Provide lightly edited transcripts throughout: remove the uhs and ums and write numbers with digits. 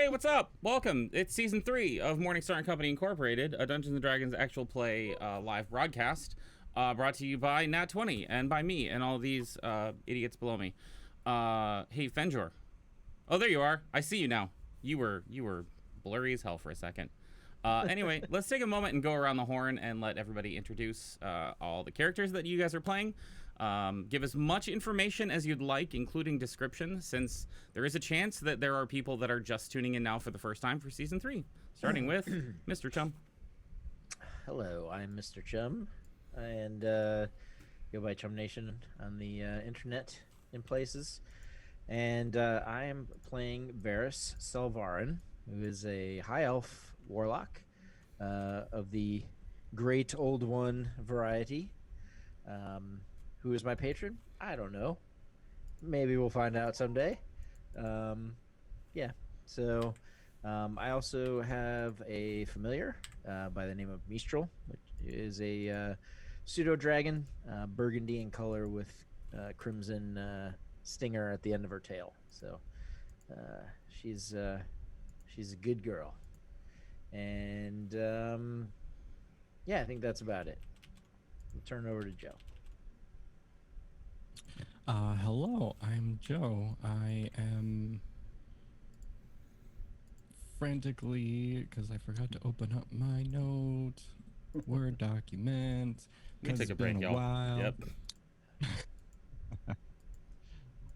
Hey, what's up? Welcome. It's season 3 of Morningstar Company Incorporated, a Dungeons & Dragons actual play live broadcast brought to you by Nat 20 and by me and all these idiots below me. Hey, Fenjor. Oh, there you are. I see you now. You were blurry as hell for a second. Anyway, let's take a moment and go around the horn and let everybody introduce all the characters that you guys are playing. Give as much information as you'd like, including description, since there is a chance that there are people that are just tuning in now for the first time for Season 3. Starting with Mr. Chum. Hello, I'm Mr. Chum, and go by Chum Nation on the internet in places. And I am playing Varys Selvarin, who is a high elf warlock of the Great Old One variety. Who is my patron? I don't know. Maybe we'll find out someday. Yeah. So I also have a familiar by the name of Mistral, which is a pseudo dragon, burgundy in color with crimson stinger at the end of her tail. So she's a good girl. And yeah, I think that's about it. We'll turn it over to Joe. Hello, I'm Joe. I am frantically, because I forgot to open up my note, Word document, because it's been a while. Yep.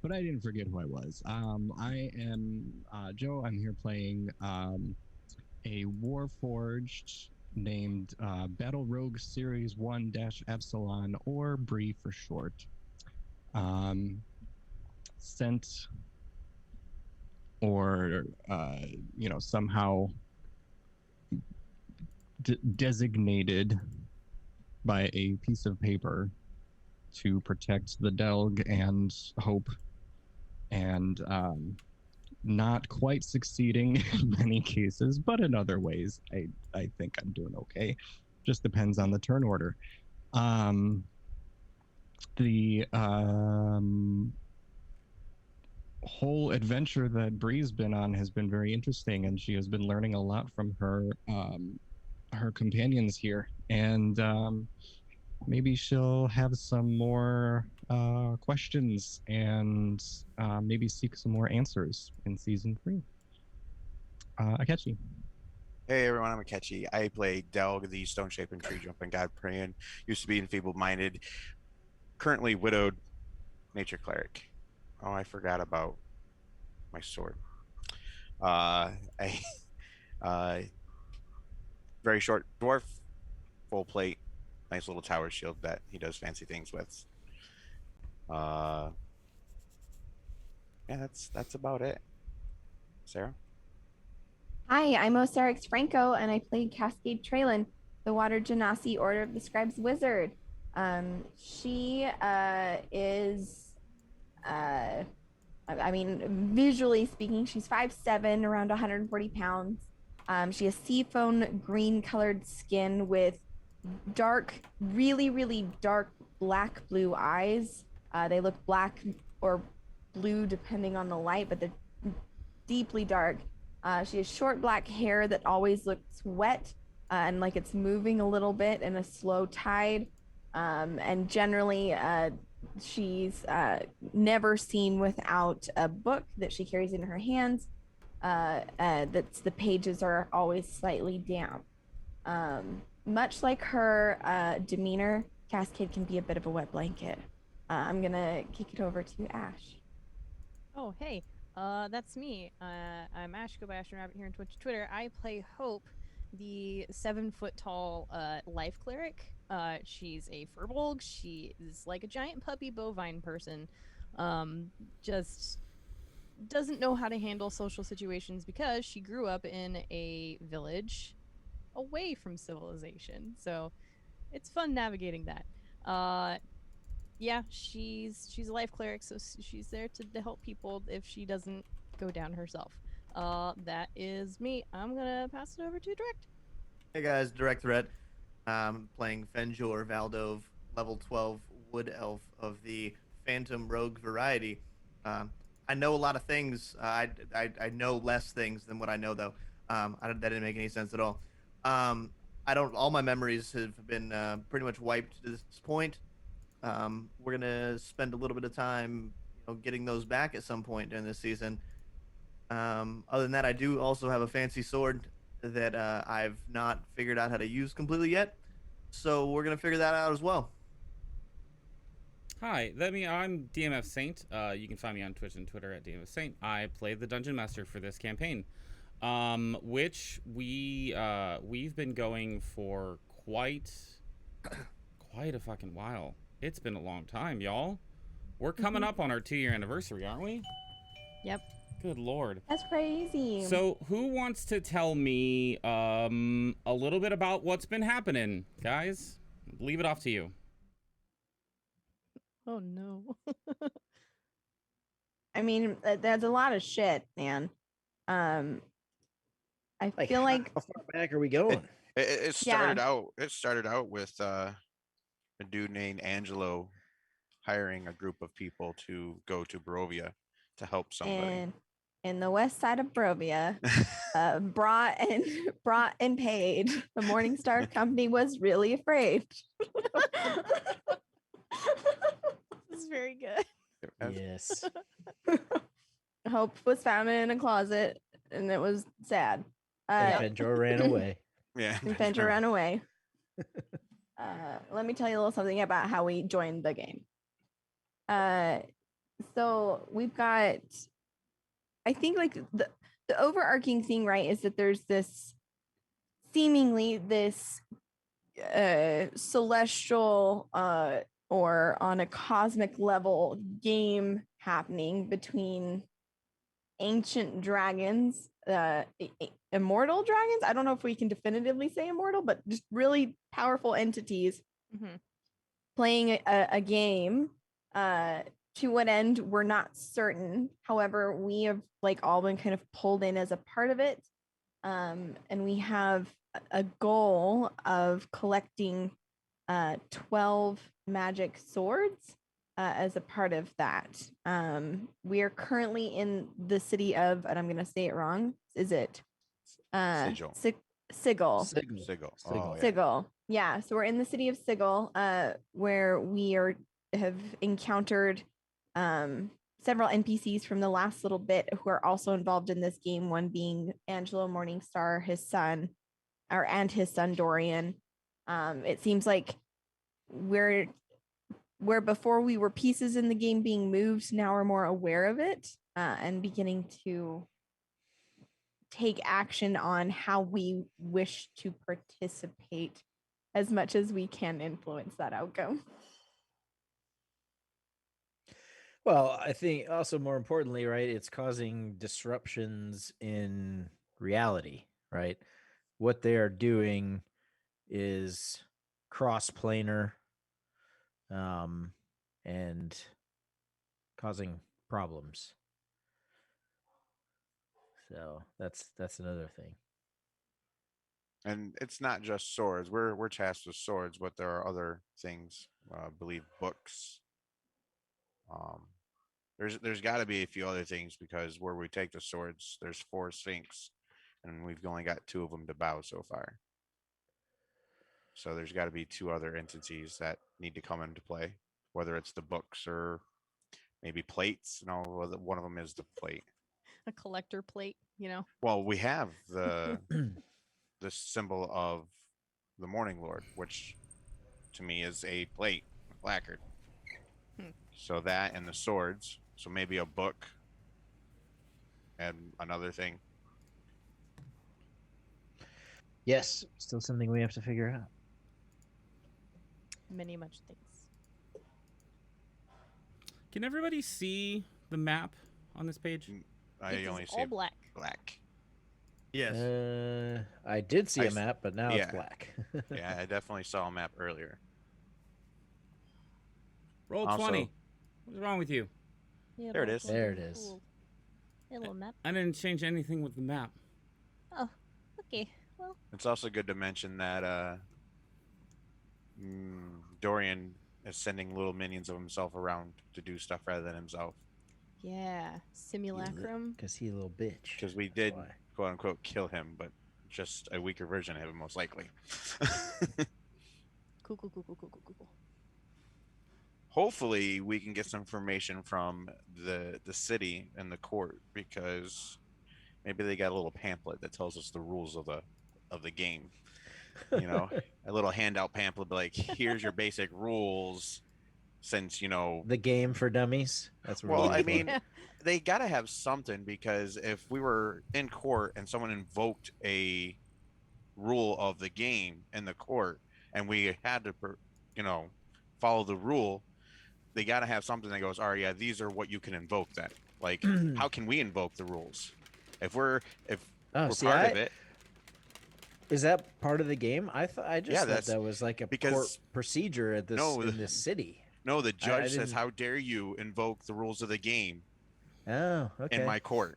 But I didn't forget who I was. I am Joe. I'm here playing a Warforged named Battle Rogue Series 1-Epsilon, or Bree for short. Sent or somehow designated by a piece of paper to protect the Delg and Hope, and not quite succeeding in many cases, but in other ways I think I'm doing okay. Just depends on the turn order. The whole adventure that Bree's been on has been very interesting, and she has been learning a lot from her companions here, and maybe she'll have some more questions and maybe seek some more answers in season 3. Akechi. Hey everyone, I'm Akechi. I play Delg, the stone-shaping, tree-jumping god praying. Used to be enfeebled-minded. Currently widowed nature cleric. Oh, I forgot about my sword. Very short dwarf, full plate, nice little tower shield that he does fancy things with. Yeah, that's about it. Sarah? Hi, I'm Osarix Franco, and I play Cascade Traylon, the Water Genasi Order of the Scribes Wizard. She is, visually speaking, she's 5'7", around 140 pounds. She has seafoam green colored skin with dark, really, really dark black blue eyes. They look black or blue depending on the light, but they're deeply dark. She has short black hair that always looks wet and like it's moving a little bit in a slow tide. And generally, she's never seen without a book that she carries in her hands. The pages are always slightly damp. Much like her demeanor, Cascade can be a bit of a wet blanket. I'm gonna kick it over to Ash. Oh, hey. That's me. I'm Ash Go by Rabbit here on Twitch and Twitter. I play Hope, the 7-foot-tall life cleric. She's a furbolg. She is like a giant puppy bovine person. Just doesn't know how to handle social situations because she grew up in a village away from civilization. So it's fun navigating that. Yeah, she's a life cleric, so she's there to help people if she doesn't go down herself. That is me. I'm gonna pass it over to Direct. Hey guys, Direct Threat. Playing Fenjor Valdove, level 12 wood elf of the Phantom Rogue variety. I I know a lot of things. I know less things than what I know though. That didn't make any sense at all. I don't. All my memories have been pretty much wiped to this point. We're gonna spend a little bit of time, getting those back at some point during this season. Other than that, I do also have a fancy sword that I've not figured out how to use completely yet. So we're gonna figure that out as well. Hi, I'm DMF Saint. You can find me on Twitch and Twitter at DMF Saint. I played the Dungeon Master for this campaign, which we've been going for quite a fucking while. It's been a long time, y'all. We're coming up on our 2-year anniversary, aren't we? Yep. Good lord. That's crazy. So, who wants to tell me a little bit about what's been happening, guys? Leave it off to you. Oh no. I mean, there's a lot of shit, man. I Like, feel like how far back are we going? It started out with a dude named Angelo hiring a group of people to go to Barovia to help somebody. in the west side of Barovia, brought and paid. The Morningstar Company was really afraid. This is very good. Yes. Hope was found in a closet, and it was sad. And Ventura ran away. Yeah. And Ventura ran away. Let me tell you a little something about how we joined the game. So we've got, I think, like the overarching thing, right, is that there's this seemingly this celestial or on a cosmic level game happening between ancient dragons, immortal dragons. I don't know if we can definitively say immortal, but just really powerful entities playing a game. To what end, we're not certain. However, we have all been kind of pulled in as a part of it. And we have a goal of collecting 12 magic swords as a part of that. We are currently in the city of, and I'm going to say it wrong. Is it? Sigil. Sigil. Sigil. Oh, yeah. Sigil. Yeah. So we're in the city of Sigil, where we have encountered several NPCs from the last little bit who are also involved in this game. One being Angelo Morningstar, his son, and his son Dorian. It seems like where before we were pieces in the game being moved, now we're more aware of it and beginning to take action on how we wish to participate as much as we can influence that outcome. Well, I think also more importantly, right, it's causing disruptions in reality, right? What they are doing is cross-planar and causing problems. So that's another thing. And it's not just swords. We're tasked with swords, but there are other things. I believe books. There's got to be a few other things, because where we take the swords, there's 4 Sphinx, and we've only got 2 of them to bow so far. So there's got to be 2 other entities that need to come into play, whether it's the books or maybe plates. No, one of them is the plate. A collector plate, Well, we have the symbol of the Morning Lord, which to me is a plate, a placard. So that and the swords. So maybe a book and another thing. Yes, still something we have to figure out. Many much things. Can everybody see the map on this page? I only see all black. Black. Yes. I did see a map, but now it's black. Yeah, I definitely saw a map earlier. Roll Also- 20. What's wrong with you? Yeah, There it is. There it is. Cool. Hey, little map. I didn't change anything with the map. Oh, okay. Well, It's also good to mention that Dorian is sending little minions of himself around to do stuff rather than himself. Yeah, simulacrum. Because he a little bitch. Because we That's did, why. quote unquote, kill him, but just a weaker version of him, most likely. Cool, cool, cool, cool, cool, cool, cool. Hopefully, we can get some information from the city and the court, because maybe they got a little pamphlet that tells us the rules of the game. You know, a little handout pamphlet, like, here's your basic rules. Since The game for dummies. That's what well, we're I looking mean, they gotta have something, because if we were in court and someone invoked a rule of the game in the court and we had to, follow the rule, they gotta have something that goes, all right, yeah, these are what you can invoke. Then, like, how can we invoke the rules if we're part of it? Is that part of the game? I just thought that's that was like a because- court procedure at in this city. No, the judge says, didn't- how dare you invoke the rules of the game Oh, okay. in my court?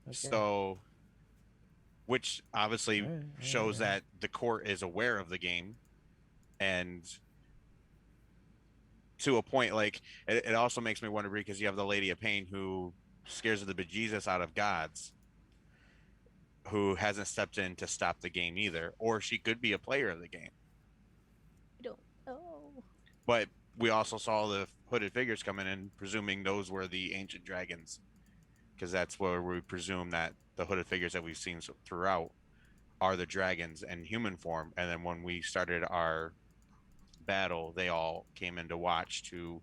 Okay. So, which obviously All right, shows that the court is aware of the game, and to a point, like, it also makes me wonder, because you have the Lady of Pain who scares the bejesus out of gods, who hasn't stepped in to stop the game either, or she could be a player of the game. I don't know. But we also saw the hooded figures come in, and presuming those were the ancient dragons, because that's where we presume that the hooded figures that we've seen throughout are the dragons in human form. And then when we started our battle, they all came in to watch, to,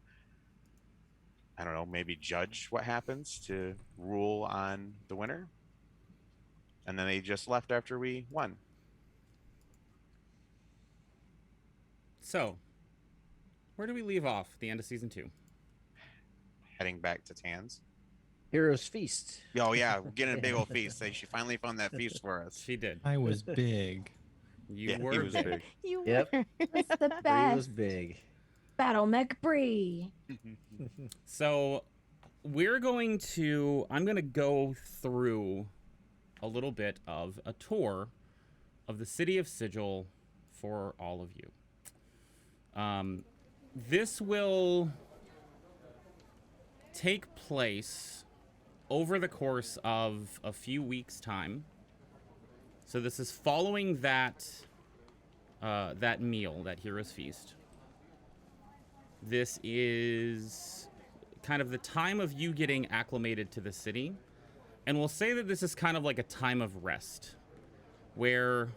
I don't know, maybe judge what happens, to rule on the winner. And then they just left after we won. So, where do we leave off at the end of season 2? Heading back to Tan's. Heroes Feast. Oh yeah, we're getting a big old feast. She finally found that feast for us. She did. I was big. You Yeah, were he was big. big. You Yep. were. It's the Bree was best. big. Battle Mech Bree. So, I'm going to go through a little bit of a tour of the city of Sigil for all of you. This will take place over the course of a few weeks' time. So this is following that meal, that Hero's Feast. This is kind of the time of you getting acclimated to the city. And we'll say that this is kind of like a time of rest, where,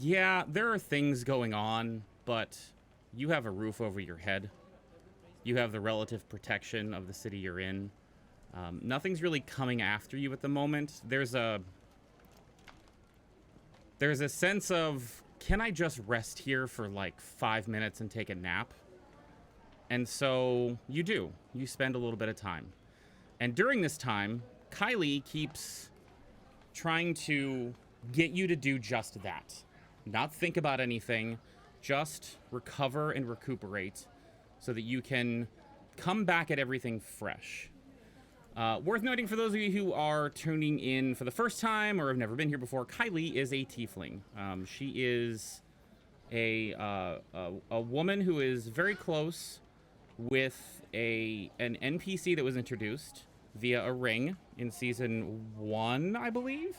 yeah, there are things going on, but you have a roof over your head. You have the relative protection of the city you're in. Nothing's really coming after you at the moment. There's a sense of, can I just rest here for like 5 minutes and take a nap? And so you do. You spend a little bit of time. And during this time, Kylie keeps trying to get you to do just that. Not think about anything, just recover and recuperate so that you can come back at everything fresh. Worth noting for those of you who are tuning in for the first time or have never been here before, Kylie is a tiefling. She is a woman who is very close with an NPC that was introduced via a ring in season 1, I believe.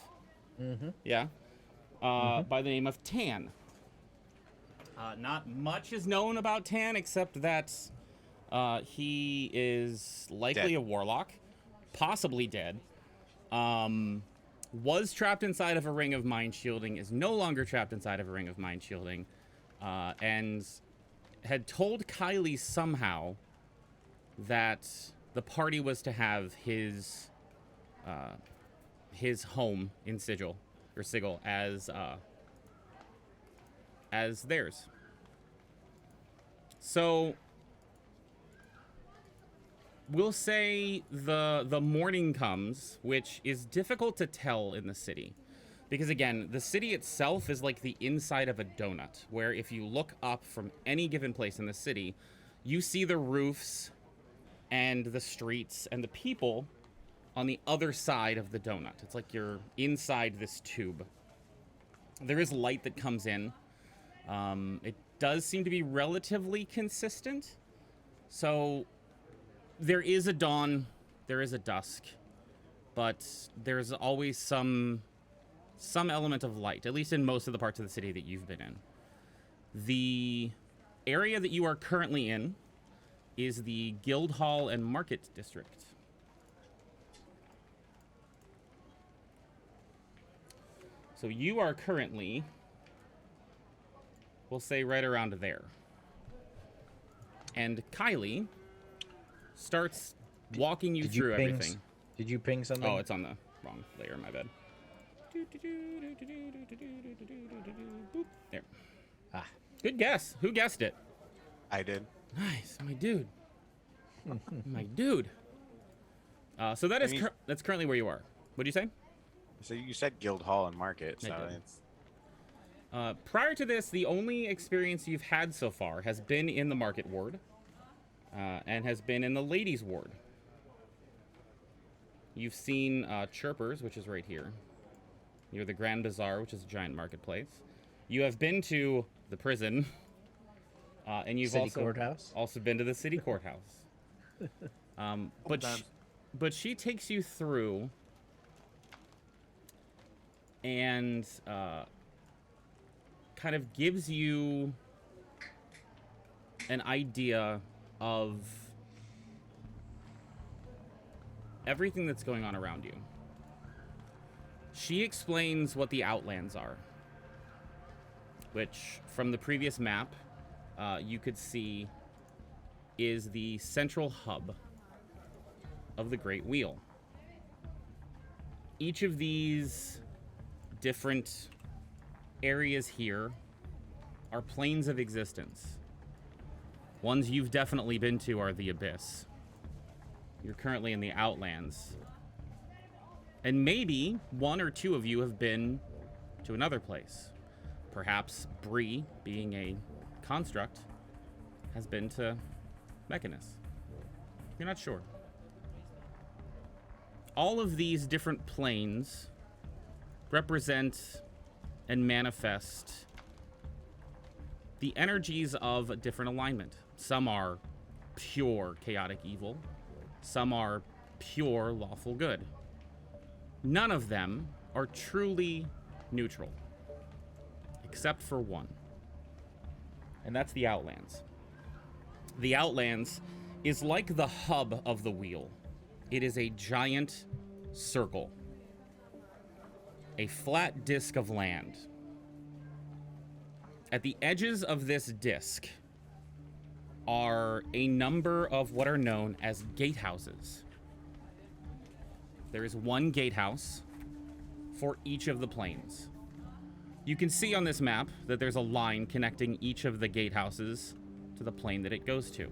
Mm-hmm. Yeah. By the name of Tan. Not much is known about Tan except that he is likely Dead. a warlock, possibly dead. Was trapped inside of a ring of mind shielding, is no longer trapped inside of a ring of mind shielding, and had told Kylie somehow that the party was to have his home in Sigil as theirs. So we'll say the morning comes, which is difficult to tell in the city. Because again, the city itself is like the inside of a donut, where if you look up from any given place in the city, you see the roofs and the streets and the people on the other side of the donut. It's like you're inside this tube. There is light that comes in. It does seem to be relatively consistent. So There is a dawn, there is a dusk, but there's always some element of light, at least in most of the parts of the city that you've been in. The area that you are currently in is the Guildhall and Market District. So you are currently, we'll say, right around there. And Kylie starts walking you through everything. Did you ping something? Oh, it's on the wrong layer, my bad. Boop. There. Ah. Good guess. Who guessed it? I did. Nice, my dude. My dude. So that is that's currently where you are. What'd you say? So you said Guildhall and Market, so I did. it's Prior to this, the only experience you've had so far has been in the Market Ward, and has been in the Ladies Ward. You've seen Chirpers, which is right here. You're the Grand Bazaar, which is a giant marketplace. You have been to the prison, and you've City courthouse. also been to the city courthouse. But she takes you through and kind of gives you an idea of everything that's going on around you. She explains what the Outlands are, which from the previous map you could see is the central hub of the Great Wheel. Each of these different areas here are planes of existence. Ones you've definitely been to are the Abyss. You're currently in the Outlands. And maybe one or two of you have been to another place. Perhaps Bree, being a construct, has been to Mechanus. You're not sure. All of these different planes represent and manifest the energies of a different alignment. Some are pure chaotic evil. Some are pure lawful good. None of them are truly neutral, except for one. And that's the Outlands. The Outlands is like the hub of the wheel. It is a giant circle, a flat disk of land. At the edges of this disk are a number of what are known as gatehouses. There is one gatehouse for each of the planes. You can see on this map that there's a line connecting each of the gatehouses to the plane that it goes to.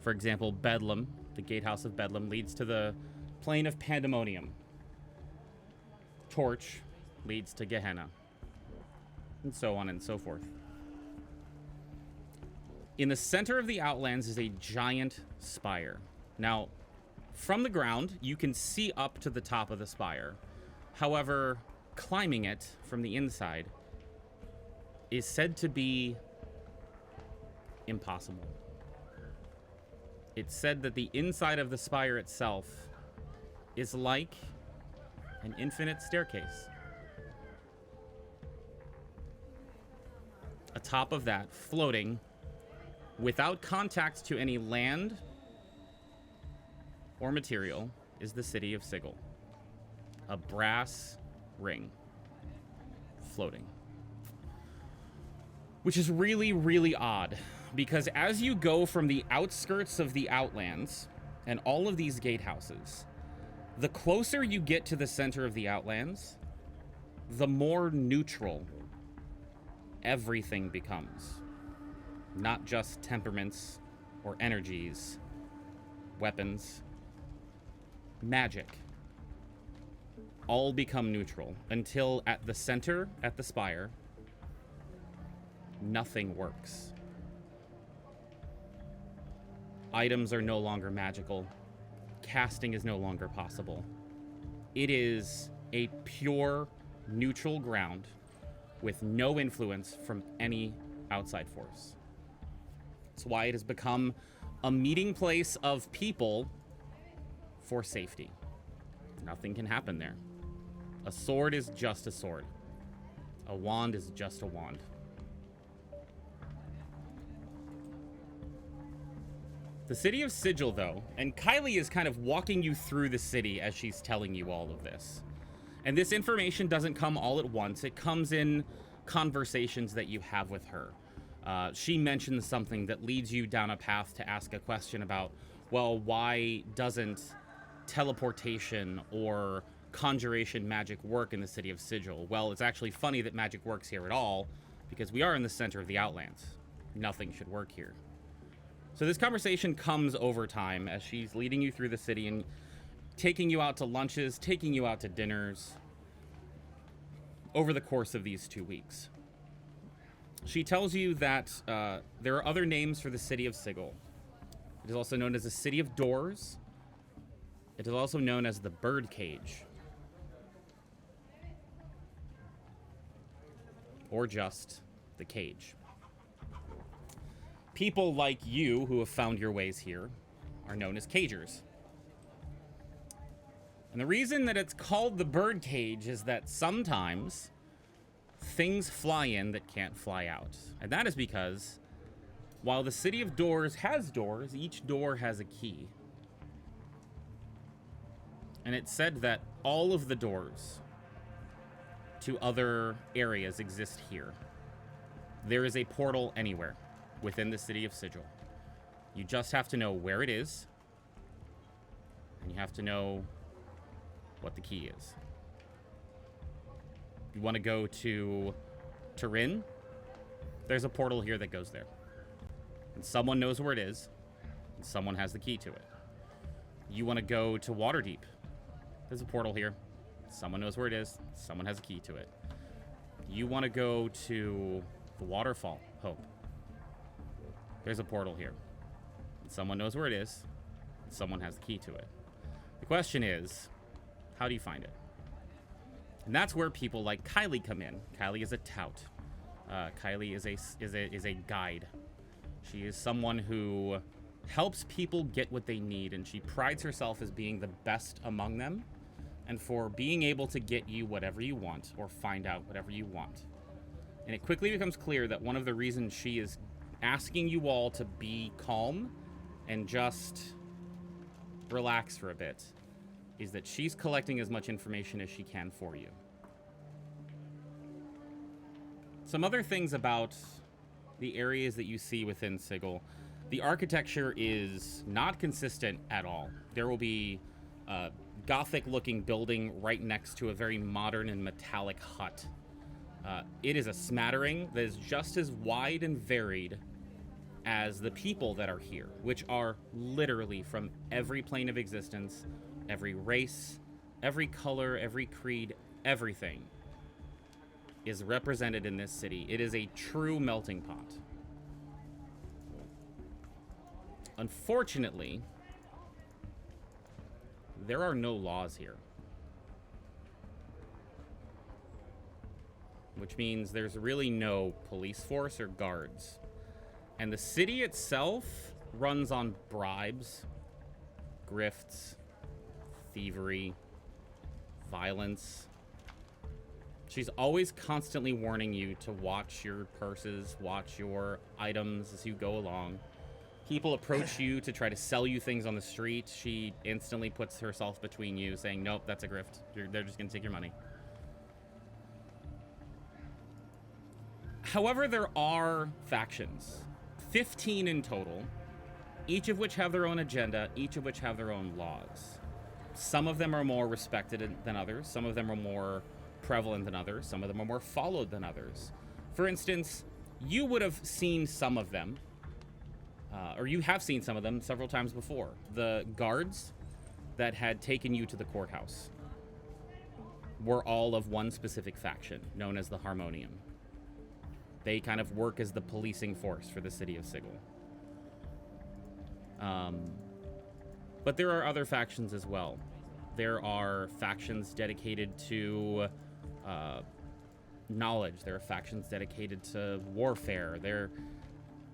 For example, Bedlam, the gatehouse of Bedlam, leads to the plane of Pandemonium. Torch leads to Gehenna, and so on and so forth. In the center of the Outlands is a giant spire. Now, from the ground, you can see up to the top of the spire. However, climbing it from the inside is said to be impossible. It's said that the inside of the spire itself is like an infinite staircase. Atop of that, floating, without contact to any land or material, is the city of Sigil. A brass ring floating. Which is really, really odd, because as you go from the outskirts of the Outlands and all of these gatehouses, the closer you get to the center of the Outlands, the more neutral everything becomes. Not just temperaments or energies, weapons, magic. All become neutral until at the center, at the spire, nothing works. Items are no longer magical. Casting is no longer possible. It is a pure neutral ground with no influence from any outside force. It's why it has become a meeting place of people for safety. Nothing can happen there. A sword is just a sword. A wand is just a wand. The city of Sigil, though, and Kylie is kind of walking you through the city as she's telling you all of this. And this information doesn't come all at once. It comes in conversations that you have with her. She mentions something that leads you down a path to ask a question about, well, why doesn't teleportation or conjuration magic work in the city of Sigil? Well, it's actually funny that magic works here at all, because we are in the center of the Outlands. Nothing should work here. So this conversation comes over time as she's leading you through the city and taking you out to lunches, taking you out to dinners over the course of these 2 weeks. She tells you that there are other names for the city of Sigil. It is also known as the City of Doors. It is also known as the Bird Cage. Or just the Cage. People like you who have found your ways here are known as cagers. And the reason that it's called the Bird Cage is that sometimes things fly in that can't fly out. And that is because while the City of Doors has doors, each door has a key. And it's said that all of the doors to other areas exist here. There is a portal anywhere within the city of Sigil. You just have to know where it is, and you have to know what the key is. You want to go to Turin? There's a portal here that goes there. And someone knows where it is, and someone has the key to it. You want to go to Waterdeep? There's a portal here. Someone knows where it is, someone has a key to it. You want to go to the Waterfall, Hope? There's a portal here. Someone knows where it is. Someone has the key to it. The question is, how do you find it? And that's where people like Kylie come in. Kylie is a tout. Kylie is a guide. She is someone who helps people get what they need, and she prides herself as being the best among them, and for being able to get you whatever you want or find out whatever you want. And it quickly becomes clear that one of the reasons she is asking you all to be calm and just relax for a bit is that she's collecting as much information as she can for you. Some other things about the areas that you see within Sigil. The architecture is not consistent at all. There will be a Gothic-looking building right next to a very modern and metallic hut. It is a smattering that is just as wide and varied as the people that are here, which are literally from every plane of existence, every race, every color, every creed, everything is represented in this city. It is a true melting pot. Unfortunately, there are no laws here. Which means there's really no police force or guards. And the city itself runs on bribes, grifts, thievery, violence. She's always constantly warning you to watch your purses, watch your items as you go along. People approach you to try to sell you things on the street. She instantly puts herself between you, saying, nope, that's a grift. They're just going to take your money. However, there are factions, 15 in total, each of which have their own agenda, each of which have their own laws. Some of them are more respected than others. Some of them are more prevalent than others. Some of them are more followed than others. For instance, you would have seen some of them, or you have seen some of them several times before. The guards that had taken you to the courthouse were all of one specific faction, known as the Harmonium. They kind of work as the policing force for the city of Sigil. But there are other factions as well. There are factions dedicated to knowledge. There are factions dedicated to warfare. There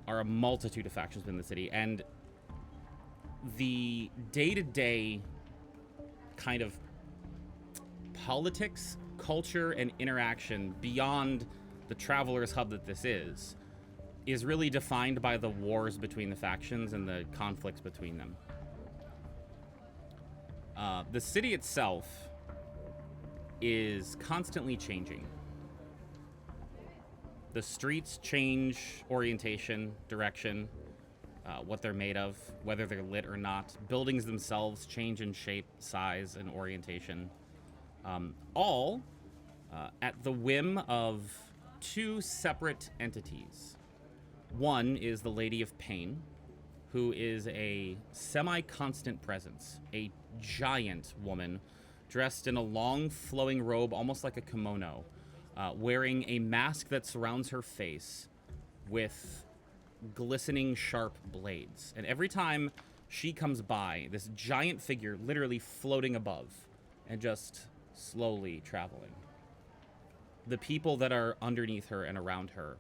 are a multitude of factions within the city. And the day-to-day kind of politics, culture, and interaction beyond the traveler's hub that this is really defined by the wars between the factions and the conflicts between them. The city itself is constantly changing. The streets change orientation, direction, what they're made of, whether they're lit or not. Buildings themselves change in shape, size, and orientation. All at the whim of two separate entities. One is the Lady of Pain, who is a semi-constant presence, a giant woman dressed in a long flowing robe, almost like a kimono, wearing a mask that surrounds her face with glistening sharp blades. And every time she comes by, this giant figure literally floating above and just slowly traveling. The people that are underneath her and around her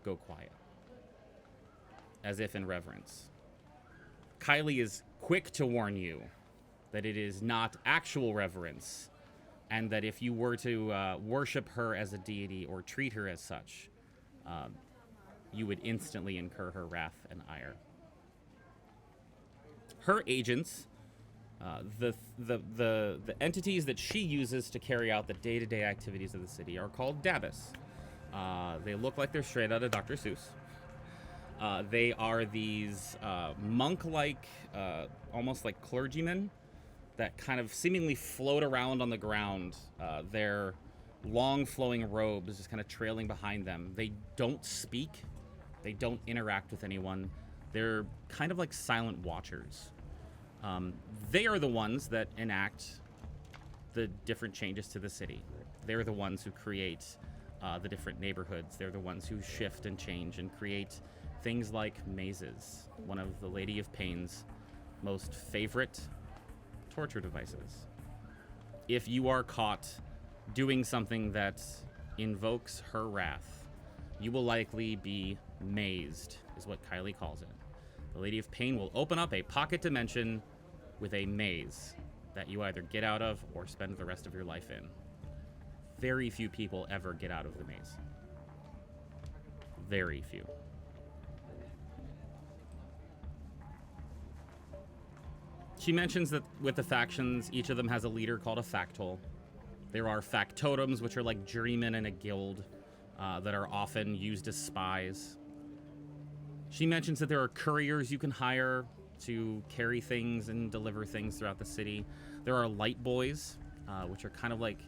go quiet, as if in reverence. Kylie is quick to warn you that it is not actual reverence, and that if you were to worship her as a deity or treat her as such, you would instantly incur her wrath and ire. Her agents, the entities that she uses to carry out the day-to-day activities of the city, are called Dabus. They look like they're straight out of Dr. Seuss. They are these monk-like, almost like clergymen that kind of seemingly float around on the ground. Their long flowing robes just kind of trailing behind them. They don't speak. They don't interact with anyone. They're kind of like silent watchers. They are the ones that enact the different changes to the city. They're the ones who create the different neighborhoods. They're the ones who shift and change and create things like mazes, one of the Lady of Pain's most favorite torture devices. If you are caught doing something that invokes her wrath, you will likely be mazed, is what Kylie calls it. The Lady of Pain will open up a pocket dimension with a maze that you either get out of or spend the rest of your life in. Very few people ever get out of the maze. Very few. She mentions that with the factions, each of them has a leader called a factol. There are factotums, which are like jurymen in a guild that are often used as spies. She mentions that there are couriers you can hire to carry things and deliver things throughout the city. There are light boys, which are kind of like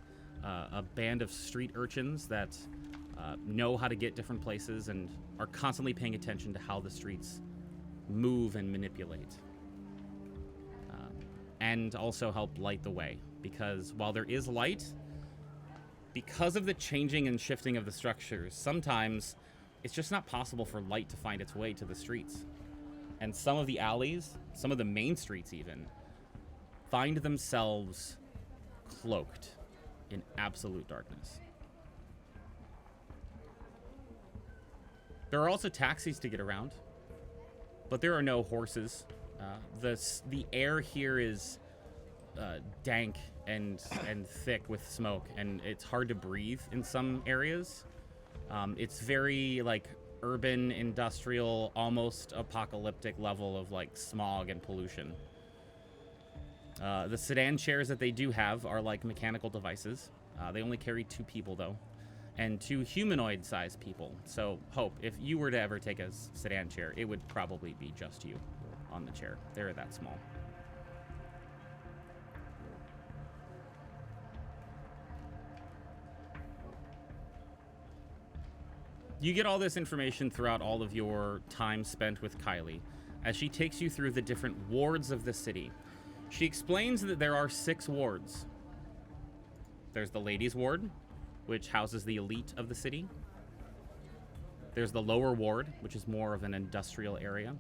a band of street urchins that know how to get different places and are constantly paying attention to how the streets move and manipulate. And also help light the way, because while there is light, because of the changing and shifting of the structures, sometimes it's just not possible for light to find its way to the streets. And some of the alleys, some of the main streets even, find themselves cloaked in absolute darkness. There are also taxis to get around, but there are no horses. The air here is dank and thick with smoke, and it's hard to breathe in some areas. It's very like urban, industrial, almost apocalyptic level of like smog and pollution. The sedan chairs that they do have are like mechanical devices. They only carry 2 people though, and 2 humanoid-sized people. So Hope, if you were to ever take a sedan chair, it would probably be just you on the chair. They're that small. You get all this information throughout all of your time spent with Kylie, as she takes you through the different wards of the city. She explains that there are 6 wards. There's the ladies' ward, which houses the elite of the city. There's the lower ward, which is more of an industrial area.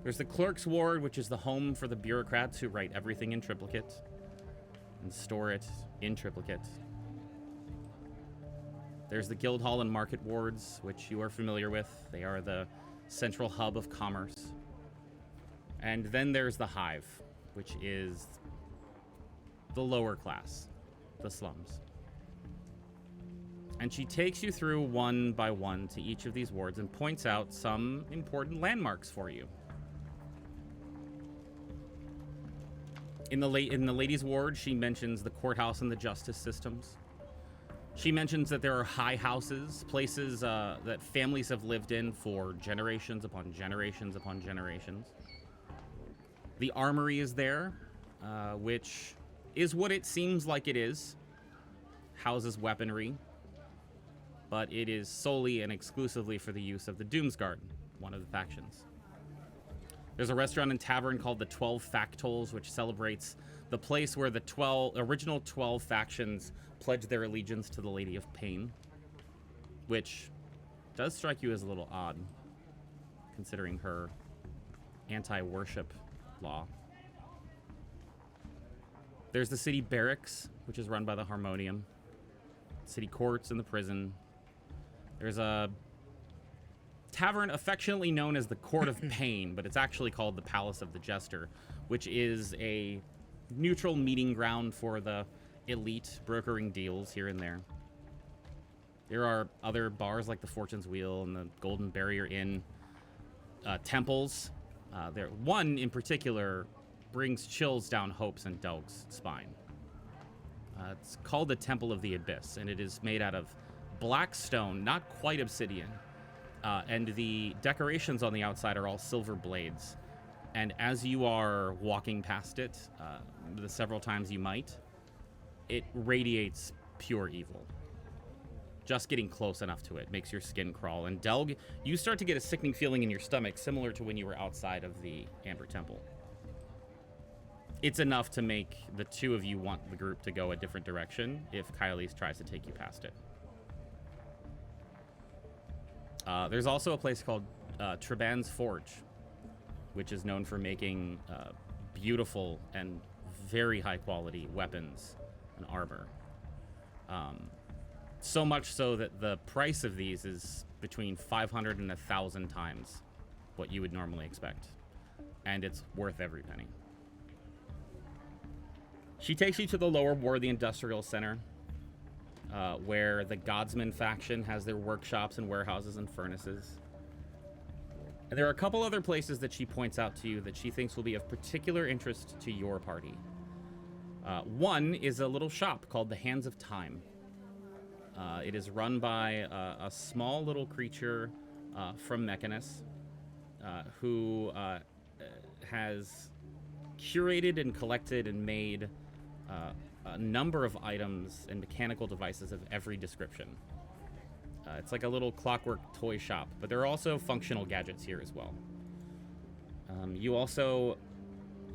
There's the clerk's ward, which is the home for the bureaucrats who write everything in triplicate and store it in triplicate. There's the guild hall and market wards, which you are familiar with. They are the central hub of commerce. And then there's the hive, which is the lower class, the slums. And she takes you through one by one to each of these wards and points out some important landmarks for you. In the ladies' ward, she mentions the courthouse and the justice systems. She mentions that there are high houses, places that families have lived in for generations upon generations upon generations. The armory is there, which is what it seems like it is. Houses weaponry, but it is solely and exclusively for the use of the Doomsguard, one of the factions. There's a restaurant and tavern called the 12 Factols, which celebrates the place where the original 12 factions pledged their allegiance to the Lady of Pain, which does strike you as a little odd, considering her anti-worship law. There's the city barracks, which is run by the Harmonium, city courts and the prison. There's a tavern affectionately known as the Court of Pain, but it's actually called the Palace of the Jester, which is a neutral meeting ground for the elite, brokering deals here and there. There are other bars like the Fortune's Wheel and the Golden Barrier Inn, temples. One in particular brings chills down Hope's and Delg's spine. It's called the Temple of the Abyss, and it is made out of black stone, not quite obsidian. And the decorations on the outside are all silver blades. And as you are walking past it, the several times you might, it radiates pure evil. Just getting close enough to it makes your skin crawl. And Delg, you start to get a sickening feeling in your stomach, similar to when you were outside of the Amber Temple. It's enough to make the two of you want the group to go a different direction if Kylie tries to take you past it. There's also a place called Treban's Forge, which is known for making beautiful and very high quality weapons and armor. So much so that the price of these is between 500 and 1,000 times what you would normally expect. And it's worth every penny. She takes you to the lower ward, the Industrial Center, where the Godsman faction has their workshops and warehouses and furnaces. And there are a couple other places that she points out to you that she thinks will be of particular interest to your party. One is a little shop called the Hands of Time. It is run by a small little creature from Mechanus who has curated and collected and made a number of items and mechanical devices of every description. It's like a little clockwork toy shop, but there are also functional gadgets here as well.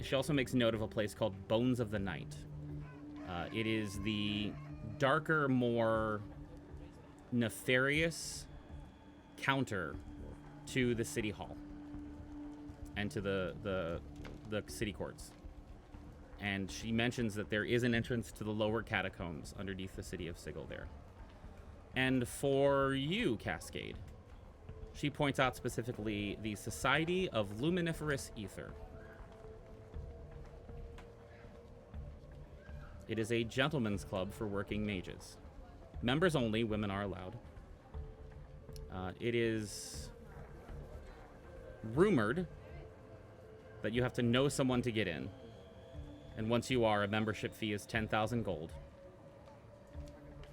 She also makes note of a place called Bones of the Night. It is the darker, more nefarious counter to the city hall and to the city courts. And she mentions that there is an entrance to the lower catacombs underneath the city of Sigil there. And for you, Cascade, she points out specifically the Society of Luminiferous Ether. It is a gentleman's club for working mages. Members only, women are allowed. It is rumored that you have to know someone to get in. And once you are, a membership fee is 10,000 gold.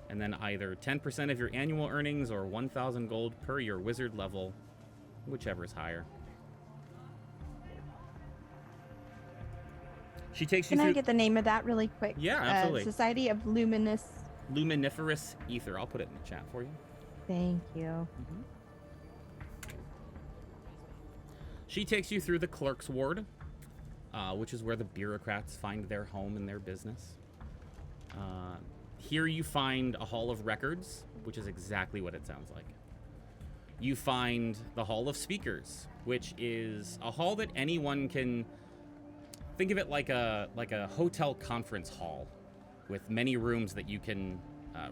And then either 10% of your annual earnings or 1,000 gold per your wizard level, whichever is higher. She takes you Can through... I get the name of that really quick? Yeah, absolutely. Society of Luminiferous Ether. I'll put it in the chat for you. Thank you. Mm-hmm. She takes you through the clerk's ward, which is where the bureaucrats find their home and their business. Here you find a hall of records, which is exactly what it sounds like. You find the hall of speakers, which is a hall that anyone can think of it like a hotel conference hall with many rooms that you can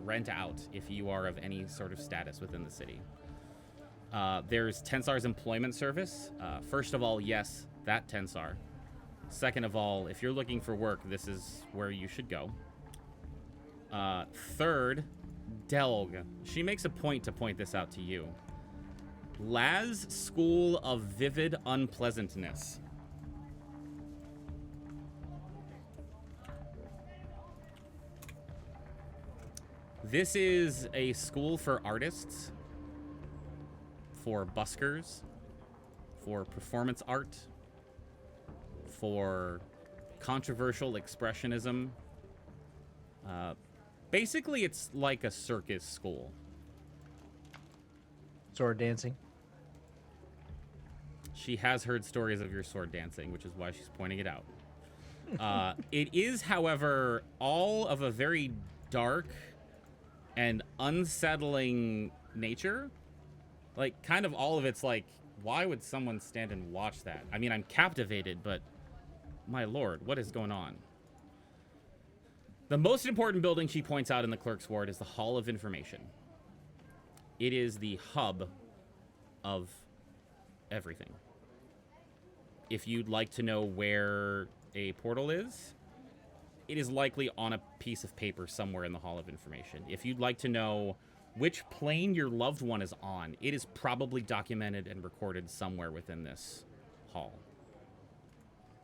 rent out if you are of any sort of status within the city. There's Tensar's employment service. First of all, yes, that Tensar. Second of all, if you're looking for work, this is where you should go. Third, Delg. She makes a point to point this out to you. Laz School of Vivid Unpleasantness. This is a school for artists, for buskers, for performance art, for controversial expressionism. Basically, it's like a circus school. Sword dancing. She has heard stories of your sword dancing, which is why she's pointing it out. It is, however, all of a very dark and unsettling nature. Like, kind of all of it's like, why would someone stand and watch that? I mean, I'm captivated, but my lord, what is going on? The most important building she points out in the clerk's ward is the Hall of Information. It is the hub of everything. If you'd like to know where a portal is, it is likely on a piece of paper somewhere in the Hall of Information. If you'd like to know which plane your loved one is on, it is probably documented and recorded somewhere within this hall.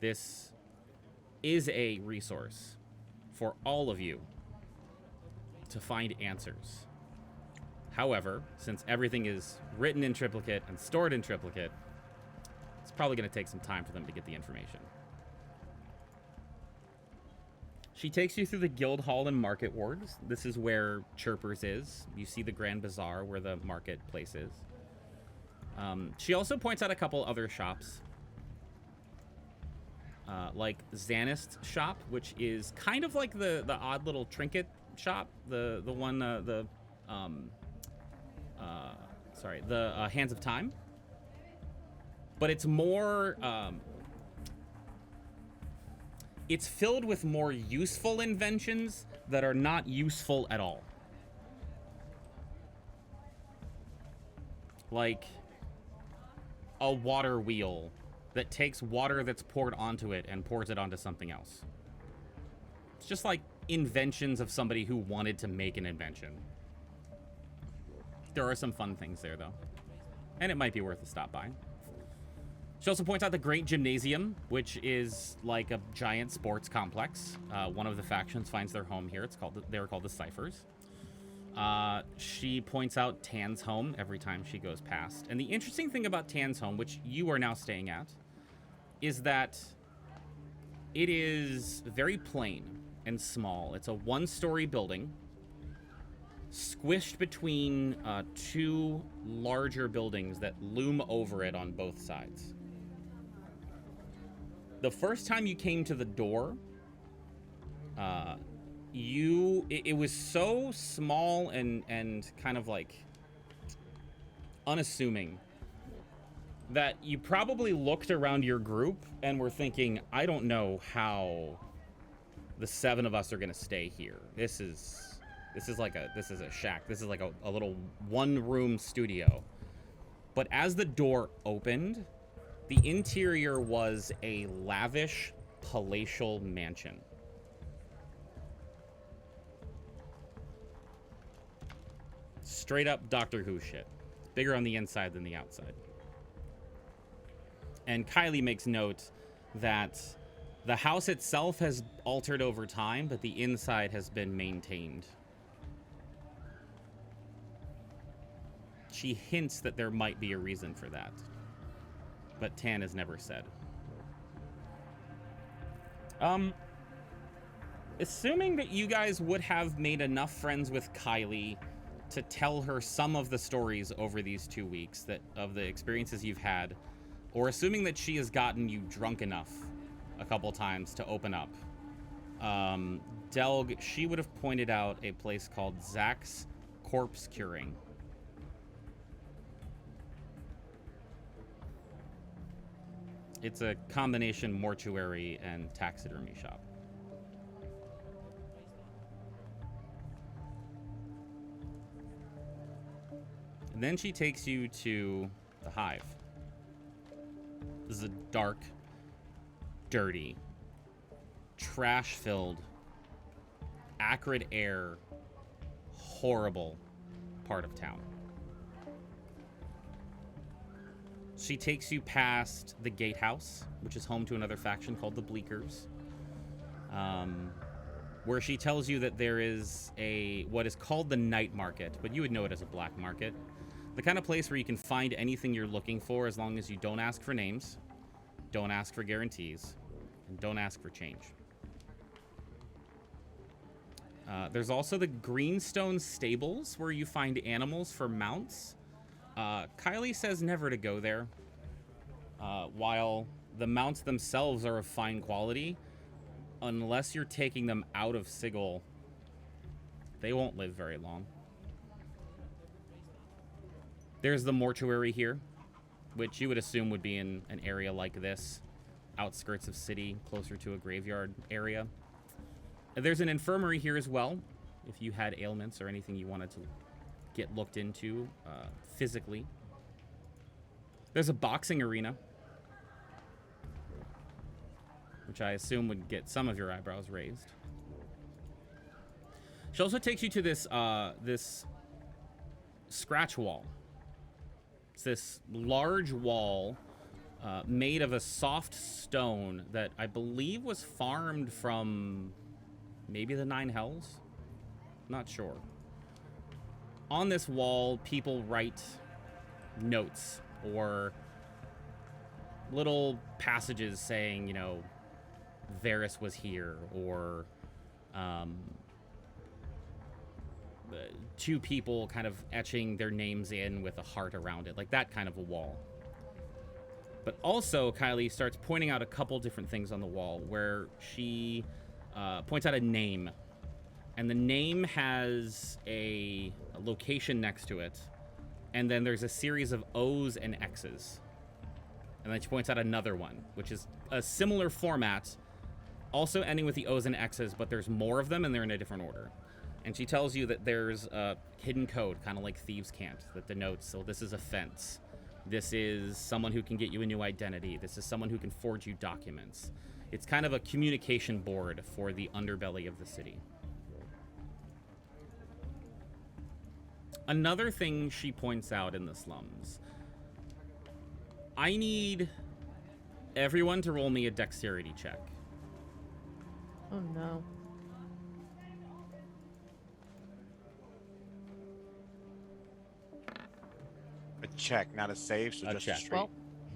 This is a resource for all of you to find answers. However, since everything is written in triplicate and stored in triplicate, it's probably going to take some time for them to get the information. She takes you through the guild hall and market wards. This is where Chirpers is. You see the Grand Bazaar where the marketplace is. She also points out a couple other shops. Like Zanist's shop, which is kind of like the odd little trinket shop. The one, Hands of Time. But it's more, it's filled with more useful inventions that are not useful at all. Like a water wheel that takes water that's poured onto it and pours it onto something else. It's just like inventions of somebody who wanted to make an invention. There are some fun things there, though. And it might be worth a stop by. She also points out the Great Gymnasium, which is like a giant sports complex. One of the factions finds their home here. They're called the Ciphers. She points out Tan's home every time she goes past. And the interesting thing about Tan's home, which you are now staying at, is that it is very plain and small. It's a one-story building squished between two larger buildings that loom over it on both sides. The first time you came to the door, it was so small and kind of like unassuming that you probably looked around your group and were thinking, I don't know how the 7 of us are gonna stay here. This is a shack. This is like a little one-room studio. But as the door opened, the interior was a lavish, palatial mansion. Straight up Doctor Who shit. Bigger on the inside than the outside. And Kylie makes note that the house itself has altered over time, but the inside has been maintained. She hints that there might be a reason for that, but Tan has never said. Assuming that you guys would have made enough friends with Kylie to tell her some of the stories over these 2 weeks of the experiences you've had, or assuming that she has gotten you drunk enough a couple times to open up, Delg, she would have pointed out a place called Zach's Corpse Curing. It's a combination mortuary and taxidermy shop. And then she takes you to the Hive. This is a dark, dirty, trash-filled, acrid air, horrible part of town. She takes you past the gatehouse, which is home to another faction called the Bleakers, where she tells you that there is what is called the night market, but you would know it as a black market. The kind of place where you can find anything you're looking for as long as you don't ask for names, don't ask for guarantees, and don't ask for change. There's also the Greenstone Stables, where you find animals for mounts. Kylie says never to go there. While the mounts themselves are of fine quality, unless you're taking them out of Sigil, they won't live very long. There's the mortuary here, which you would assume would be in an area like this, outskirts of city, closer to a graveyard area. There's an infirmary here as well, if you had ailments or anything you wanted to get looked into physically. There's a boxing arena, which I assume would get some of your eyebrows raised. She also takes you to this scratch wall. It's this large wall made of a soft stone that I believe was farmed from maybe the Nine Hells? Not sure. On this wall, people write notes or little passages saying, you know, Varys was here, or two people kind of etching their names in with a heart around it, like that kind of a wall. But also, Kylie starts pointing out a couple different things on the wall where she points out a name. And the name has a location next to it. And then there's a series of O's and X's. And then she points out another one, which is a similar format, also ending with the O's and X's, but there's more of them and they're in a different order. And she tells you that there's a hidden code, kind of like Thieves' Cant, that denotes, so this is a fence. This is someone who can get you a new identity. This is someone who can forge you documents. It's kind of a communication board for the underbelly of the city. Another thing she points out in the slums. I need everyone to roll me a dexterity check. Oh no. A check, not a save, so A just check. a straight.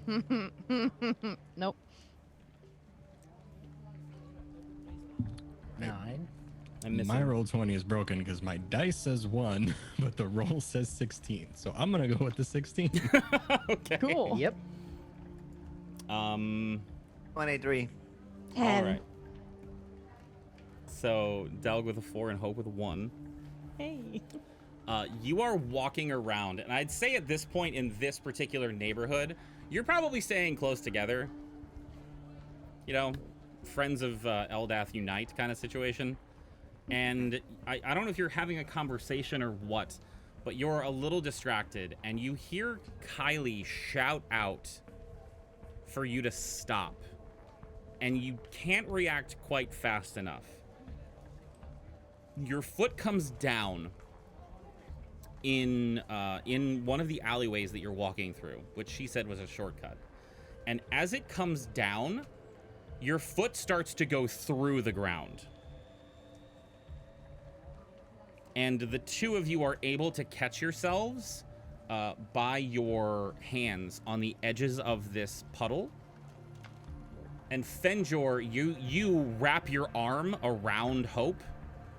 Well, nope. 9. I'm missing. My roll 20 is broken because my dice says 1, but the roll says 16. So I'm going to go with the 16. Okay. Cool. Yep. 183. 10. All right. So Delg with a 4 and Hope with a 1. Hey. You are walking around, and I'd say at this point in this particular neighborhood, you're probably staying close together. You know, friends of Eldath unite kind of situation. And I don't know if you're having a conversation or what, but you're a little distracted, and you hear Kylie shout out for you to stop. And you can't react quite fast enough. Your foot comes down in one of the alleyways that you're walking through, which she said was a shortcut. And as it comes down, your foot starts to go through the ground. And the two of you are able to catch yourselves by your hands on the edges of this puddle. And Fenjor, you wrap your arm around Hope,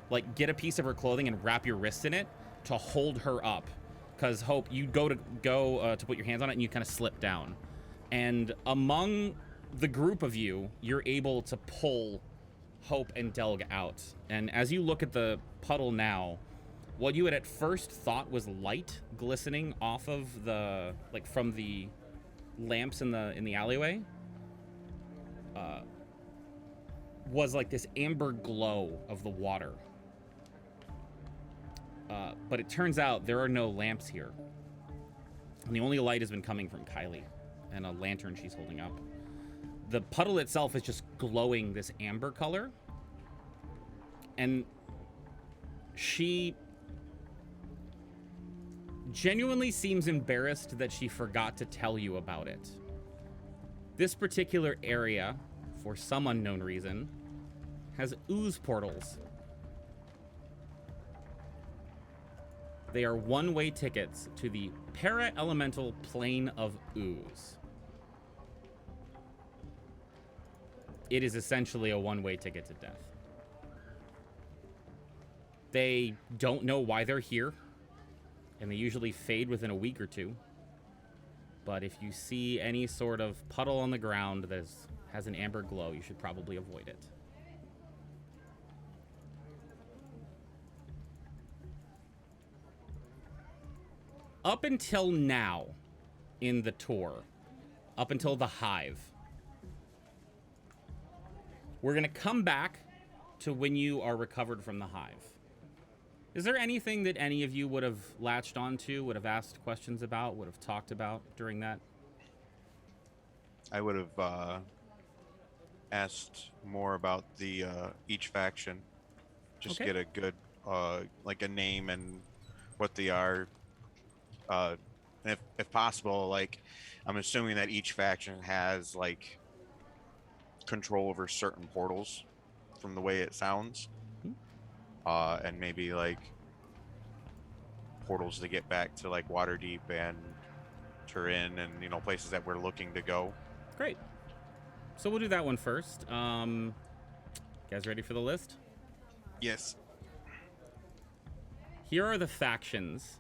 like get a piece of her clothing and wrap your wrist in it to hold her up. Because Hope, you go to put your hands on it and you kind of slip down. And among the group of you, you're able to pull Hope and Delg out. And as you look at the puddle now, what you had at first thought was light glistening off of the, like from the lamps in the alleyway, was like this amber glow of the water. But it turns out there are no lamps here. And the only light has been coming from Kylie and a lantern she's holding up. the puddle itself is just glowing this amber color. And she genuinely seems embarrassed that she forgot to tell you about it. This particular area, for some unknown reason, has ooze portals. They are one-way tickets to the para-elemental plane of ooze. It is essentially a one-way ticket to death. They don't know why they're here, and they usually fade within a week or two. But if you see any sort of puddle on the ground that has an amber glow, you should probably avoid it. Up until now in the tour, up until the hive, we're going to come back to when you are recovered from the hive. Is there anything that any of you would have latched onto, would have asked questions about, would have talked about during that? I would have asked more about the each faction. Just Okay. get a good like a name and what they are. And if possible, like I'm assuming that each faction has like control over certain portals from the way it sounds. And maybe like portals to get back to like Waterdeep and Turin and, you know, places that we're looking to go. Great. So we'll do that one first. Guys ready for the list? Yes. Here are the factions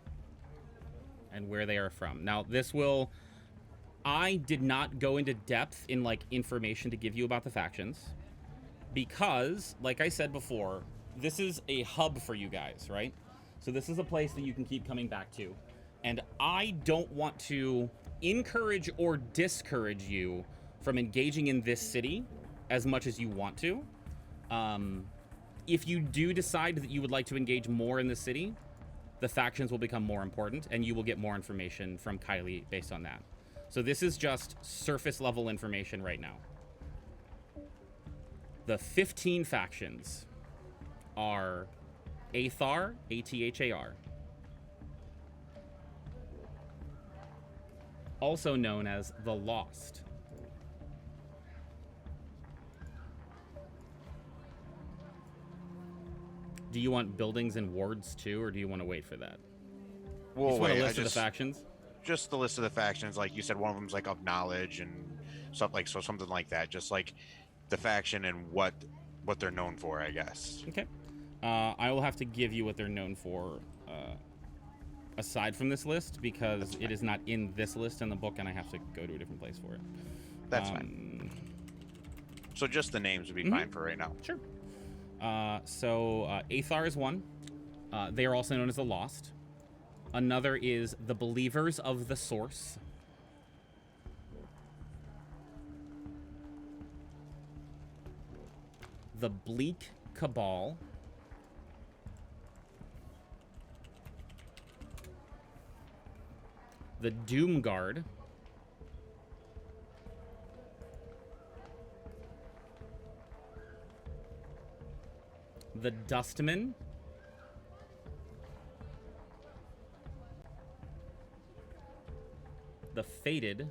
and where they are from. Now, this will... I did not go into depth in, like, information to give you about the factions because, like I said before, this is a hub for you guys, right? So this is a place that you can keep coming back to. And I don't want to encourage or discourage you from engaging in this city as much as you want to. If you do decide that you would like to engage more in the city, the factions will become more important and you will get more information from Kylie based on that. So this is just surface level information right now. The 15 factions are Athar, A-T-H-A-R. Also known as the Lost. Do you want buildings and wards too, or do you want to wait for that? You Well, just want a wait, list of the factions? Just the list of the factions, like you said, one of them's like of knowledge and stuff, like so something like that. Just like the faction and what they're known for, I guess. Okay. I will have to give you what they're known for aside from this list because it is not in this list in the book and I have to go to a different place for it. That's fine. So just the names would be fine for right now. Sure. Athar is one. They are also known as the Lost. Another is the Believers of the Source. The Bleak Cabal. The Doom Guard. The Dustmen. The Fated.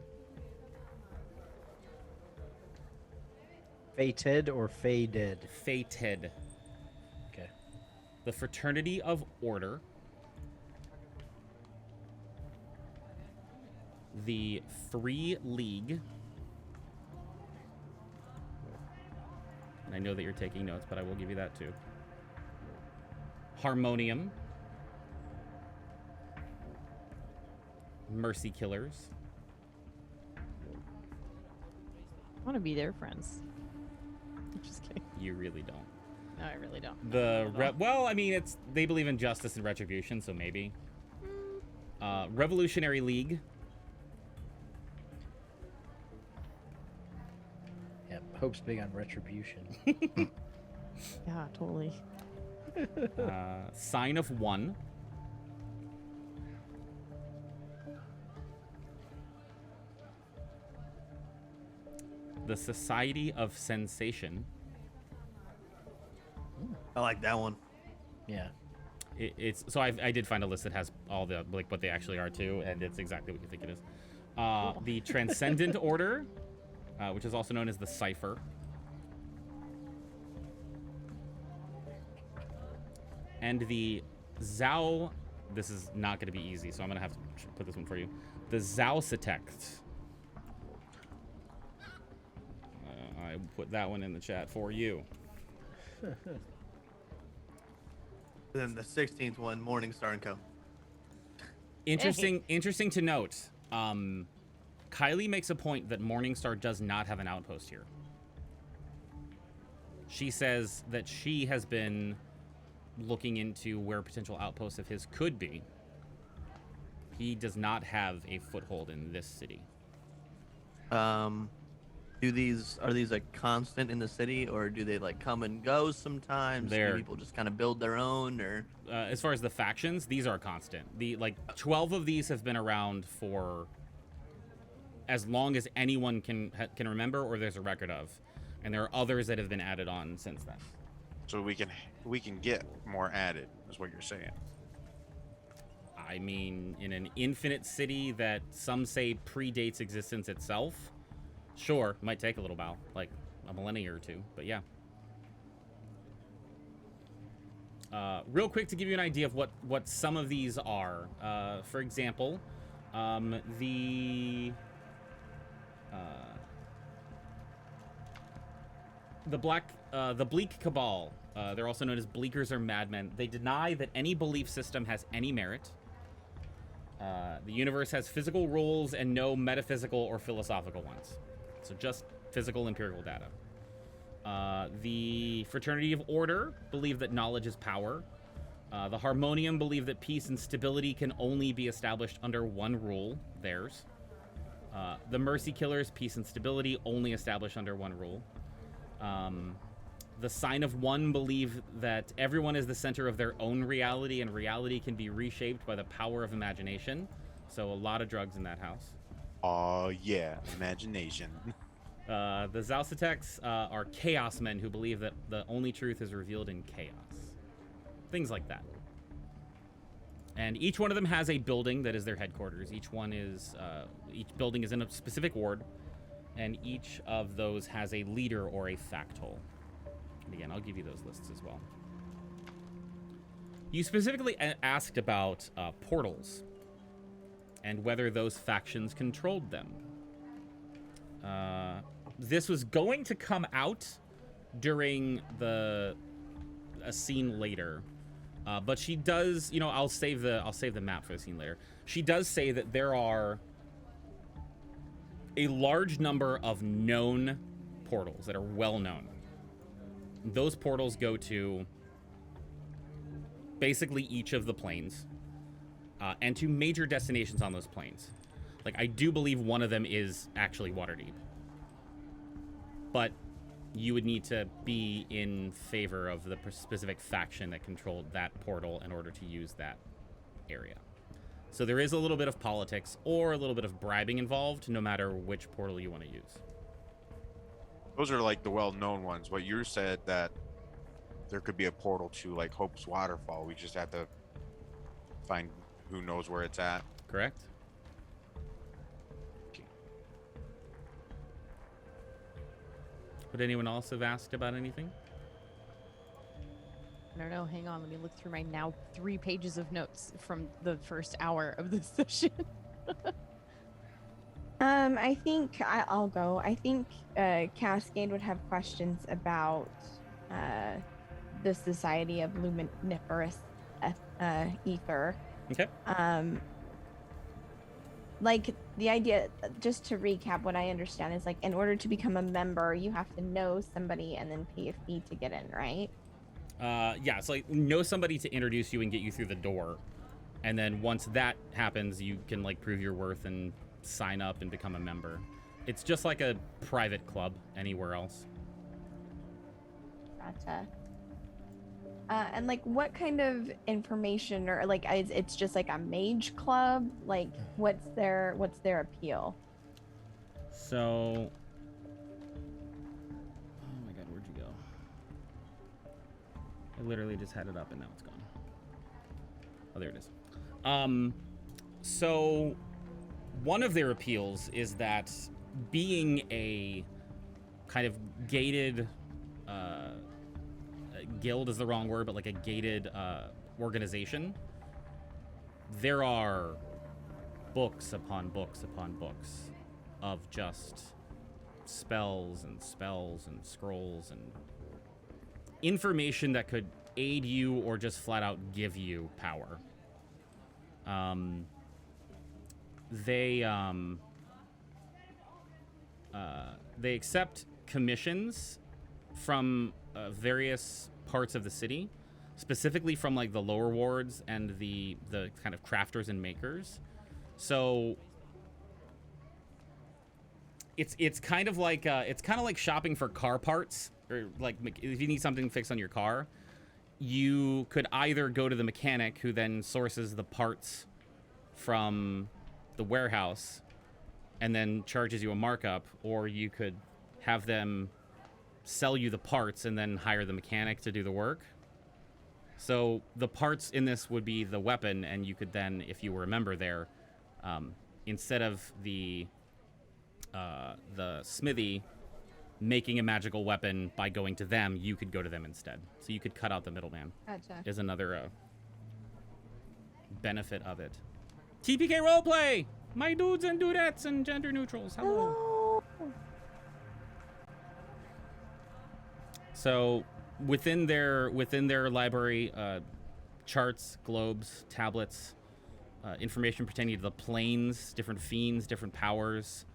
Fated or faded? Fated. Okay. The Fraternity of Order. The Free League. And I know that you're taking notes, but I will give you that too. Harmonium. Mercy Killers. I want to be their friends. I'm just kidding. You really don't. No, I really don't. Well, I mean, they believe in justice and retribution, so maybe. Revolutionary League. Yeah, Hope's big on retribution. Yeah, totally. Sign of One. the Society of Sensation. I like that one. Yeah. It's so I did find a list that has all the like what they actually are too, and it's exactly what you think it is. The Transcendent Order, which is also known as the Cipher. And the Zao, this is not going to be easy, so I'm going to have to put this one for you. The Zausatect. I put that one in the chat for you. Then the 16th one, Morningstar Co. Interesting to note. Kylie makes a point that Morningstar does not have an outpost here. She says that she has been looking into where potential outposts of his could be. He does not have a foothold in this city. Are these like constant in the city, or do they like come and go sometimes? Do people just kind of build their own, or as far as the factions, these are constant. The 12 of these have been around for as long as anyone can remember, or there's a record of, and there are others that have been added on since then. So we can get more added, is what you're saying. I mean, in an infinite city that some say predates existence itself, sure, might take a little while, like a millennia or two, but yeah. Real quick to give you an idea of what some of these are. For example, the Bleak Cabal. They're also known as Bleakers or Madmen. They deny that any belief system has any merit. The universe has physical rules and no metaphysical or philosophical ones. So just physical empirical data. The Fraternity of Order believe that knowledge is power. The Harmonium believe that peace and stability can only be established under one rule, theirs. The Mercy Killers, peace and stability only established under one rule. The Sign of One believe that everyone is the center of their own reality, and reality can be reshaped by the power of imagination. So a lot of drugs in that house. Oh yeah, imagination. The Zausateks are chaos men who believe that the only truth is revealed in chaos. Things like that. And each one of them has a building that is their headquarters. Each building is in a specific ward, and each of those has a leader or a factol. And again, I'll give you those lists as well. You specifically asked about portals and whether those factions controlled them. This was going to come out during a scene later, but she does. I'll save the map for the scene later. She does say that there are a large number of known portals that are well known. Those portals go to basically each of the planes, and to major destinations on those planes. Like, I do believe one of them is actually Waterdeep. But you would need to be in favor of the specific faction that controlled that portal in order to use that area. So there is a little bit of politics or a little bit of bribing involved, no matter which portal you want to use. Those are like the well-known ones. What you said that there could be a portal to like Hope's Waterfall. We just have to find who knows where it's at. Correct? Okay. Would anyone else have asked about anything? I don't know. Hang on. Let me look through my now 3 pages of notes from the first hour of this session. I think I'll go. I think Cascade would have questions about the Society of Luminiferous Ether. Okay. Like, the idea, just to recap, what I understand is, like, in order to become a member, you have to know somebody and then pay a fee to get in, right? Yeah, it's like know somebody to introduce you and get you through the door. And then once that happens, you can like prove your worth and sign up and become a member. It's just like a private club anywhere else. Gotcha. And like, what kind of information, or like, it's just like a mage club? Like, what's their appeal? So I literally just had it up and now it's gone. Oh, there it is. So one of their appeals is that being a kind of gated guild is the wrong word, but like a gated organization, there are books upon books upon books of just spells and scrolls and information that could aid you or just flat out give you power. They accept commissions from various parts of the city, specifically from like the lower wards and the kind of crafters and makers. So it's kind of like shopping for car parts, or like if you need something fixed on your car, you could either go to the mechanic who then sources the parts from the warehouse and then charges you a markup, or you could have them sell you the parts and then hire the mechanic to do the work. So the parts in this would be the weapon, and you could then, if you were a member there, instead of the smithy making a magical weapon by going to them, you could go to them instead. So you could cut out the middleman. Gotcha. Is another benefit of it. TPK roleplay! My dudes and dudettes and gender neutrals. Hello. So within their library, charts, globes, tablets, information pertaining to the planes, different fiends, different powers,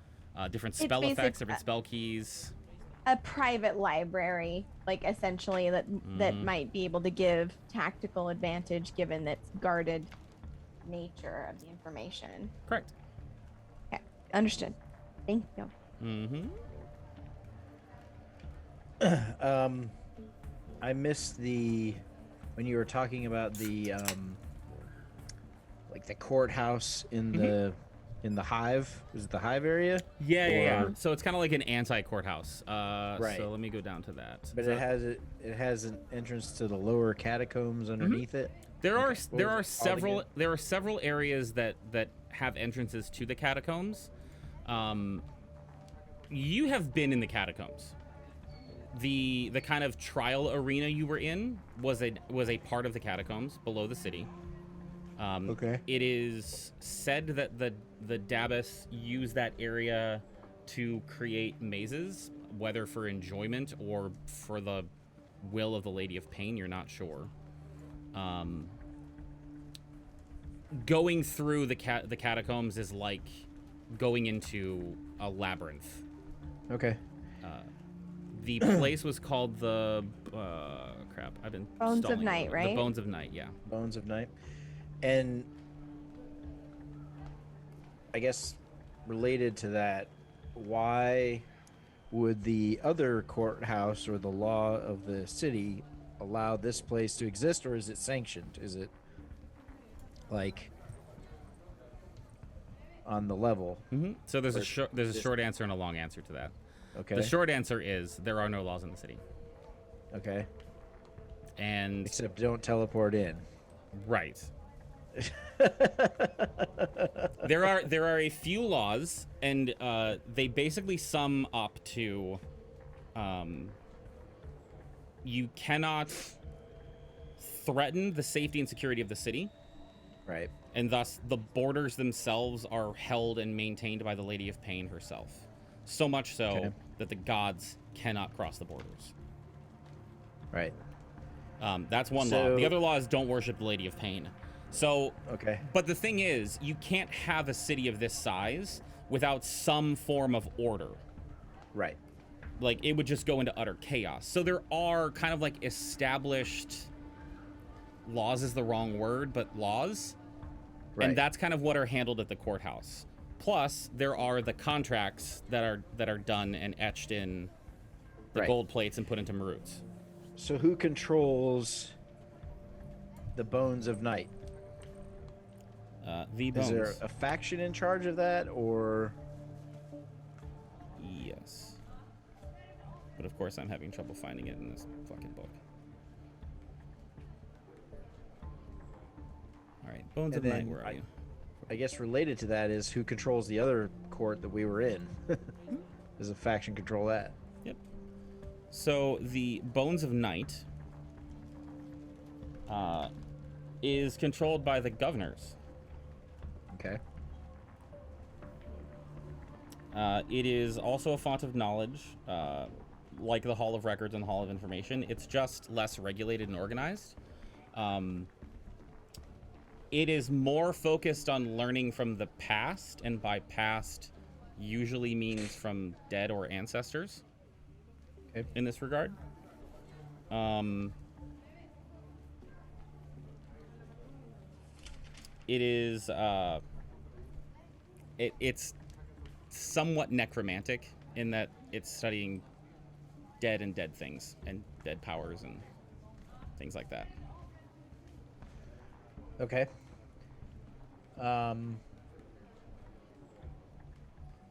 different spell effects, different spell keys. A private library, like essentially that might be able to give tactical advantage given its guarded nature of the information. Correct. Okay, understood. Thank you. I missed when you were talking about the like the courthouse in the hive. Was it the hive area? Yeah. So it's kind of like an anti-courthouse. Right. So let me go down to that. But it has an entrance to the lower catacombs underneath it. There are several areas that have entrances to the catacombs. You have been in the catacombs. The kind of trial arena you were in was a part of the catacombs below the city. Okay. It is said that the Dabus use that area to create mazes, whether for enjoyment or for the will of the Lady of Pain. You're not sure. Going through the catacombs is like going into a labyrinth. Okay. The place was called the crap. I've been Bones of stalling Night, it. right? The Bones of Night, yeah. Bones of Night. And I guess related to that, why would the other courthouse or the law of the city allow this place to exist, or is it sanctioned? Is it like on the level? So there's a short answer and a long answer to that. Okay. The short answer is there are no laws in the city. Okay. And Except don't teleport in. right. There are a few laws, and they basically sum up to you cannot threaten the safety and security of the city. Right. And thus the borders themselves are held and maintained by the Lady of Pain herself. So much so that the gods cannot cross the borders. Right. That's one law. The other law is don't worship the Lady of Pain. So, but the thing is, you can't have a city of this size without some form of order. Right. Like, it would just go into utter chaos. So there are kind of like established laws is the wrong word, but laws. Right. And that's kind of what are handled at the courthouse. Plus, there are the contracts that are done and etched in the gold plates and put into maroots. So who controls the Bones of Night? The Bones. Is there a faction in charge of that, or? Yes. But of course, I'm having trouble finding it in this fucking book. All right, Bones And of Night, then where are you? I guess related to that is who controls the other court that we were in. Does a faction control that? Yep. So the Bones of Night is controlled by the governors. Okay. It is also a font of knowledge, like the Hall of Records and the Hall of Information. It's just less regulated and organized. It is more focused on learning from the past, and by past usually means from dead or ancestors. Okay. In this regard. It is it's somewhat necromantic in that it's studying dead and dead things and dead powers and things like that. Okay.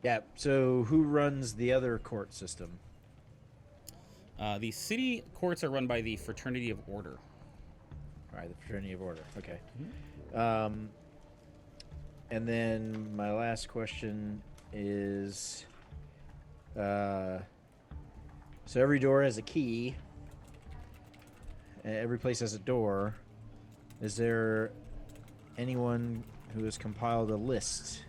Yeah, so who runs the other court system? The city courts are run by the Fraternity of Order. All right, the Fraternity of Order. Okay. Mm-hmm. And then my last question is, so every door has a key, and every place has a door. Is there anyone who has compiled a list,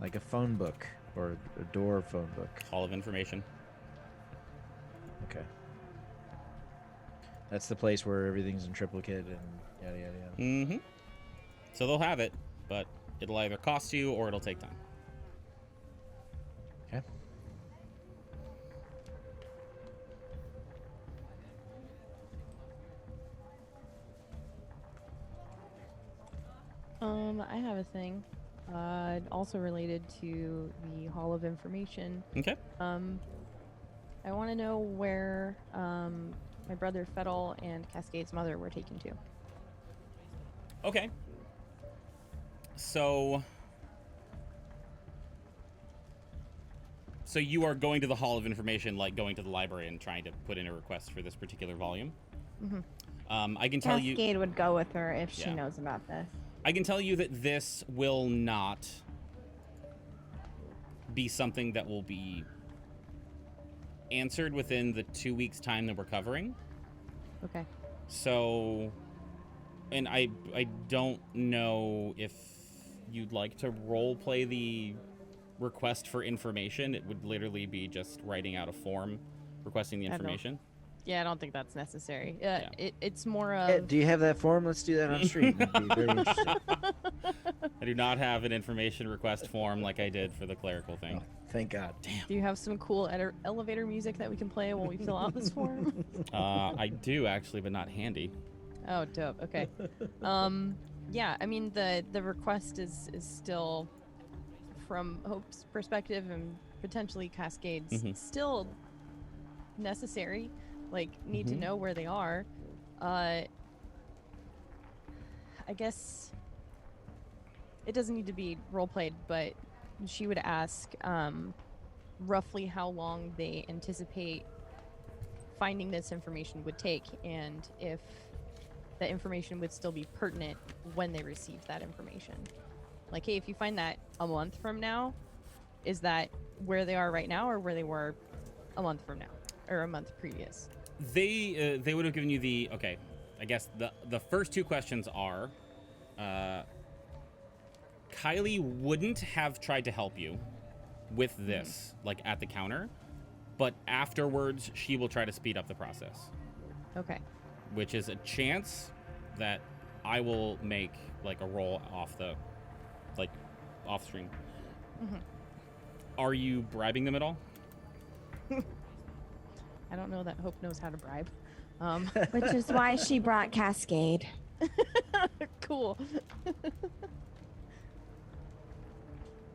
like a phone book or a door phone book? Hall of Information. Okay. That's the place where everything's in triplicate and yada yada yada. Mm-hmm. So they'll have it, but it'll either cost you or it'll take time. Okay. I have a thing, also related to the Hall of Information. Okay. I want to know where my brother Fettel and Cascade's mother were taken to. Okay. So you are going to the Hall of Information, like going to the library and trying to put in a request for this particular volume. Mm-hmm. I can tell you. Cascade would go with her if she Yeah. knows about this. I can tell you that this will not be something that will be answered within the 2 weeks' time that we're covering. Okay. So, and I don't know if you'd like to role play the request for information. It would literally be just writing out a form requesting the I don't- information. Yeah, I don't think that's necessary. Yeah. It's more Yeah, of. do you have that form? Let's do that on stream. That'd be very interesting. I do not have an information request form like I did for the clerical thing. Oh, thank God. Do you have some cool elevator music that we can play while we fill out this form? I do actually, but not handy. Oh, dope. Okay. Yeah, I mean the request is still, from Hope's perspective and potentially Cascade's, Mhm. still necessary. Like, need to Mhm. know where they are. I guess it doesn't need to be role played, but she would ask roughly how long they anticipate finding this information would take, and if that information would still be pertinent when they receive that information. Like, hey, if you find that a month from now, is that where they are right now or where they were a month from now or a month previous? They would have given you the okay. I guess the first two questions are, Kylie wouldn't have tried to help you with this, like at the counter, but afterwards she will try to speed up the process, Okay. which is a chance that I will make like a roll off the, like, off screen. Mhm. Are you bribing them at all? I don't know that Hope knows how to bribe. Which is why she brought Cascade. Cool.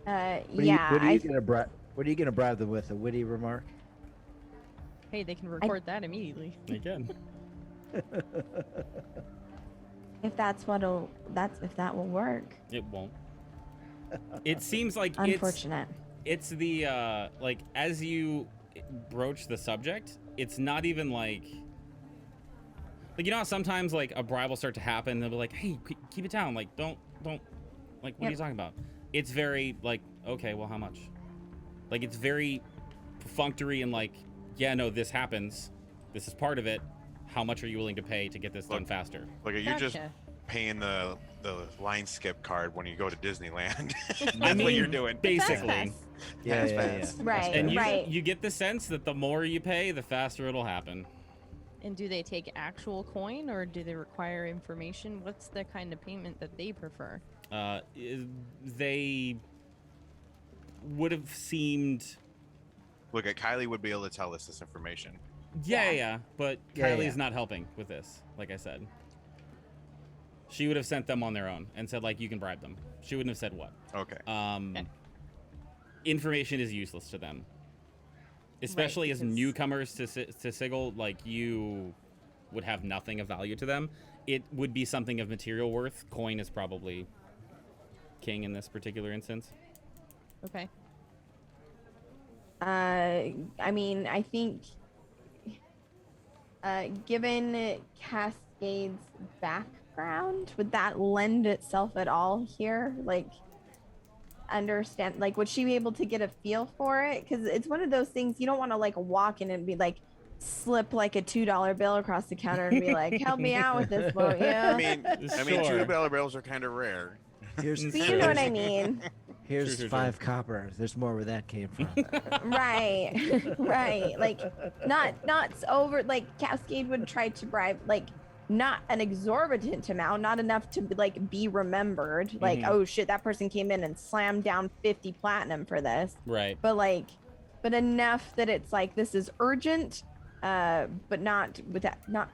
What Yeah, are you gonna bribe them with? A witty remark? Hey, they can record that immediately. Again. if that will work. It won't. It seems like Unfortunate. it's the like, as you broach the subject, it's not even like Like, you know how sometimes, like, a bribe will start to happen, and they'll be like, hey, keep it down. Like, don't, like, what are you talking about? It's very, like, okay, well, how much? Like, it's very perfunctory and, like, yeah, no, this happens. This is part of it. How much are you willing to pay to get this done faster? Look, you're just paying the line skip card when you go to Disneyland. That's what you're doing. Basically. Yeah. Right. And you get the sense that the more you pay, the faster it'll happen. And do they take actual coin or do they require information? What's the kind of payment that they prefer? They would have seemed... Look, Kylie would be able to tell us this information. Yeah, but Kylie's not helping with this, like I said. She would have sent them on their own and said, like, you can bribe them. She wouldn't have said what. Okay. Information is useless to them. Especially as newcomers to Sigil, like, you would have nothing of value to them. It would be something of material worth. Coin is probably king in this particular instance. Okay. I mean, I think given Cascade's background, would that lend itself at all here? Like, understand, like, would she be able to get a feel for it? Because it's one of those things you don't want to, like, walk in and be like, slip like a $2 bill across the counter and be like, help me out with this boat. Yeah. I mean, $2 bills are kind of rare. You know what I mean. Here's Sure. 5 copper. There's more where that came from. Right. Like, not over. Like, Cascade would try to bribe, like, not an exorbitant amount, not enough to, like, be remembered. Like, oh shit, that person came in and slammed down 50 platinum for this. Right. But enough that it's like, this is urgent, but not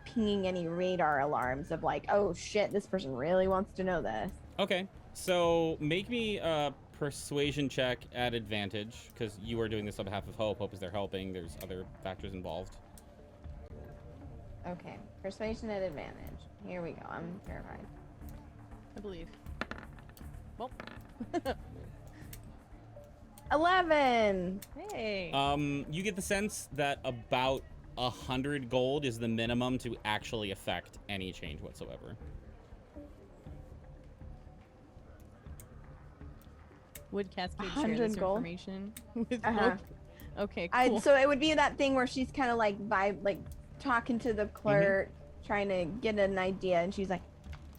pinging any radar alarms of like, oh shit, this person really wants to know this. Okay. So make me a persuasion check at advantage, because you are doing this on behalf of Hope. Hope is there helping. There's other factors involved. Okay. Persuasion at advantage. Here we go. I'm terrified. I believe. Well. 11. Hey. You get the sense that about 100 gold is the minimum to actually affect any change whatsoever. Would Cascade share this information with Hope? Okay, cool. So it would be that thing where she's kind of like talking to the clerk, trying to get an idea, and she's like,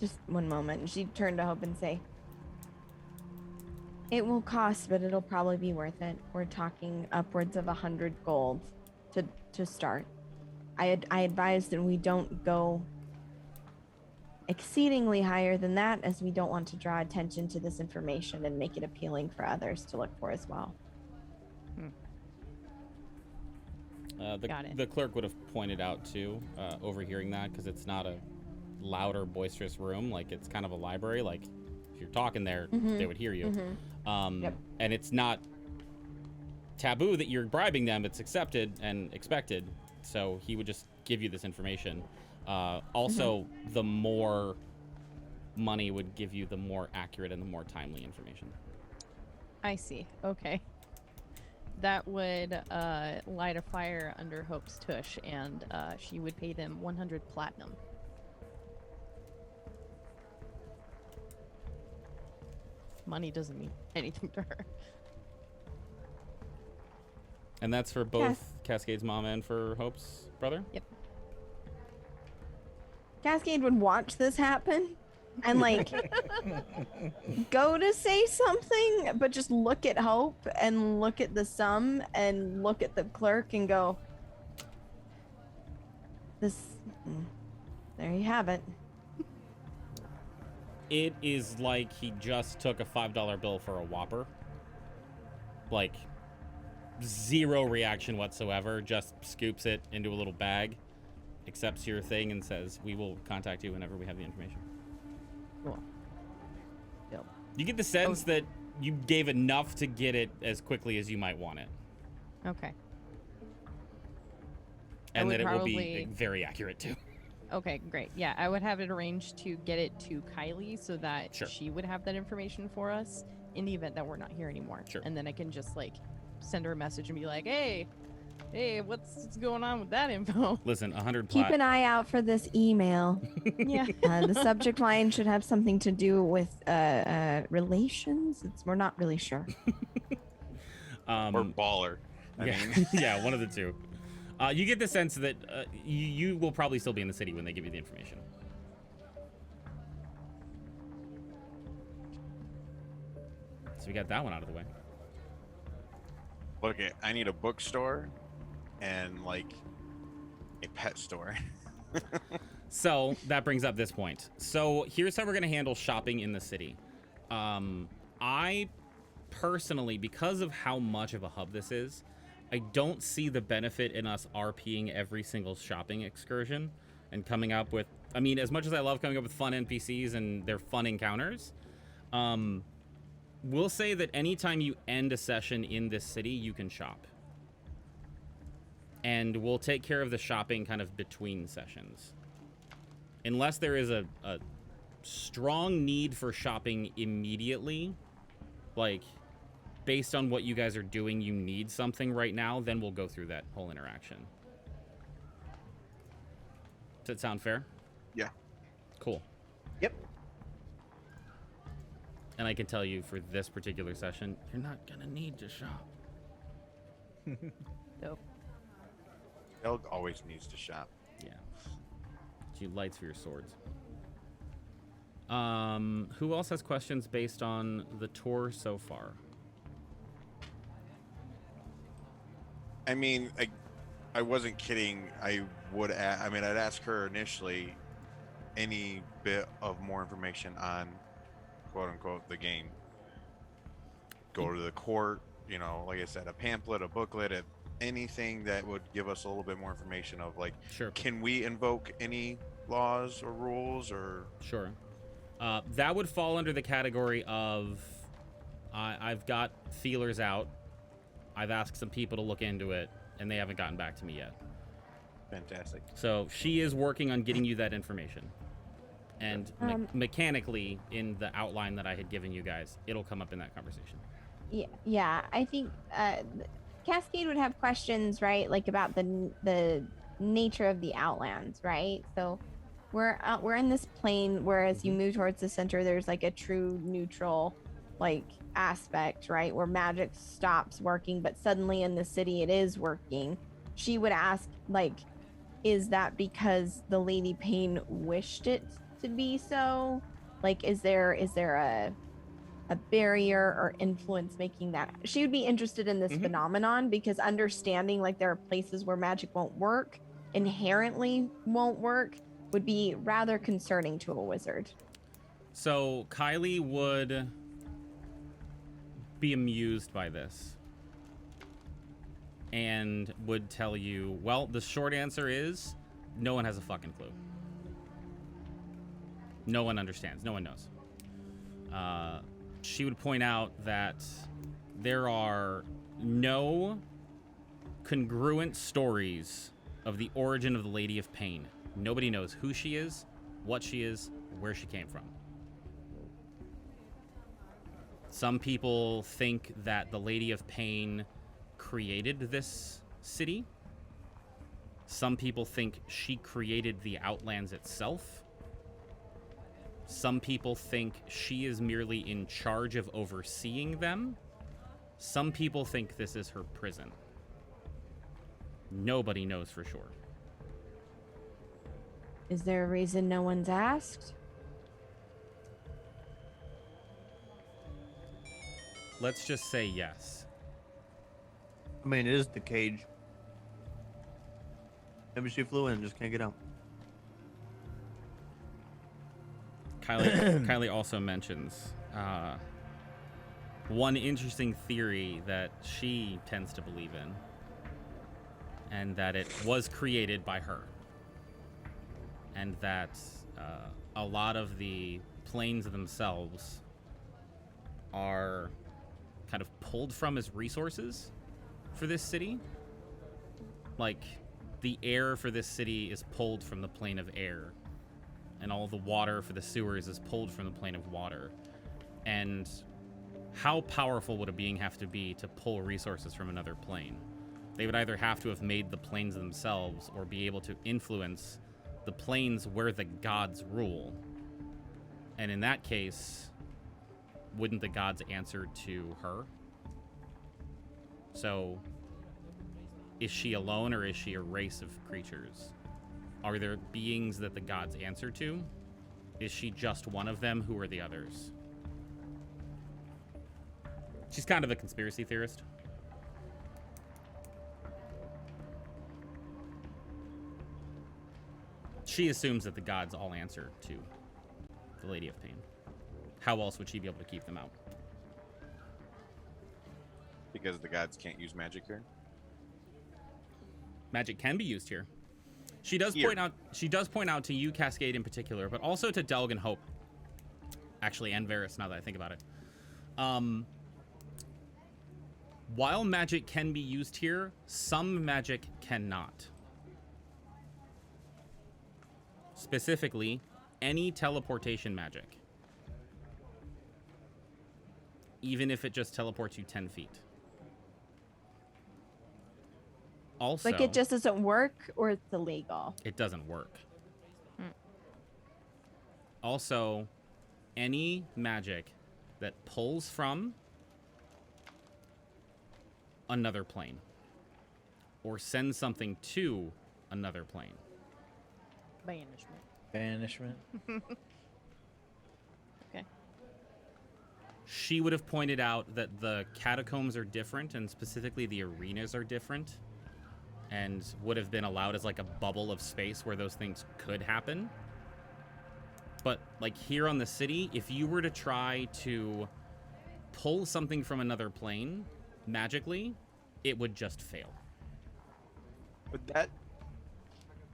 just one moment. And she'd turn to Hope and say, it will cost, but it'll probably be worth it. We're talking upwards of 100 gold to start. I advise that we don't go exceedingly higher than that, as we don't want to draw attention to this information and make it appealing for others to look for as well. The clerk would have pointed out too, overhearing that, because it's not a loud or boisterous room. Like, it's kind of a library. Like, if you're talking there, they would hear you. And it's not taboo that you're bribing them. It's accepted and expected. So he would just give you this information. Also, the more money would give you the more accurate and the more timely information. I see. Okay. That would light a fire under Hope's tush, and she would pay them 100 platinum. Money doesn't mean anything to her. And that's for both Cascade's mom and for Hope's brother? Yep. Cascade would watch this happen and like go to say something, but just look at Hope and look at the sum and look at the clerk and go, there you have it. It is like he just took a $5 bill for a Whopper. Like, zero reaction whatsoever, just scoops it into a little bag, accepts your thing, and says, we will contact you whenever we have the information. Cool. Yep. You get the sense that you gave enough to get it as quickly as you might want it. Okay. And that it will be very accurate, too. Okay, great. Yeah, I would have it arranged to get it to Kylie so that she would have that information for us in the event that we're not here anymore. Sure. And then I can just, like, send her a message and be like, hey, Hey, what's going on with that info? Listen, 100 Keep plat. an eye out for this email. Yeah. The subject line should have something to do with relations. We're not really sure. Or baller. I yeah, mean, yeah, one of the two. You get the sense that you will probably still be in the city when they give you the information. So we got that one out of the way. look, I need a bookstore and like a pet store. So that brings up this point. So here's how we're going to handle shopping in the city. I personally, because of how much of a hub this is, I don't see the benefit in us RPing every single shopping excursion and coming up with, I mean, as much as I love coming up with fun NPCs and their fun encounters, we'll say that anytime you end a session in this city, you can shop. And we'll take care of the shopping kind of between sessions. Unless there is a strong need for shopping immediately, like based on what you guys are doing, you need something right now, then we'll go through that whole interaction. Does that sound fair? Yeah. Cool. Yep. And I can tell you for this particular session, you're not gonna need to shop. Dope. Elg always needs to shop. Yeah. She lights for your swords. Who else has questions based on the tour so far? I mean, I wasn't kidding. I would. I'd ask her initially any bit of more information on "quote unquote" the game. Go to the court. You know, like I said, a pamphlet, a booklet, anything that would give us a little bit more information of like, Sure. Can we invoke any laws or rules or? Sure. That would fall under the category of I've got feelers out. I've asked some people to look into it, and they haven't gotten back to me yet. Fantastic. So she is working on getting you that information. And mechanically, in the outline that I had given you guys, it'll come up in that conversation. Yeah. I think Cascade would have questions, right? Like about the nature of the Outlands, right? So we're in this plane, whereas you move towards the center, there's like a true neutral like aspect, right? Where magic stops working, but suddenly in the city it is working. She would ask, like, is that because the Lady Pain wished it to be so? Like, is there a barrier or influence making that? She would be interested in this phenomenon, because understanding like there are places where magic won't work, inherently won't work, would be rather concerning to a wizard. So Kylie would be amused by this and would tell you, well, the short answer is no one has a fucking clue. No one understands. No one knows. She would point out that there are no congruent stories of the origin of the Lady of Pain. Nobody knows who she is, what she is, where she came from. Some people think that the Lady of Pain created this city. Some people think she created the Outlands itself. Some people think she is merely in charge of overseeing them. Some people think this is her prison. Nobody knows for sure. Is there a reason no one's asked? Let's just say yes. I mean, it is the cage. Maybe she flew in and just can't get out. Kylie also mentions one interesting theory that she tends to believe in, and that it was created by her, and that a lot of the planes themselves are kind of pulled from as resources for this city. Like, the air for this city is pulled from the plane of air, and all the water for the sewers is pulled from the plane of water. And how powerful would a being have to be to pull resources from another plane? They would either have to have made the planes themselves or be able to influence the planes where the gods rule. And in that case, wouldn't the gods answer to her? So, is she alone or is she a race of creatures? Are there beings that the gods answer to? Is she just one of them? Who are the others? She's kind of a conspiracy theorist. She assumes that the gods all answer to the Lady of Pain. How else would she be able to keep them out? Because the gods can't use magic here. Magic can be used here. She does point out to you, Cascade, in particular, but also to Delg and Hope. Actually, and Varys, now that I think about it. While magic can be used here, some magic cannot. Specifically, any teleportation magic. Even if it just teleports you 10 feet. Also, Like it just doesn't work, or it's illegal. it doesn't work. Also, any magic that pulls from another plane or sends something to another plane. Banishment. Banishment. Okay. She would have pointed out that the catacombs are different, and specifically the arenas are different, and would have been allowed as like a bubble of space where those things could happen. But like here on the city, if you were to try to pull something from another plane magically, it would just fail. Would that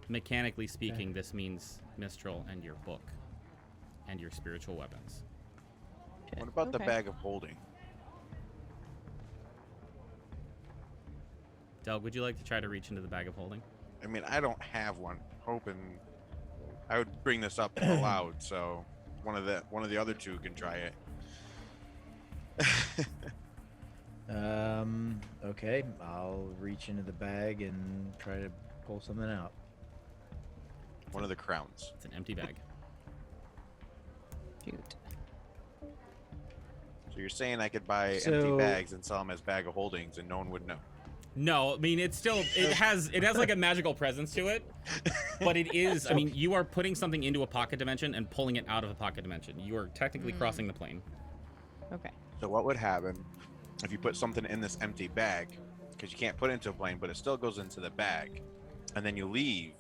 Mechanically speaking, this means Mistral and your book and your spiritual weapons. What about the Okay. bag of holding? Delg, would you like to try to reach into the bag of holding? I mean, I don't have one. Hoping I would bring this up aloud, so one of the other two can try it. Okay, I'll reach into the bag and try to pull something out. One of the crowns. It's an empty bag. Shoot. So you're saying I could buy empty So- bags and sell them as bag of holdings, and no one would know? No, I mean, it's still, it has like a magical presence to it, but it is, I mean, you are putting something into a pocket dimension and pulling it out of a pocket dimension. You are technically crossing the plane. Okay. So what would happen if you put something in this empty bag, because you can't put it into a plane, but it still goes into the bag, and then you leave?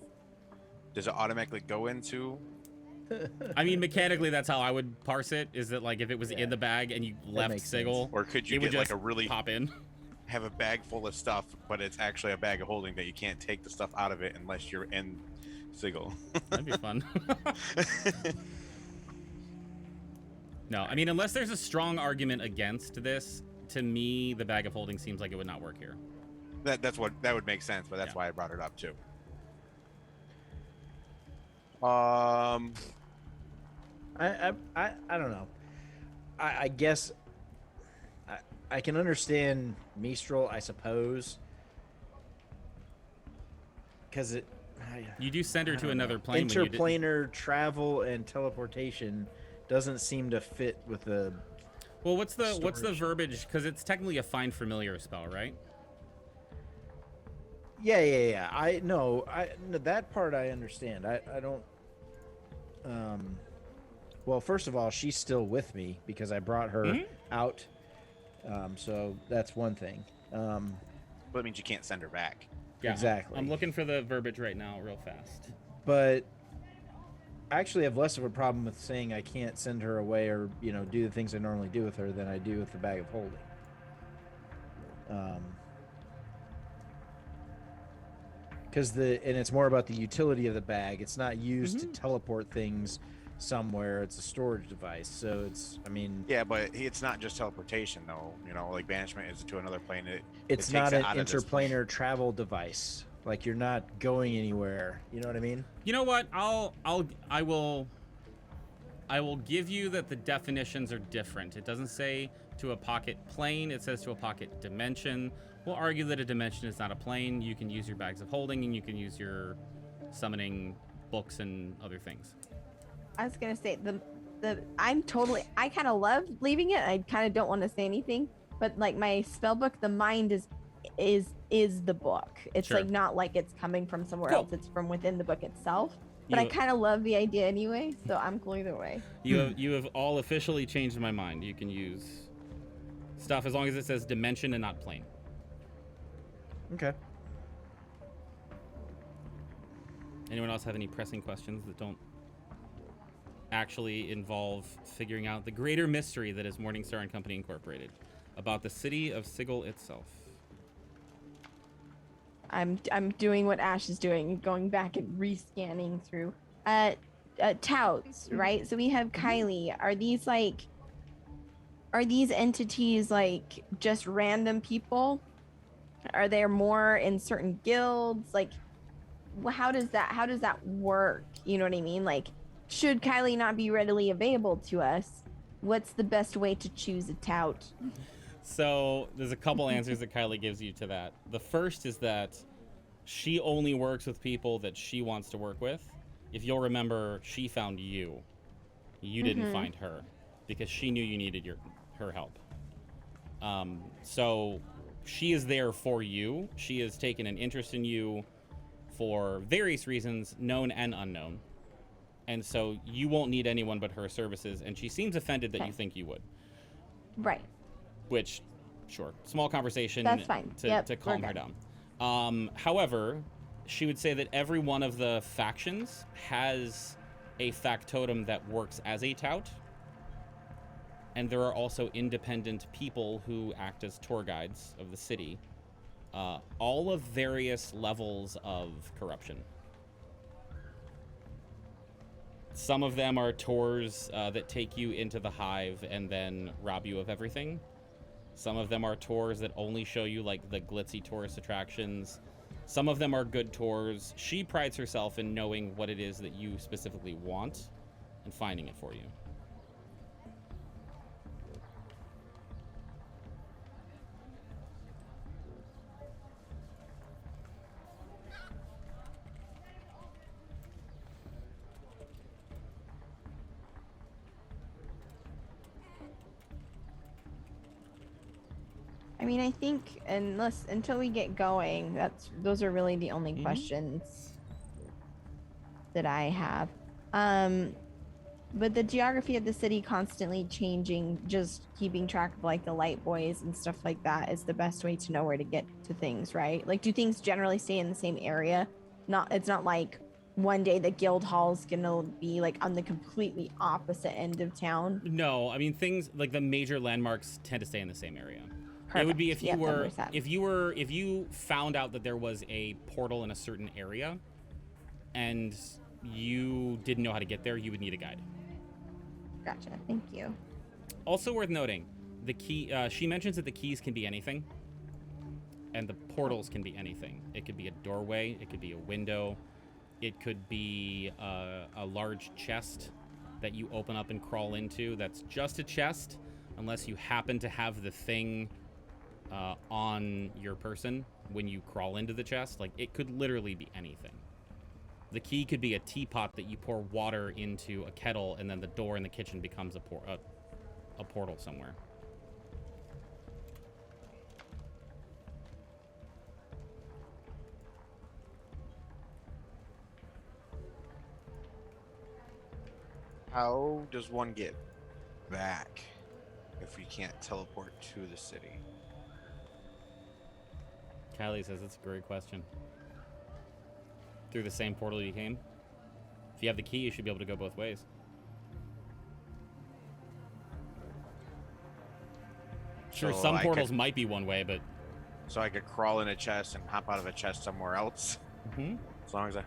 Does it automatically go into? I mean, mechanically, that's how I would parse it, is that like if it was Yeah. in the bag and you left makes Sigil, Or could you it would get like just a really pop in. have a bag full of stuff, but it's actually a bag of holding that you can't take the stuff out of it unless you're in Sigil? That'd be fun. No, I mean, unless there's a strong argument against this, to me, the bag of holding seems like it would not work here. That would make sense, but that's Yeah. why I brought it up too. I don't know. I guess I can understand Mistral, I suppose, because it. You do send her I to don't another know. plane. When you did, Interplanar travel and teleportation doesn't seem to fit with the. well, what's the storage. verbiage? Because it's technically a find familiar spell, right? Yeah. I know. That part I understand. I don't. Well, first of all, she's still with me because I brought her out. So that's one thing. But it means you can't send her back. Yeah, Exactly. I'm looking for the verbiage right now, real fast. But I actually have less of a problem with saying I can't send her away or do the things I normally do with her than I do with the bag of holding. Because it's more about the utility of the bag. It's not used to teleport things somewhere. It's a storage device. So it's, I mean, Yeah, but it's not just teleportation though. Like banishment is to another plane. it's takes not it an out of this plane. interplanar travel device. Like you're not going anywhere. You know what I mean? You know what? I will give you that the definitions are different. It doesn't say to a pocket plane. It says to a pocket dimension. We'll argue that a dimension is not a plane. You can use your bags of holding, and you can use your summoning books and other things. I was gonna say I kind of love leaving it. I kind of don't want to say anything, but like my spell book, the mind is the book. It's Sure. like not like it's coming from somewhere Cool. else. It's from within the book itself. But You- I kind of love the idea anyway, so I'm cool either way. You have all officially changed my mind. You can use stuff as long as it says dimension and not plane. Okay. Anyone else have any pressing questions that don't actually involve figuring out the greater mystery that is Morningstar and Company Incorporated about the city of Sigil itself? I'm doing what Ash is doing, going back and rescanning through. Touts, right? So we have Kylie. Are these entities like just random people? Are there more in certain guilds? Like, how does that work? You know what I mean? Like, should Kylie not be readily available to us, what's the best way to choose a tout? So there's a couple answers that Kylie gives you to that. The first is that she only works with people that she wants to work with. If you'll remember, she found you. You didn't find her because she knew you needed her help. So she is there for you. She has taken an interest in you for various reasons, known and unknown. And so you won't need anyone but her services, and she seems offended that you think you would. Right. Which, sure, small conversation. That's fine. To calm her down. However, she would say that every one of the factions has a factotum that works as a tout. And there are also independent people who act as tour guides of the city. All of various levels of corruption. Some of them are tours that take you into the hive and then rob you of everything. Some of them are tours that only show you like the glitzy tourist attractions. Some of them are good tours. She prides herself in knowing what it is that you specifically want and finding it for you. I mean, I think until we get going, those are really the only questions that I have. But the geography of the city constantly changing, just keeping track of like the light boys and stuff like that is the best way to know where to get to things, right? Like, do things generally stay in the same area? It's not like one day the guild hall's gonna be like on the completely opposite end of town. No, I mean things like the major landmarks tend to stay in the same area. Perfect. It would be if you Yep, if you found out that there was a portal in a certain area and you didn't know how to get there, you would need a guide. Gotcha. Thank you. Also worth noting, the key she mentions that the keys can be anything and the portals can be anything. It could be a doorway, it could be a window, it could be a large chest that you open up and crawl into. That's just a chest unless you happen to have the thing on your person when you crawl into the chest. Like, it could literally be anything. The key could be a teapot that you pour water into a kettle, and then the door in the kitchen becomes a portal somewhere. How does one get back if we can't teleport to the city? Kylie says it's a great question. Through the same portal you came? If you have the key, you should be able to go both ways. Sure, So some I portals could- might be one way, but... So I could crawl in a chest and hop out of a chest somewhere else, as long as I.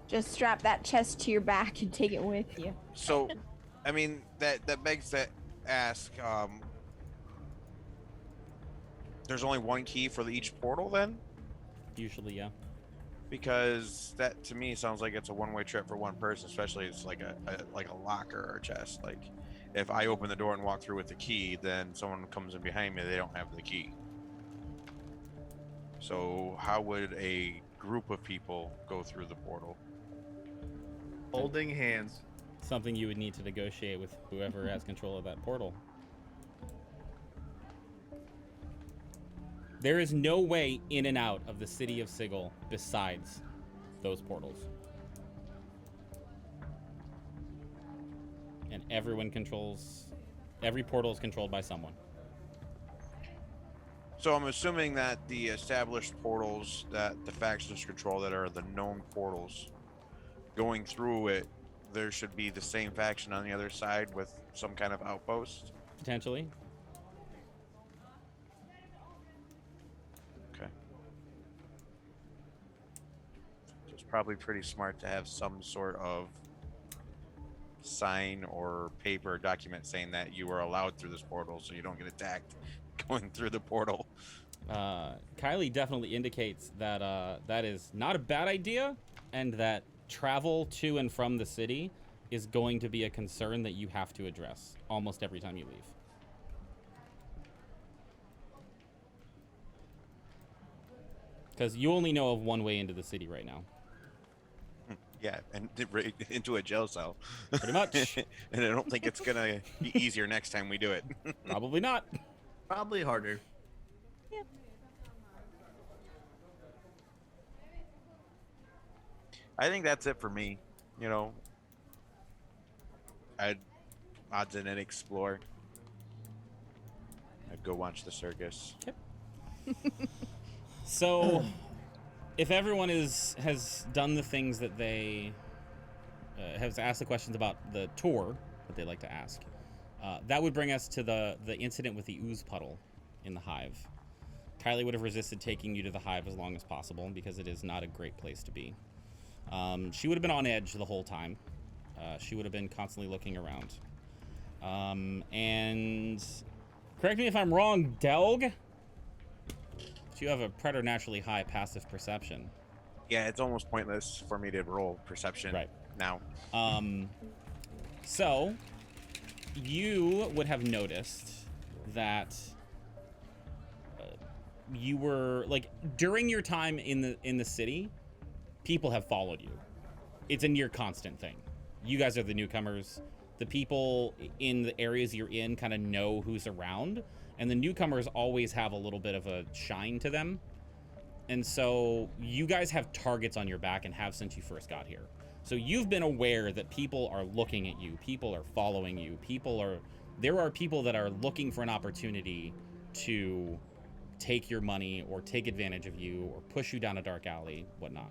Just strap that chest to your back and take it with you. So, I mean, that begs to ask. There's only one key for each portal, then? Usually, yeah. Because that to me sounds like it's a one-way trip for one person, especially it's like a locker or a chest. Like if I open the door and walk through with the key, then someone comes in behind me, they don't have the key. So how would a group of people go through the portal? Holding hands. Something you would need to negotiate with whoever has control of that portal. There is no way in and out of the city of Sigil besides those portals. And every portal is controlled by someone. So I'm assuming that the established portals that the factions control, that are the known portals, going through it, there should be the same faction on the other side with some kind of outpost. Potentially. Okay. So it's probably pretty smart to have some sort of sign or paper document saying that you are allowed through this portal so you don't get attacked going through the portal. Kylie definitely indicates that that is not a bad idea, and that travel to and from the city is going to be a concern that you have to address almost every time you leave. Because you only know of one way into the city right now. Yeah, and right into a jail cell. Pretty much. And I don't think it's gonna be easier next time we do it. Probably not. Probably harder. Yeah. I think that's it for me. You know, I'd odds in it explore. I'd go watch the circus. So, if everyone has done the things that they has asked the questions about the tour that they like to ask, that would bring us to the incident with the ooze puddle in the hive. Kylie would have resisted taking you to the hive as long as possible because it is not a great place to be. She would have been on edge the whole time. She would have been constantly looking around. And correct me if I'm wrong, Delg. You have a preternaturally high passive perception. Yeah, it's almost pointless for me to roll perception now. So you would have noticed that you were like during your time in the city, people have followed you. It's a near constant thing. You guys are the newcomers. The people in the areas you're in kind of know who's around. And the newcomers always have a little bit of a shine to them. And so you guys have targets on your back and have since you first got here. So you've been aware that people are looking at you. People are following you. There are people that are looking for an opportunity to take your money or take advantage of you or push you down a dark alley, whatnot.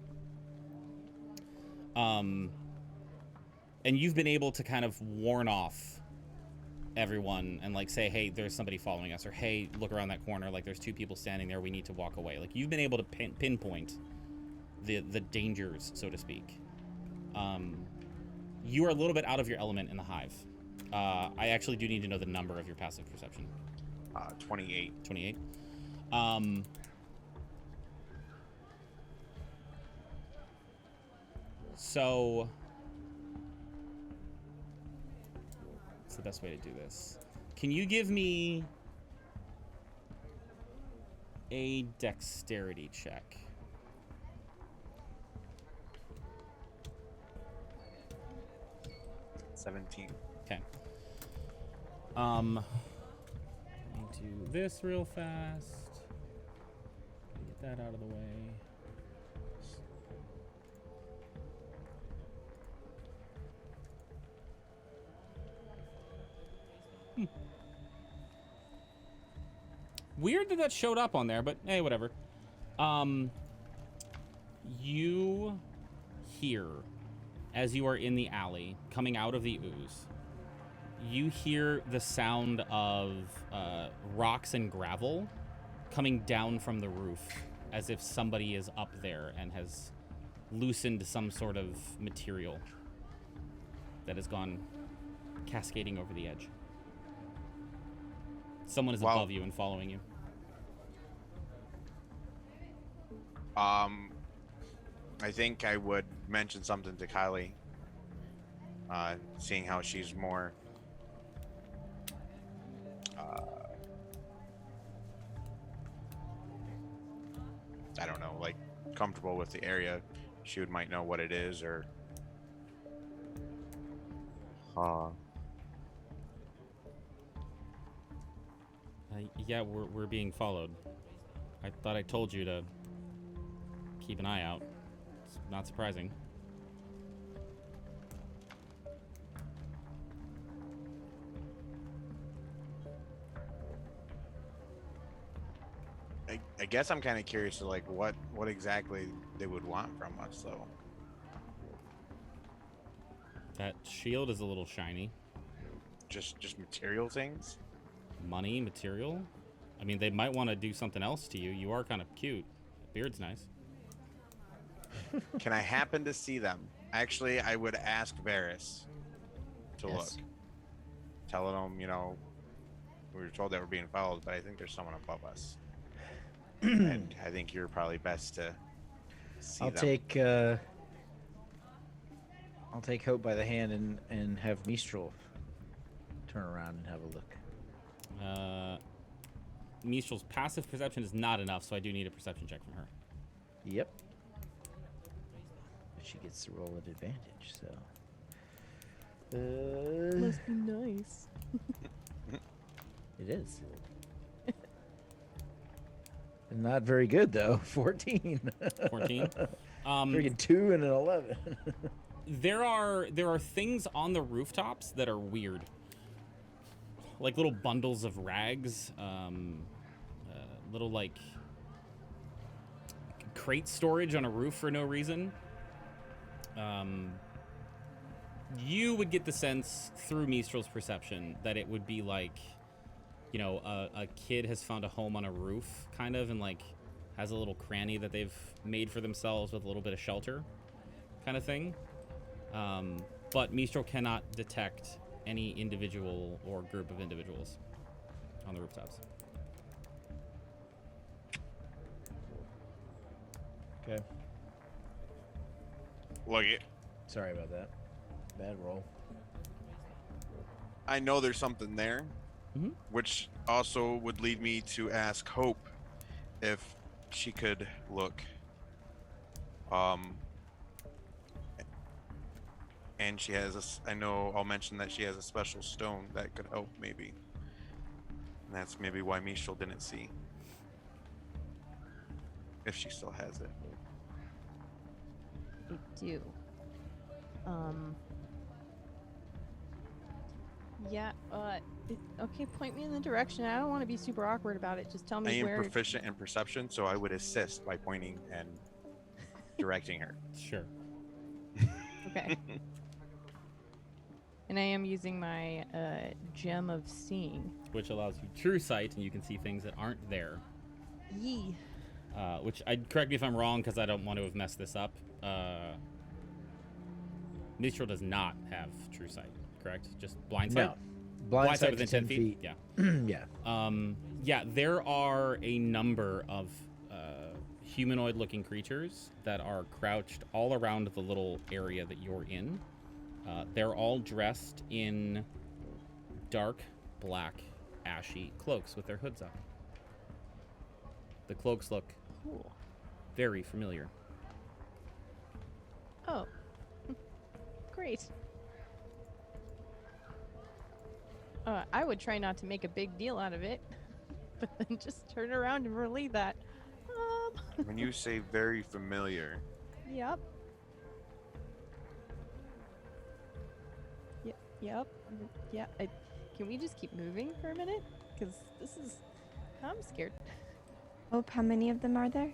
And you've been able to kind of warn off everyone and like say, hey, there's somebody following us, or hey, look around that corner, like there's two people standing there, we need to walk away. Like you've been able to pinpoint the dangers, so to speak. You are a little bit out of your element in the hive. I actually do need to know the number of your passive perception. 28. 28. So what's the best way to do this? Can you give me a dexterity check? $17. Okay. Let me do this real fast. Get that out of the way. Weird that showed up on there, but hey, whatever. You hear, as you are in the alley, coming out of the ooze, you hear the sound of rocks and gravel coming down from the roof, as if somebody is up there and has loosened some sort of material that has gone cascading over the edge. Someone is above you and following you. I think I would mention something to Kylie, seeing how she's more I don't know, like comfortable with the area. She might know what it is, or Yeah, we're being followed. I thought I told you to keep an eye out. It's not surprising. I guess I'm kind of curious to like what exactly they would want from us, though. That shield is a little shiny. Just material things. Money, material. I mean, they might want to do something else to you. You are kind of cute. Beard's nice. Can I happen to see them? Actually, I would ask Varys to Yes. look. Tell them, we were told that we're being followed, but I think there's someone above us. And I think you're probably best to see I'll them. take Hope by the hand and have Mistral turn around and have a look. Mistral's passive perception is not enough, so I do need a perception check from her. Yep. But she gets to roll at advantage, so. Must be nice. It is. Not very good though. 14. 14. Freaking 2 and an 11. There are things on the rooftops that are weird, like little bundles of rags, little like crate storage on a roof for no reason. You would get the sense through Mistral's perception that it would be like, a kid has found a home on a roof, kind of, and like has a little cranny that they've made for themselves with a little bit of shelter, kind of thing. But Mistral cannot detect any individual or group of individuals on the rooftops. Okay. Look, Sorry about that. Bad roll. I know there's something there, Mm-hmm. which also would lead me to ask Hope if she could look. And she has I know I'll mention that she has a special stone that could help, maybe. And that's maybe why Mistral didn't see. If she still has it. I do. Yeah, okay, point me in the direction. I don't want to be super awkward about it. Just tell I me am where. proficient in perception, so I would assist by pointing and directing her. Sure. Okay. And I am using my gem of seeing. Which allows you true sight, and you can see things that aren't there. Yee. Correct me if I'm wrong, because I don't want to have messed this up. Mistral does not have true sight, correct? Just blind sight? No. Blind sight within to 10 feet? Yeah. Yeah. Yeah, there are a number of humanoid-looking creatures that are crouched all around the little area that you're in. They're all dressed in dark, black, ashy cloaks with their hoods up. The cloaks look Cool. very familiar. Oh. Great. I would try not to make a big deal out of it, but then just turn around and relay that. When you say very familiar, Yep. Yep. Yeah. Can we just keep moving for a minute? Because this is. I'm scared. Hope, how many of them are there?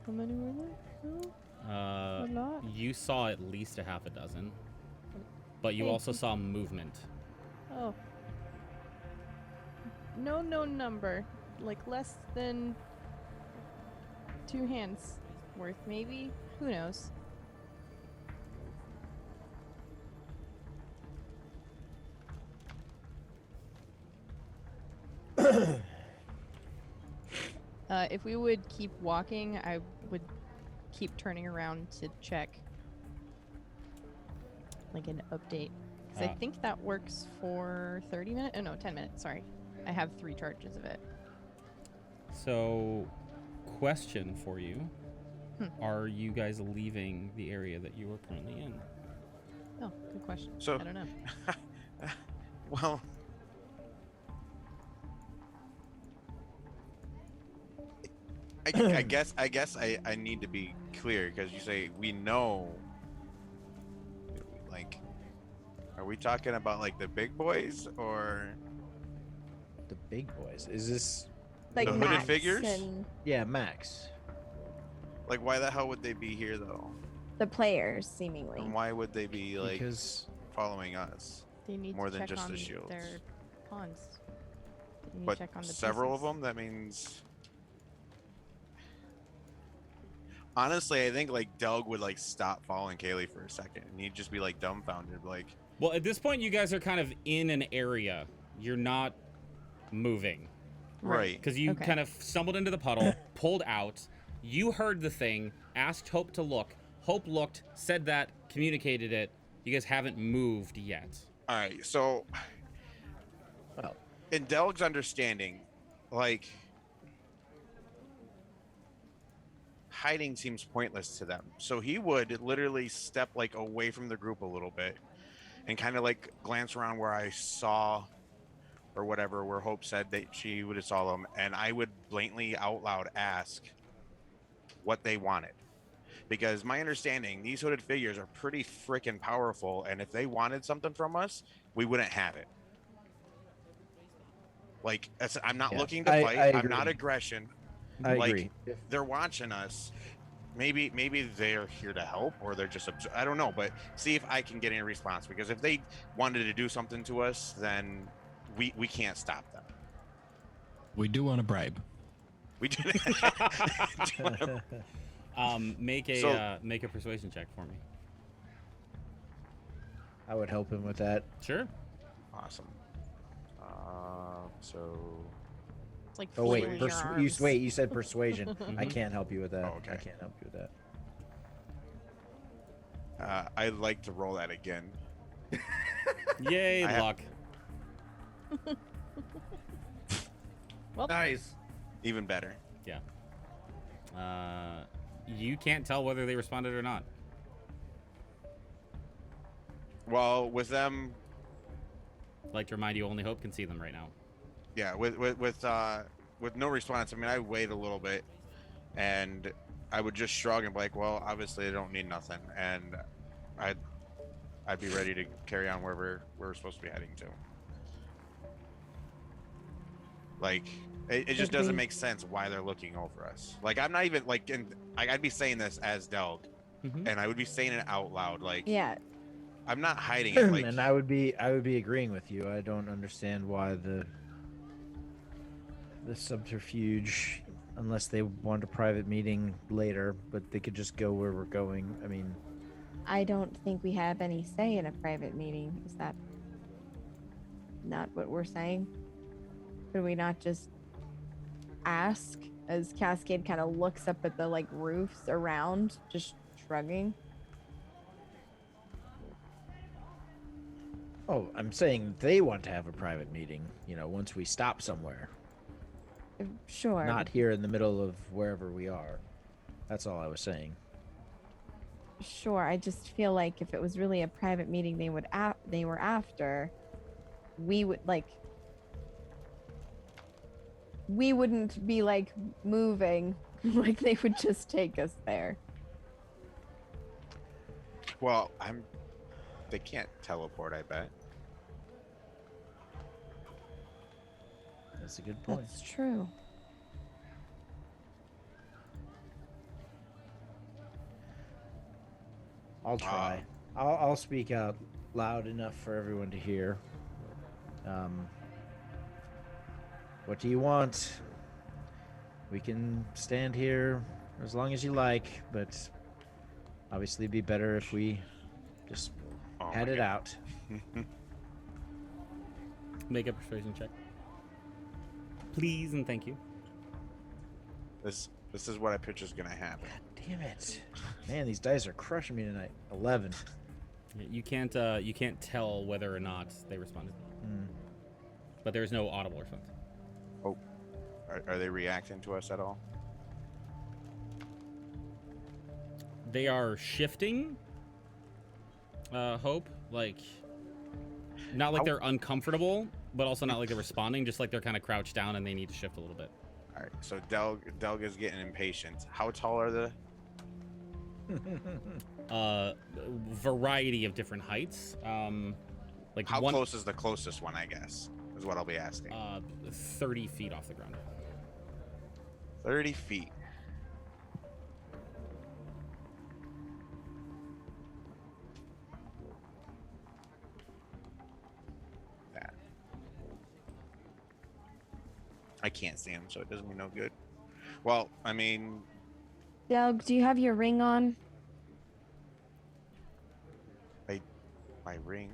How many were there? Oh, a lot. You saw at least a half a dozen, but you Hey. also saw movement. Oh. No number. Like less than 2 hands worth, maybe? Who knows? If we would keep walking, I would keep turning around to check, like an update. Because I think that works for 30 minutes. Oh no, 10 minutes. Sorry, I have 3 charges of it. So, question for you: Are you guys leaving the area that you are currently in? Oh, good question. So- I don't know. Well, I guess I need to be clear because you say we know. Like, are we talking about like the big boys or The big boys. Is this? Like The hooded Max figures? and Yeah, Max. like why the hell would they be here though? the players, seemingly. And why would they be like Because following us? They need More to than check just the on shields. their pawns. They need But to check on the several pieces. of them. That means. Honestly, I think like Delg would like stop following Kaylee for a second, and he'd just be like dumbfounded, like, Well, at this point, you guys are kind of in an area. You're not moving. right. Because you Okay. kind of stumbled into the puddle, pulled out. You heard the thing, asked Hope to look. Hope looked, said that, communicated it. You guys haven't moved yet. All right, so well, in Delg's understanding, like hiding seems pointless to them. So he would literally step like away from the group a little bit and kind of like glance around where I saw or whatever, where Hope said that she would have saw them, and I would blatantly out loud ask what they wanted. Because my understanding, these hooded figures are pretty freaking powerful, and if they wanted something from us, we wouldn't have it. Like, I'm not Yeah, looking to I fight. I'm agree. not aggression. I Like, agree. they're watching us. Maybe they're here to help, or they're just I don't know. But see if I can get any response, because if they wanted to do something to us, then we can't stop them. We do want a bribe. We do. Make a persuasion check for me. I would help him with that. Sure. Awesome. So It's like Oh wait, flailing your you arms. wait. You said persuasion. I Mhm. can't help you with that. Oh, okay. I can't help you with that. I'd like to roll that again. Yay, I have- luck. Nice. Even better. You can't tell whether they responded or not. Well, with them, I'd like to remind you, only Hope can see them right now. yeah, with no response. I mean, I wait a little bit, and I would just shrug and be like, "Well, obviously, they don't need nothing," and I'd be ready to carry on wherever we're supposed to be heading to. Like, it just doesn't make sense why they're looking over us. Like, I'm not even like, I'd be saying this as Delg, Mhm. and I would be saying it out loud. Like, Yeah. I'm not hiding it. Like, And I would be agreeing with you. I don't understand why the subterfuge, unless they want a private meeting later, but they could just go where we're going. I mean, I don't think we have any say in a private meeting. Is that not what we're saying? Could we not just ask as Cascade kind of looks up at the like roofs around, just shrugging? oh, I'm saying they want to have a private meeting. Once we stop somewhere, Sure. not here in the middle of wherever we are. That's all I was saying. Sure. I just feel like if it was really a private meeting they were after, we wouldn't be like moving. Like they would just take us there. well, they can't teleport, I bet. That's a good point. That's true. I'll try. I'll speak out loud enough for everyone to hear. What do you want? We can stand here as long as you like, but obviously it'd be better if we just Oh had my it God. out. Make a persuasion check. Please and thank you. This This is what I picture is gonna happen. God damn it. Man, these dice are crushing me tonight. 11. You can't tell whether or not they responded, but there is no audible response. Oh, are they reacting to us at all? They are shifting. Hope, like, not like they're uncomfortable, but also not like they're responding. Just like they're kind of crouched down and they need to shift a little bit. All right, so Delg is getting impatient. How tall are the? Variety of different heights. Like How close is the closest one? I guess is what I'll be asking. 30 feet off the ground. 30 feet. That. I can't see him, so it does me no good. Well, I mean, Doug, do you have your ring on? my ring.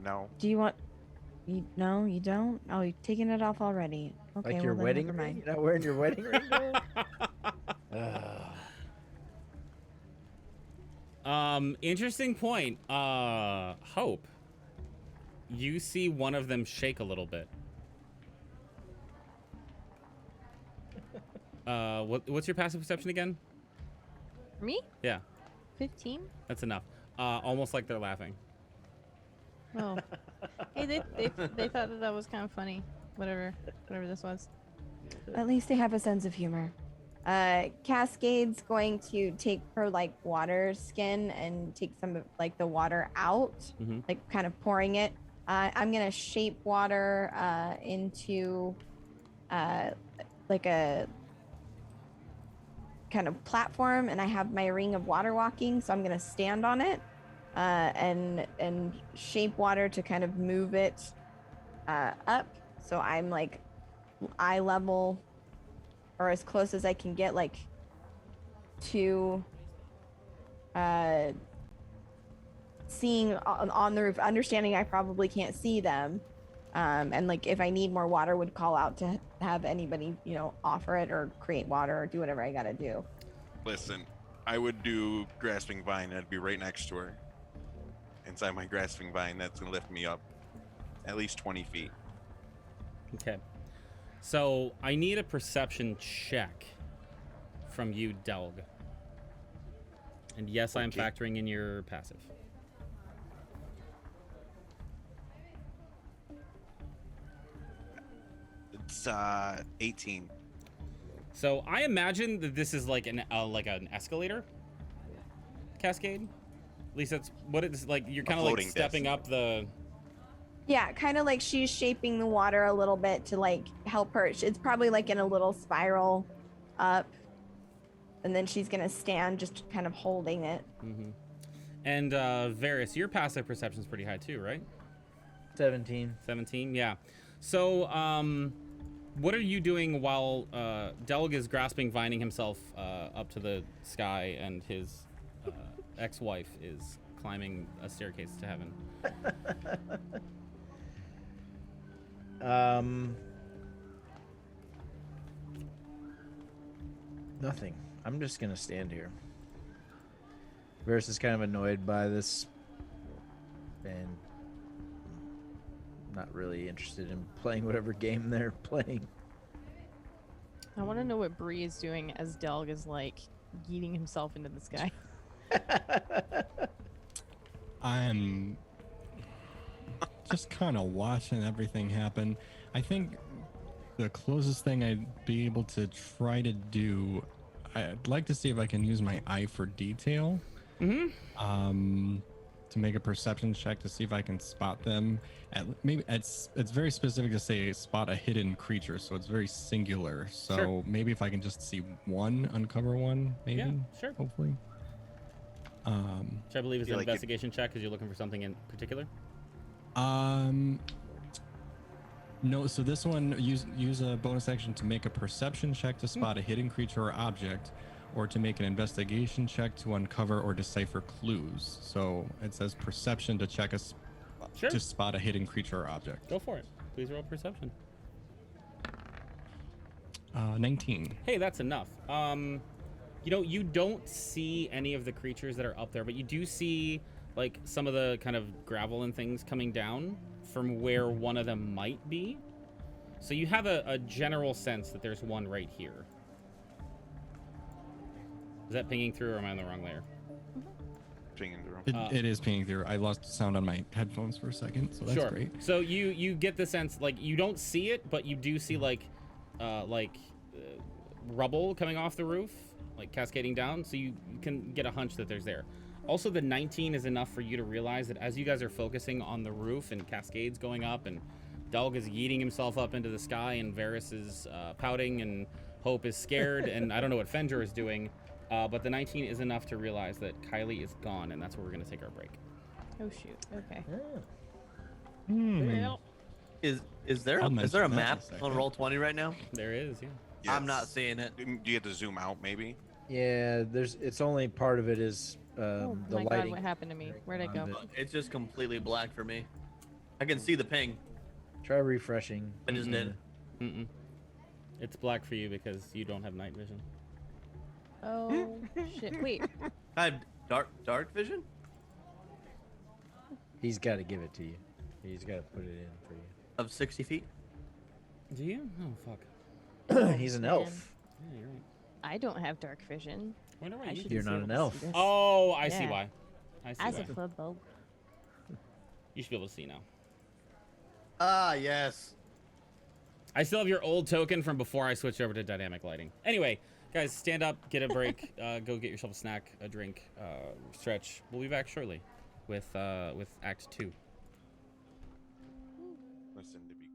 No. Do you want? No, you don't. Oh, you're taking it off already. Okay, Like your well, then wedding never ring? mind. You're not wearing your wedding ring? Interesting point. Hope. You see one of them shake a little bit. What's your passive perception again? For me? Yeah, 15? that's enough. Almost like they're laughing. Oh. Hey, they thought that was kind of funny. Whatever this was. At least they have a sense of humor. Cascade's going to take her like water skin and take some of like the water out, like kind of pouring it. I'm gonna shape water into like a kind of platform, and I have my ring of water walking, so I'm gonna stand on it and shape water to kind of move it up. So I'm like eye level, or as close as I can get, like to seeing on the roof, understanding I probably can't see them, and like if I need more water, would call out to have anybody, you know, offer it or create water or do whatever I gotta do. Listen, I would do grasping vine. I'd be right next to her. Inside my grasping vine, that's gonna lift me up at least 20 feet. Okay. So I need a perception check from you, Delg. And yes, I'm Okay. factoring in your passive. It's 18. So I imagine that this is like an escalator cascade. At least that's what it's like. You're kind of like floating stepping disc. up the. Yeah, kind of like she's shaping the water a little bit to like help her. It's probably like in a little spiral up, and then she's gonna stand just kind of holding it. And Varys, your passive perception's pretty high too, right? 17. 17, yeah. So, what are you doing while Delg is grasping, vining himself up to the sky, and his ex-wife is climbing a staircase to heaven? Nothing. I'm just gonna stand here. Varys is kind of annoyed by this and not really interested in playing whatever game they're playing. I want to know what Bree is doing as Delg is like yeeting himself into the sky. I'm just kind of watching everything happen. I think the closest thing I'd be able to try to do, I'd like to see if I can use my eye for detail. To make a perception check to see if I can spot them. Maybe it's very specific to say spot a hidden creature, so it's very singular. So Sure. maybe if I can just see one, uncover one, maybe. Yeah, sure. Hopefully. Which I believe is feel an like it- investigation check because you're looking for something in particular. No, so this one use a bonus action to make a perception check to spot a hidden creature or object, or to make an investigation check to uncover or decipher clues. So it says perception to check Sure. to spot a hidden creature or object. Go for it. Please roll perception. 19. Hey, that's enough. You know, you don't see any of the creatures that are up there, but you do see like some of the kind of gravel and things coming down from where one of them might be. So you have a general sense that there's one right here. Is that pinging through, or am I on the wrong layer? Pinging through. It is pinging through. I lost sound on my headphones for a second, so that's Sure. great. So you get the sense, like, you don't see it, but you do see rubble coming off the roof, like cascading down. So you can get a hunch that there's there. Also, the 19 is enough for you to realize that as you guys are focusing on the roof and cascades going up, and Delg is yeeting himself up into the sky, and Varys is pouting, and Hope is scared, and I don't know what Fenrir is doing, but the 19 is enough to realize that Kylie is gone, and that's where we're going to take our break. Oh shoot. Okay. Is there I'll a mention that in a map second. on Roll20 right now? There is, yeah. I'm not seeing it. Do you have to zoom out, maybe? Yeah, it's only part of it is Oh the my god, lighting. what happened to me? Where'd I go? around It's just completely black for me. I can see the ping. Try refreshing. I just did. Mm-mm. It's black for you because you don't have night vision. Oh shit. Wait. I have dark vision. He's got to give it to you. He's got to put it in for you. Of 60 feet. Do you? Oh, fuck. He's an man. elf. Yeah, you're right. I don't have dark vision. Wonder why I you should You're be not able an to elf. see this. Oh, I see Yeah. why. I see As why. a football. You should be able to see now. Ah, yes. I still have your old token from before I switched over to dynamic lighting. Anyway, guys, stand up, get a break, go get yourself a snack, a drink, stretch. We'll be back shortly with Act 2. Listen, to be clear.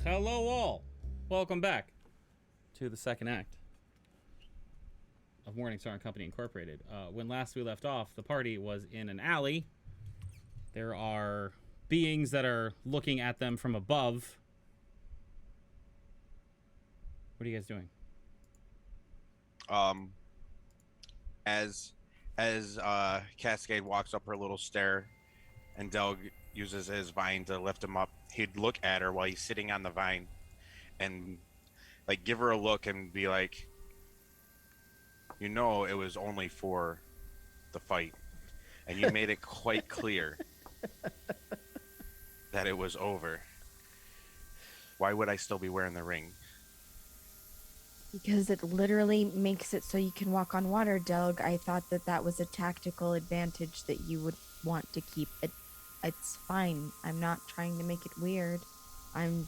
Hello all. Welcome back to the second act of Morningstar and Company Incorporated. When last we left off, the party was in an alley. There are beings that are looking at them from above. What are you guys doing? As Cascade walks up her little stair and Delg uses his vine to lift him up, he'd look at her while he's sitting on the vine and like give her a look and be like, you know, it was only for the fight, and you made it quite clear that it was over. Why would I still be wearing the ring? Because it literally makes it so you can walk on water, Delg. I thought that was a tactical advantage that you would want to keep. It's fine. I'm not trying to make it weird. I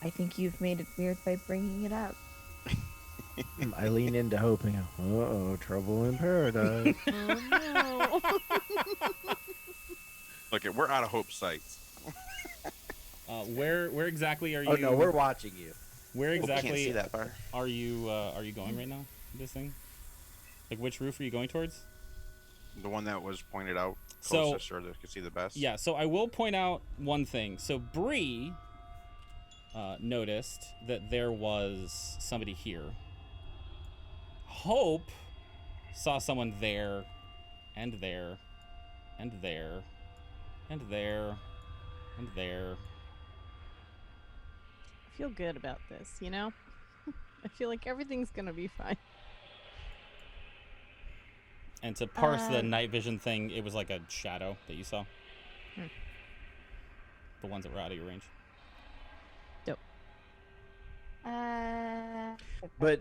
think you've made it weird by bringing it up. I lean into Hope and go, uh-oh, trouble in paradise. Oh no. Look, we're out of Hope's sights. Where exactly are you? Oh no, we're watching you. Where Hope can't exactly see that far. are you going right now? This thing? Like which roof are you going towards? The one that was pointed out So- closest, or that could see the best. Yeah, so I will point out one thing. So Bree noticed that there was somebody here. Hope saw someone there, and there, and there, and there, and there. I feel good about this, you know? I feel like everything's gonna be fine. And to parse the night vision thing, it was like a shadow that you saw. The ones that were out of your range. Dope. But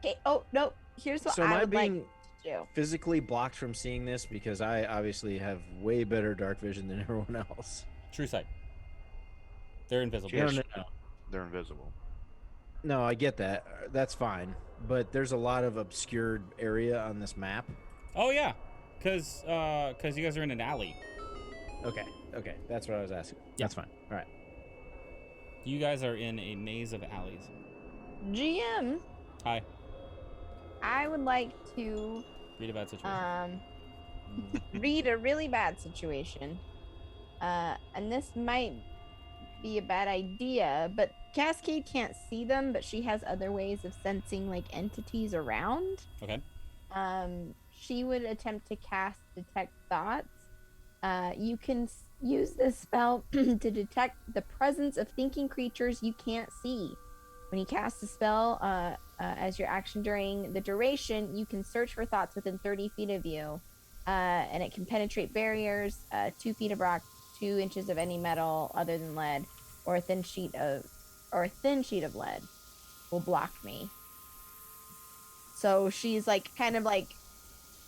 Okay. Oh no. Here's what so am I I would like being to do. physically blocked from seeing this because I obviously have way better dark vision than everyone else? True sight. They're invisible. No, no, no. They're invisible. No, I get that. That's fine. But there's a lot of obscured area on this map. Oh yeah, cause you guys are in an alley. Okay, that's what I was asking. Yeah. That's fine. All right. You guys are in a maze of alleys. GM, Hi. I would like to Read a bad situation. read a really bad situation. And this might be a bad idea, but Cascade can't see them, but she has other ways of sensing like entities around. Okay. She would attempt to cast Detect Thoughts. You can use this spell to detect the presence of thinking creatures you can't see. When you cast a spell as your action during the duration, you can search for thoughts within 30 feet of you, and it can penetrate barriers, 2 feet of rock, 2 inches of any metal other than lead, or a thin sheet of lead will block me. So she's like kind of like,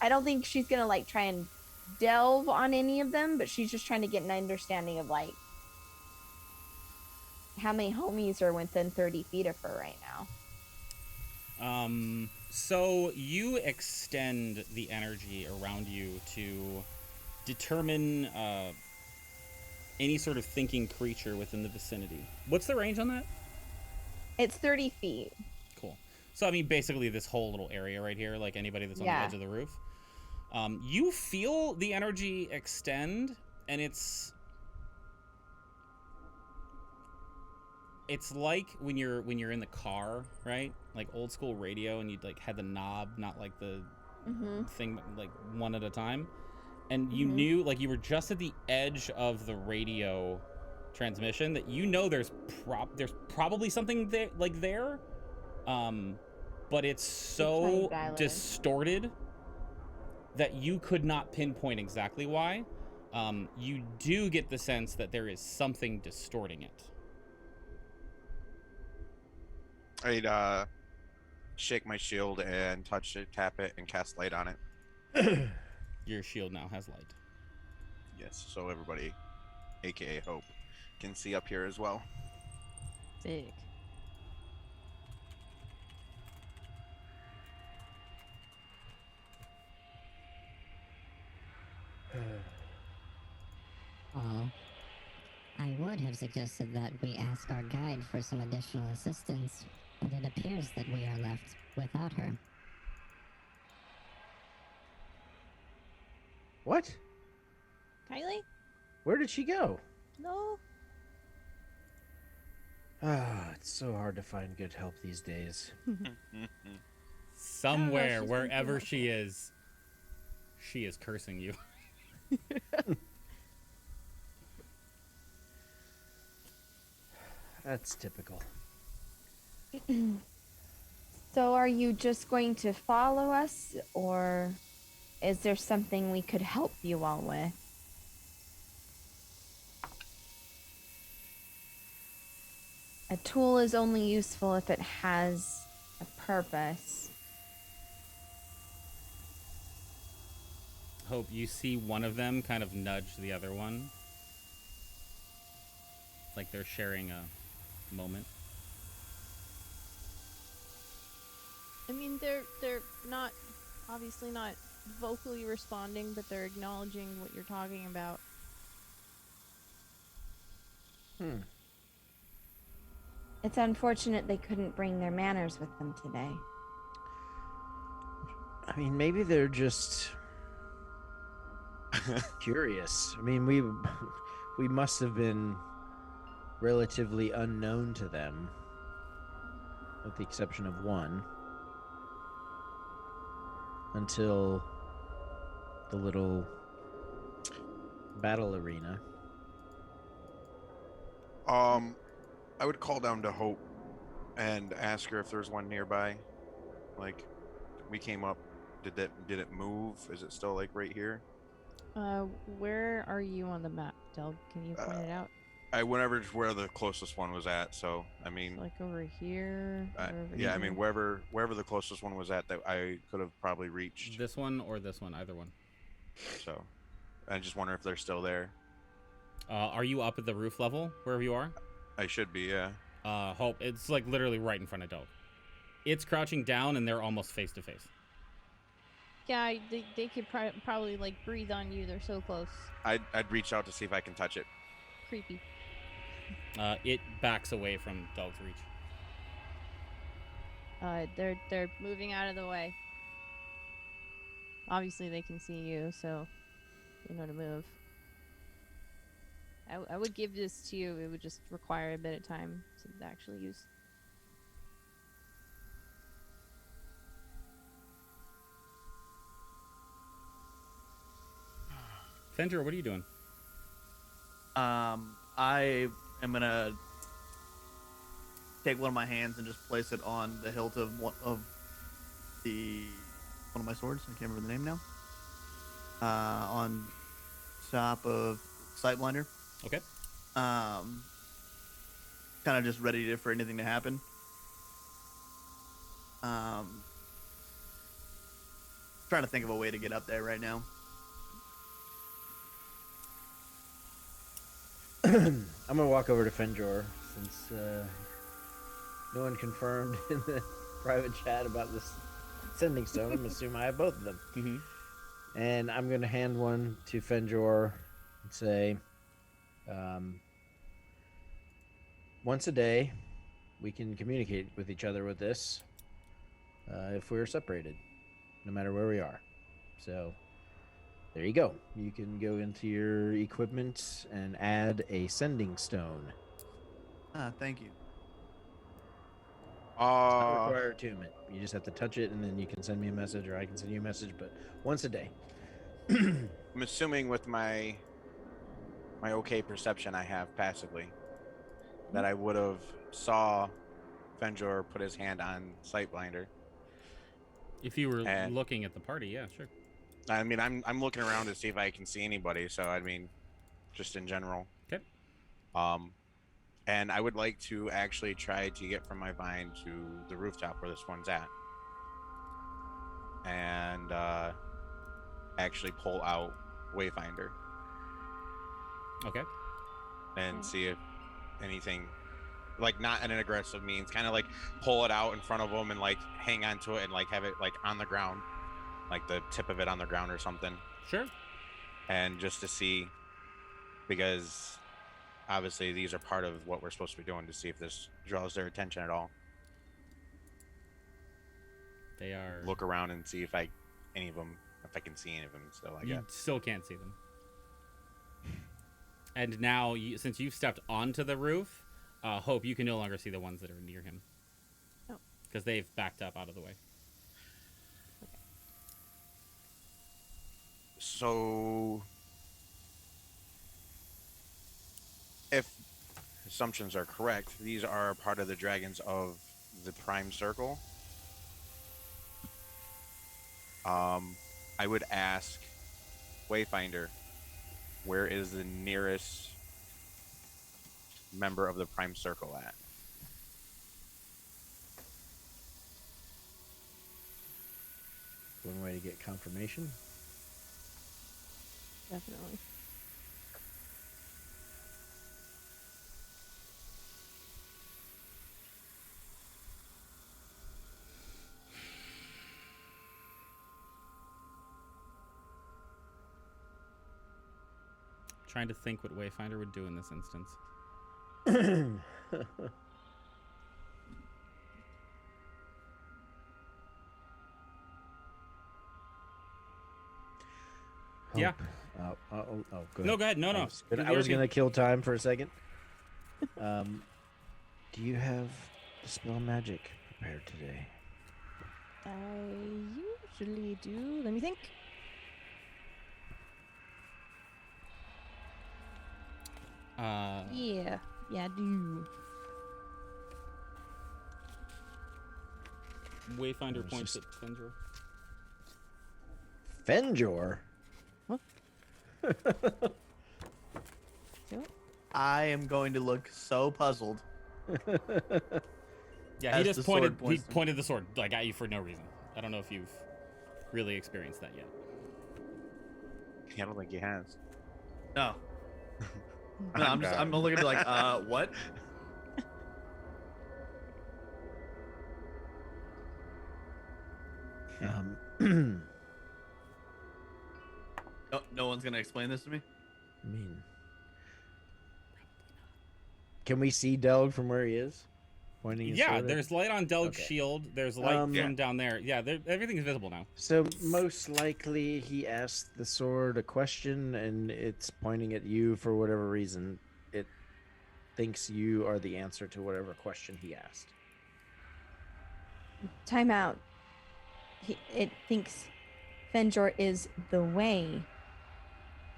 I don't think she's gonna like try and delve on any of them, but she's just trying to get an understanding of like how many homies are within 30 feet of her right now. So you extend the energy around you to determine any sort of thinking creature within the vicinity. What's the range on that? It's 30 feet. Cool. So I mean, basically this whole little area right here, like anybody that's on Yeah. the edge of the roof. You feel the energy extend, and it's like when you're in the car, right? Like old school radio, and you'd like had the knob, not like the thing, like one at a time. And you knew, like you were just at the edge of the radio transmission, that you know there's probably something there, like there, but it's so distorted that you could not pinpoint exactly why. You do get the sense that there is something distorting it. I'd shake my shield and touch it, tap it, and cast light on it. Your shield now has light. Yes, so everybody, aka Hope, can see up here as well. Sick. suggested that we ask our guide for some additional assistance, but it appears that we are left without her. What? Kylie? Where did she go? No. Ah, it's so hard to find good help these days. Somewhere, she's wherever thinking she is cursing you. That's typical. So are you just going to follow us, or is there something we could help you all with? A tool is only useful if it has a purpose. Hope you see one of them kind of nudge the other one. Like they're sharing a moment. I mean, they're not, obviously not vocally responding, but they're acknowledging what you're talking about. It's unfortunate they couldn't bring their manners with them today. I mean, maybe they're just curious. I mean, we must have been relatively unknown to them, with the exception of one, until the little battle arena. I would call down to Hope and ask her if there's one nearby. Like, we came up. Did it move? Is it still like right here? Where are you on the map, Del? Can you point it out? I went over to where the closest one was at. So I mean, So, like over here. Or over yeah, I here? mean wherever the closest one was at that I could have probably reached. This one or this one, either one. So I just wonder if they're still there. Are you up at the roof level, wherever you are? I should be, yeah. Hope, it's like literally right in front of Doug. It's crouching down and they're almost face to face. Yeah, they could probably like breathe on you. They're so close. I'd reach out to see if I can touch it. Creepy. It backs away from Doug's reach. They're moving out of the way. Obviously, they can see you, so they know to move. I would give this to you. It would just require a bit of time to actually use. Fenrir, what are you doing? I am gonna take one of my hands and just place it on the hilt of one of my swords. I can't remember the name now. On top of Sightblinder. Okay. Kind of just ready for anything to happen. Trying to think of a way to get up there right now. I'm gonna walk over to Fenjor since no one confirmed in the private chat about this sending stone. I'm assuming I have both of them. Mm-hmm. And I'm gonna hand one to Fenjor and say, once a day, we can communicate with each other with this if we're separated, no matter where we are. So there you go. You can go into your equipment and add a sending stone. Thank you. It's not require attunement. You just have to touch it, and then you can send me a message, or I can send you a message. But once a day. I'm assuming with my okay perception I have passively that I would have saw Fenjor put his hand on Sightblinder. If you were looking at the party, yeah, sure. I mean, I'm looking around to see if I can see anybody. So I mean, just in general. Okay. And I would like to actually try to get from my vine to the rooftop where this one's at, and actually pull out Wayfinder. Okay. And see if anything, like not in an aggressive means, kind of like pull it out in front of them and like hang on to it and like have it like on the ground, like the tip of it on the ground or something. Sure. And just to see, because obviously these are part of what we're supposed to be doing to see if this draws their attention at all. They are. Look around and see if I can see any of them still. I You guess. still can't see them. And now, since you've stepped onto the roof, Hope, you can no longer see the ones that are near him. Oh. Because they've backed up out of the way. So, if assumptions are correct, these are part of the dragons of the Prime Circle. I would ask Wayfinder, where is the nearest member of the Prime Circle at? One way to get confirmation. Definitely. Trying to think what Wayfinder would do in this instance. Yeah. Oh, go ahead. No, go ahead. No. I was gonna kill time for a second. Do you have dispel magic prepared today? I usually do. Let me think. Yeah, I do. Wayfinder was points just- at Fendra. Fenjor? I am going to look so puzzled. Yeah, As he the just sword pointed. He points to me. pointed the sword like at you for no reason. I don't know if you've really experienced that yet. I don't think he has. No. No, I'm looking at like, what? No one's gonna explain this to me. I mean, can we see Delg from where he is? Pointing his Yeah, sword at there's him? light on Delg's Okay. shield. There's light Um, from down there. Yeah, everything's visible now. So most likely he asked the sword a question and it's pointing at you for whatever reason. It thinks you are the answer to whatever question he asked. Time out. It thinks Fenjor is the way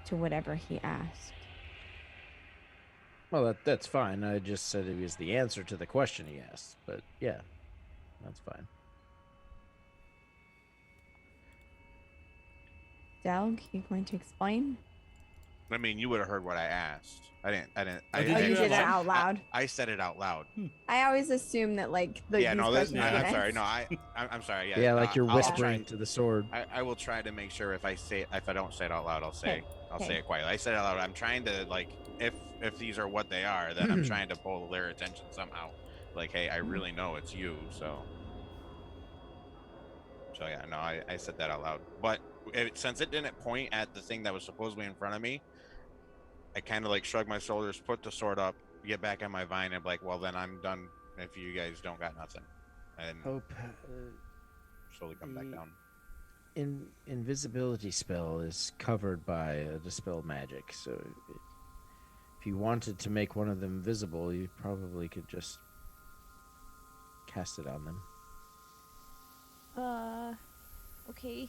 to whatever he asked. Well, that's fine. I just said he was the answer to the question he asked. But yeah, that's fine. Delg, you going to explain? I mean, you would have heard what I asked. I didn't. Oh, Oh, did you you did it out out loud. I said it out loud. I always assume that like the Yeah, these no, this, questions I- get I'm sorry. asked. No, I'm sorry. Yeah, Yeah, like you're I'll whispering try- to the sword. I will try to make sure if I don't say it out loud, I'll say Okay. it quietly. I said it out loud. I'm trying to like if these are what they are, then I'm trying to pull their attention somehow. Like, hey, I really know it's you, so yeah, no, I said that out loud. But since it didn't point at the thing that was supposedly in front of me, I kind of like shrugged my shoulders, put the sword up, get back on my vine, and be like, well, then I'm done if you guys don't got nothing, and Hope. slowly come back the- down. Invisibility spell is covered by a dispel magic, so if you wanted to make one of them visible, you probably could just cast it on them. Okay.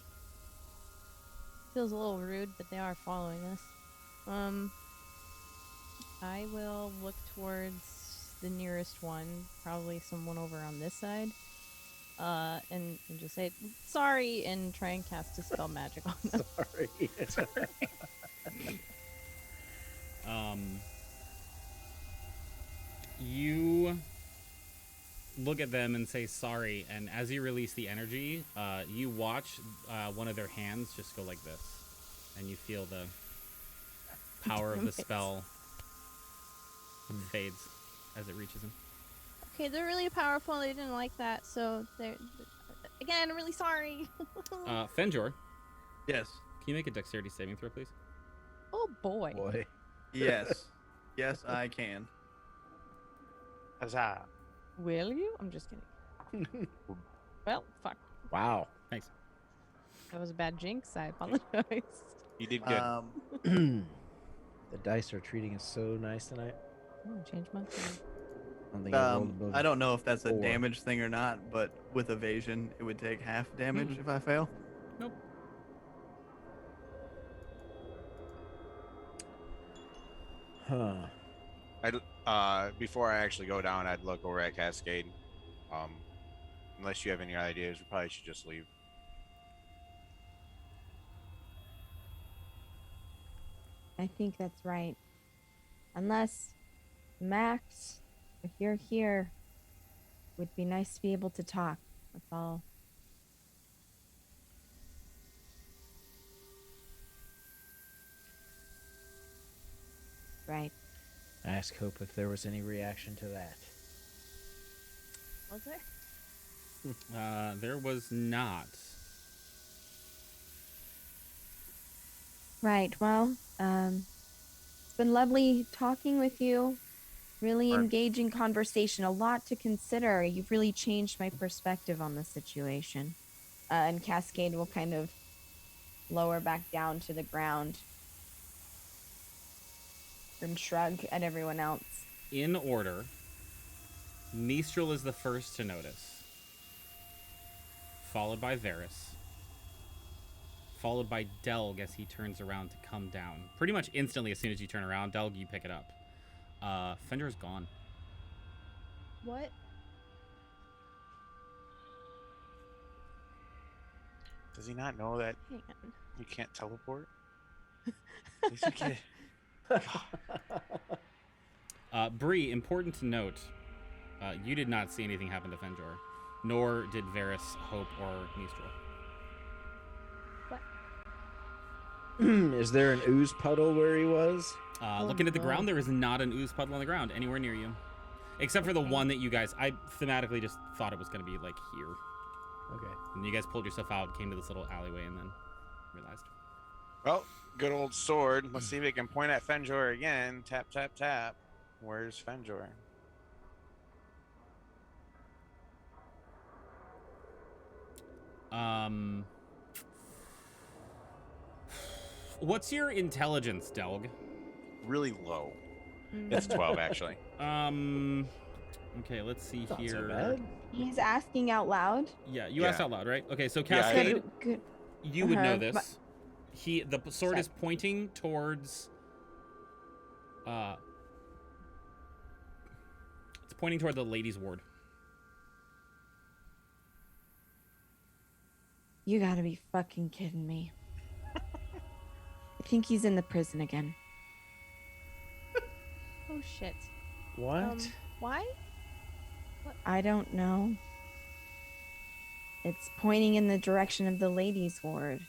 Feels a little rude, but they are following us. I will look towards the nearest one, probably someone over on this side, and just say sorry and try and cast dispel magic on them. Sorry. You look at them and say sorry, and as you release the energy, you watch one of their hands just go like this, and you feel the power of the spell fades as it reaches him. Okay, they're really powerful. They didn't like that, so they're again. I'm really sorry. Fenjor, Yes. can you make a dexterity saving throw, please? Oh boy. Boy. Yes. Yes, I can. Huzzah. Will you? I'm just kidding. Well, fuck. Wow. Thanks. That was a bad jinx. I apologize. You did good. The dice are treating us so nice tonight. Change my tune. I don't think I rolled above. I don't know if that's a 4. damage thing or not, but with evasion, it would take half damage if I fail. Nope. Huh. Before I actually go down, I'd look over at Cascade. Unless you have any ideas, we probably should just leave. I think that's right. Unless, Max, if you're here, it would be nice to be able to talk. That's all. Right. I asked Hope if there was any reaction to that. Was there? There was not. Right. Well, it's been lovely talking with you. Really Right. engaging conversation. A lot to consider. You've really changed my perspective on the situation. And Cascade will kind of lower back down to the ground and shrug at everyone else. In order, Mistral is the first to notice, followed by Varys, followed by Delg as he turns around to come down. Pretty much instantly, as soon as you turn around, Delg, you pick it up. Fender's gone. What? Does he not know that Hang on. you can't teleport? Yes, you can. Bree, important to note, you did not see anything happen to Fenjor, nor did Varys, Hope, or Mistral. Is there an ooze puddle where he was? Looking at the no. ground, there is not an ooze puddle on the ground anywhere near you. Except for the one that you guys, I thematically just thought it was going to be, like, here. Okay. And you guys pulled yourself out, came to this little alleyway, and then realized. Well, good old sword. Let's see if it can point at Fenjor again. Tap, tap, tap. Where's Fenjor? What's your intelligence, Delg? Really low. It's 12, actually. Okay, let's see Not so here. bad. He's asking out loud. Yeah, you asked Yeah. out loud, right? Okay, so Yeah, I Cascade, did. Good. you would know Uh-huh, this. The sword is pointing towards. It's pointing toward the ladies' ward. You gotta be fucking kidding me. I think he's in the prison again. Oh shit. What? Why? I don't know. It's pointing in the direction of the ladies' ward.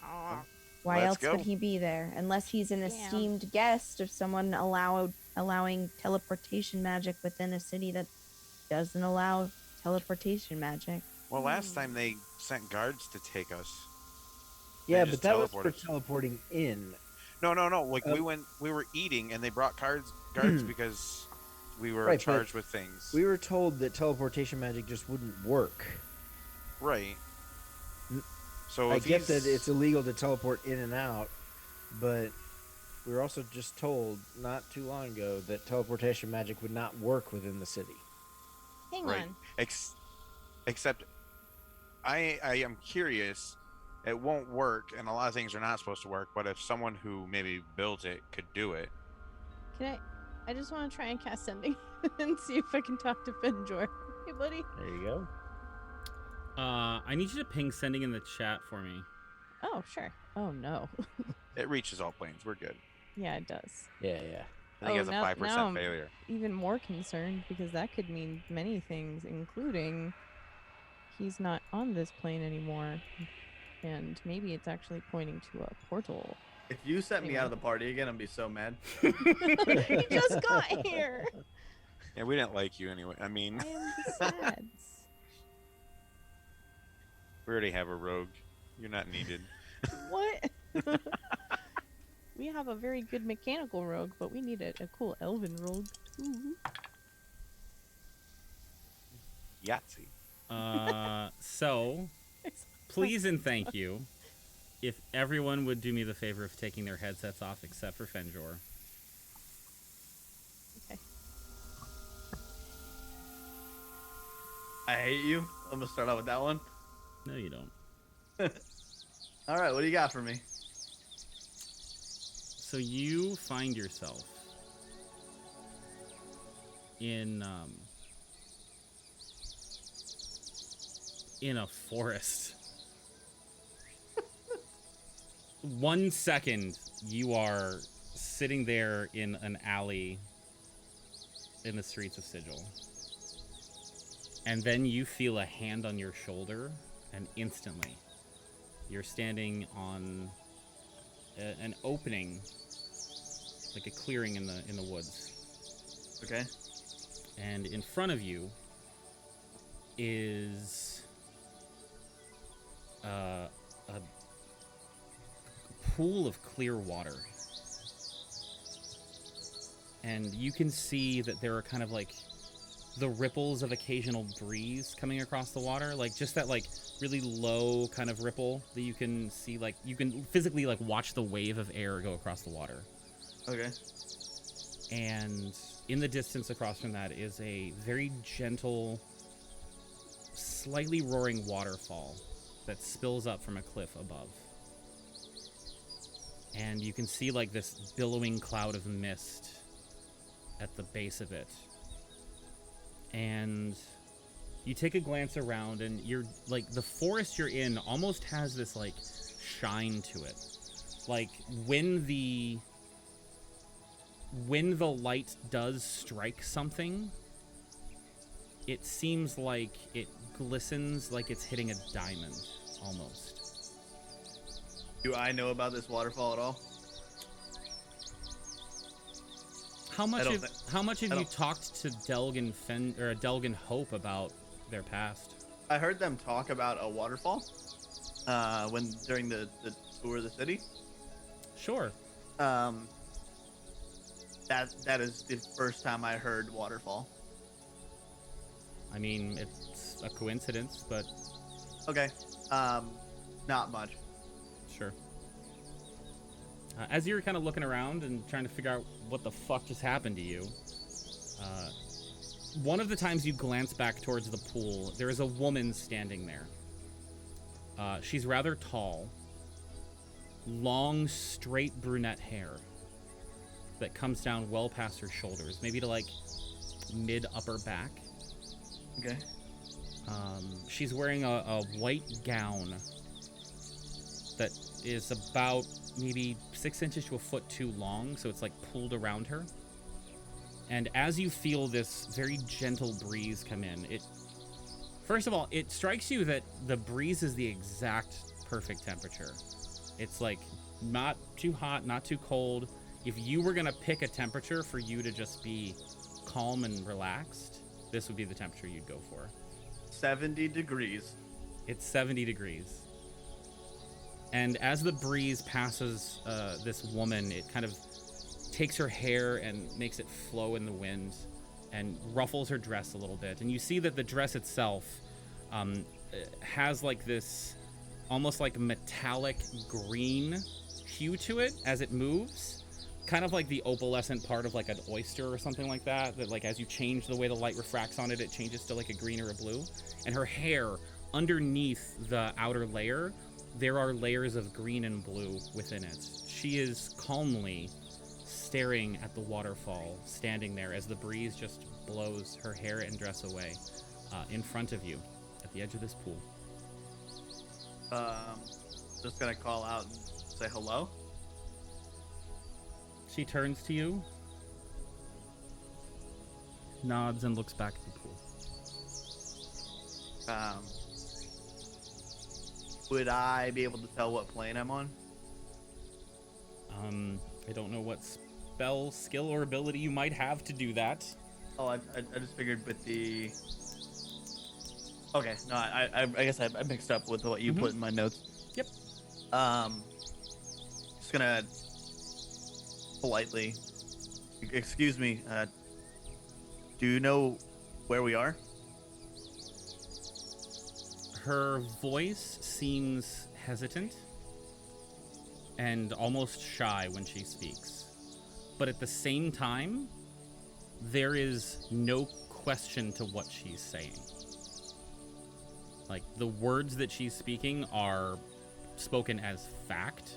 Aw. Why Let's else go. would he be there? Unless he's an Yeah. esteemed guest of someone allowing teleportation magic within a city that doesn't allow teleportation magic. Well, last time they sent guards to take us. Yeah, just but that was for teleported. teleporting in. No. Like we were eating, and they brought guards because we were Right, but charged with things. We were told that teleportation magic just wouldn't work. Right. N- So I if get he's- that it's illegal to teleport in and out, but we were also just told not too long ago that teleportation magic would not work within the city. Hang Right. on. Except I am curious. It won't work, and a lot of things are not supposed to work. But if someone who maybe built it could do it, Can I just want to try and cast sending and see if I can talk to Fenjor. Hey, buddy. There you go. I need you to ping sending in the chat for me. Oh, sure. Oh, no. it reaches all planes. We're good. Yeah, it does. Yeah. I think it's a now 5% I'm failure. even more concerned because that could mean many things, including he's not on this plane anymore. And maybe it's actually pointing to a portal. If you set me out of the party again, I'd be so mad. He just got here. Yeah, we didn't like you anyway. I mean, I am the sads. we already have a rogue. You're not needed. What? We have a very good mechanical rogue, but we need a cool elven rogue too. Yahtzee. So please and thank you. If everyone would do me the favor of taking their headsets off except for Fenjor. Okay. I hate you. I'm gonna start out with that one. No, you don't. All right, what do you got for me? So you find yourself in a forest. 1 second, you are sitting there in an alley in the streets of Sigil. And then you feel a hand on your shoulder, and instantly, you're standing on an opening, like a clearing in the woods. Okay. And in front of you is a pool of clear water. And you can see that there are kind of like the ripples of occasional breeze coming across the water, like just that like really low kind of ripple that you can see, like you can physically like watch the wave of air go across the water. Okay. And in the distance across from that is a very gentle, slightly roaring waterfall that spills up from a cliff above. And you can see like this billowing cloud of mist at the base of it. And you take a glance around, and you're like, the forest you're in almost has this like shine to it. Like when the light does strike something, it seems like it glistens like it's hitting a diamond almost. Do I know about this waterfall at all? How much have I you don't- talked to Delg and Hope about their past? I heard them talk about a waterfall during the tour of the city. Sure. That is the first time I heard waterfall. I mean, it's a coincidence, but Okay. Not much. sure. As you're kind of looking around and trying to figure out what the fuck just happened to you, one of the times you glance back towards the pool, there is a woman standing there. She's rather tall, long, straight brunette hair that comes down well past her shoulders, maybe to like mid-upper back. Okay. She's wearing a white gown that is about maybe 6 inches to a foot too long, so it's like pulled around her. And as you feel this very gentle breeze come in, first of all, it strikes you that the breeze is the exact perfect temperature. It's like not too hot, not too cold. If you were gonna pick a temperature for you to just be calm and relaxed, this would be the temperature you'd go for. 70 degrees. It's 70 degrees. And as the breeze passes this woman, it kind of takes her hair and makes it flow in the wind and ruffles her dress a little bit. And you see that the dress itself has like this almost like metallic green hue to it as it moves. Kind of like the opalescent part of like an oyster or something like that. That like as you change the way the light refracts on it, it changes to like a green or a blue. And her hair underneath the outer layer, there are layers of green and blue within it. She is calmly staring at the waterfall, standing there as the breeze just blows her hair and dress away in front of you at the edge of this pool. Just gonna call out and say hello. She turns to you, nods, and looks back at the pool. Would I be able to tell what plane I'm on? I don't know what spell, skill, or ability you might have to do that. Oh, I just figured with the. Okay, no, I guess I mixed up with what you put in my notes. Yep. Just gonna politely, excuse me, do you know where we are? Her voice seems hesitant and almost shy when she speaks. But at the same time, there is no question to what she's saying. Like, the words that she's speaking are spoken as fact.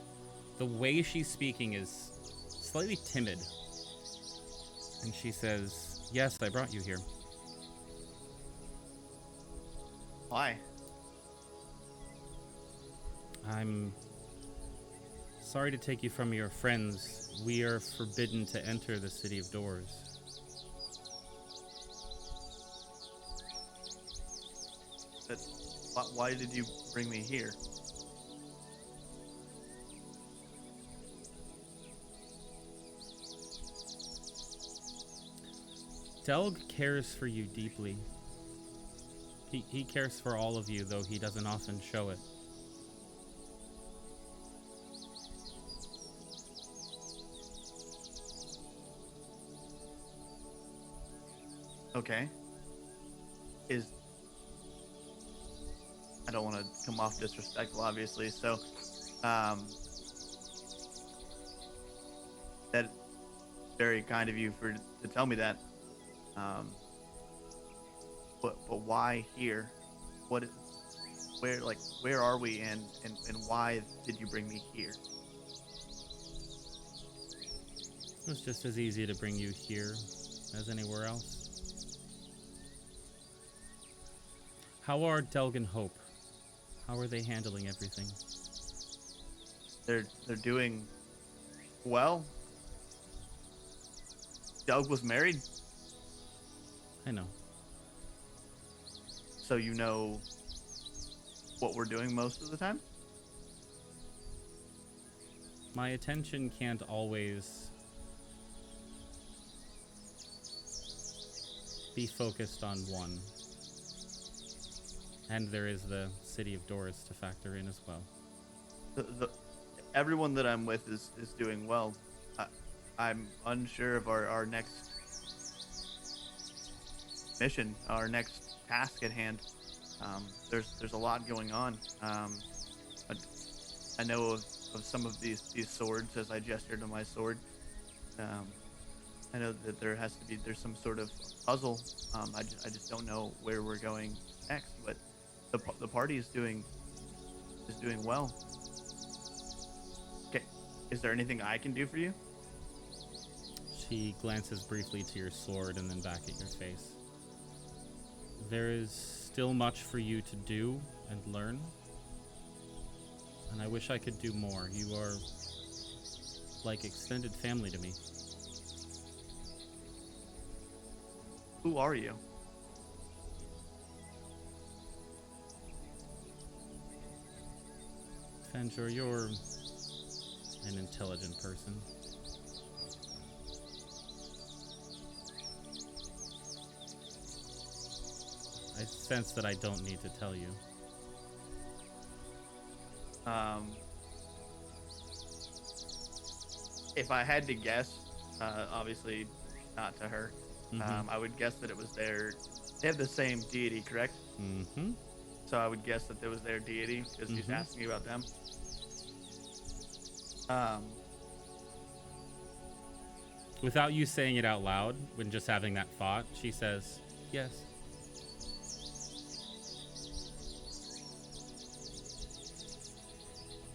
The way she's speaking is slightly timid. And she says, "Yes, I brought you here." Why? I'm sorry to take you from your friends. We are forbidden to enter the City of Doors. But why did you bring me here? Delg cares for you deeply. He cares for all of you, though he doesn't often show it. Okay. I don't want to come off disrespectful, obviously, so, that very kind of you to tell me that. But why here? Where are we, and why did you bring me here? It was just as easy to bring you here as anywhere else. How are Delg and Hope? How are they handling everything? They're doing well. Doug was married, I know. so you know what we're doing most of the time? My attention can't always be focused on one. And there is the City of Doors to factor in as well. Everyone that I'm with is doing well. I'm unsure of our next mission, our next task at hand. There's a lot going on. I know of some of these swords as I gesture to my sword. I know that there's some sort of puzzle. I just don't know where we're going next, but the party is doing well. Okay, is there anything I can do for you? She glances briefly to your sword and then back at your face. There is still much for you to do and learn, and I wish I could do more. You are like extended family to me. Who are you? Fenjor, you're an intelligent person. I sense that I don't need to tell you. If I had to guess, obviously not to her, I would guess that it was they have the same deity, correct? Mm-hmm. So I would guess that it was their deity, because she's asking about them. Without you saying it out loud, when just having that thought, she says, yes.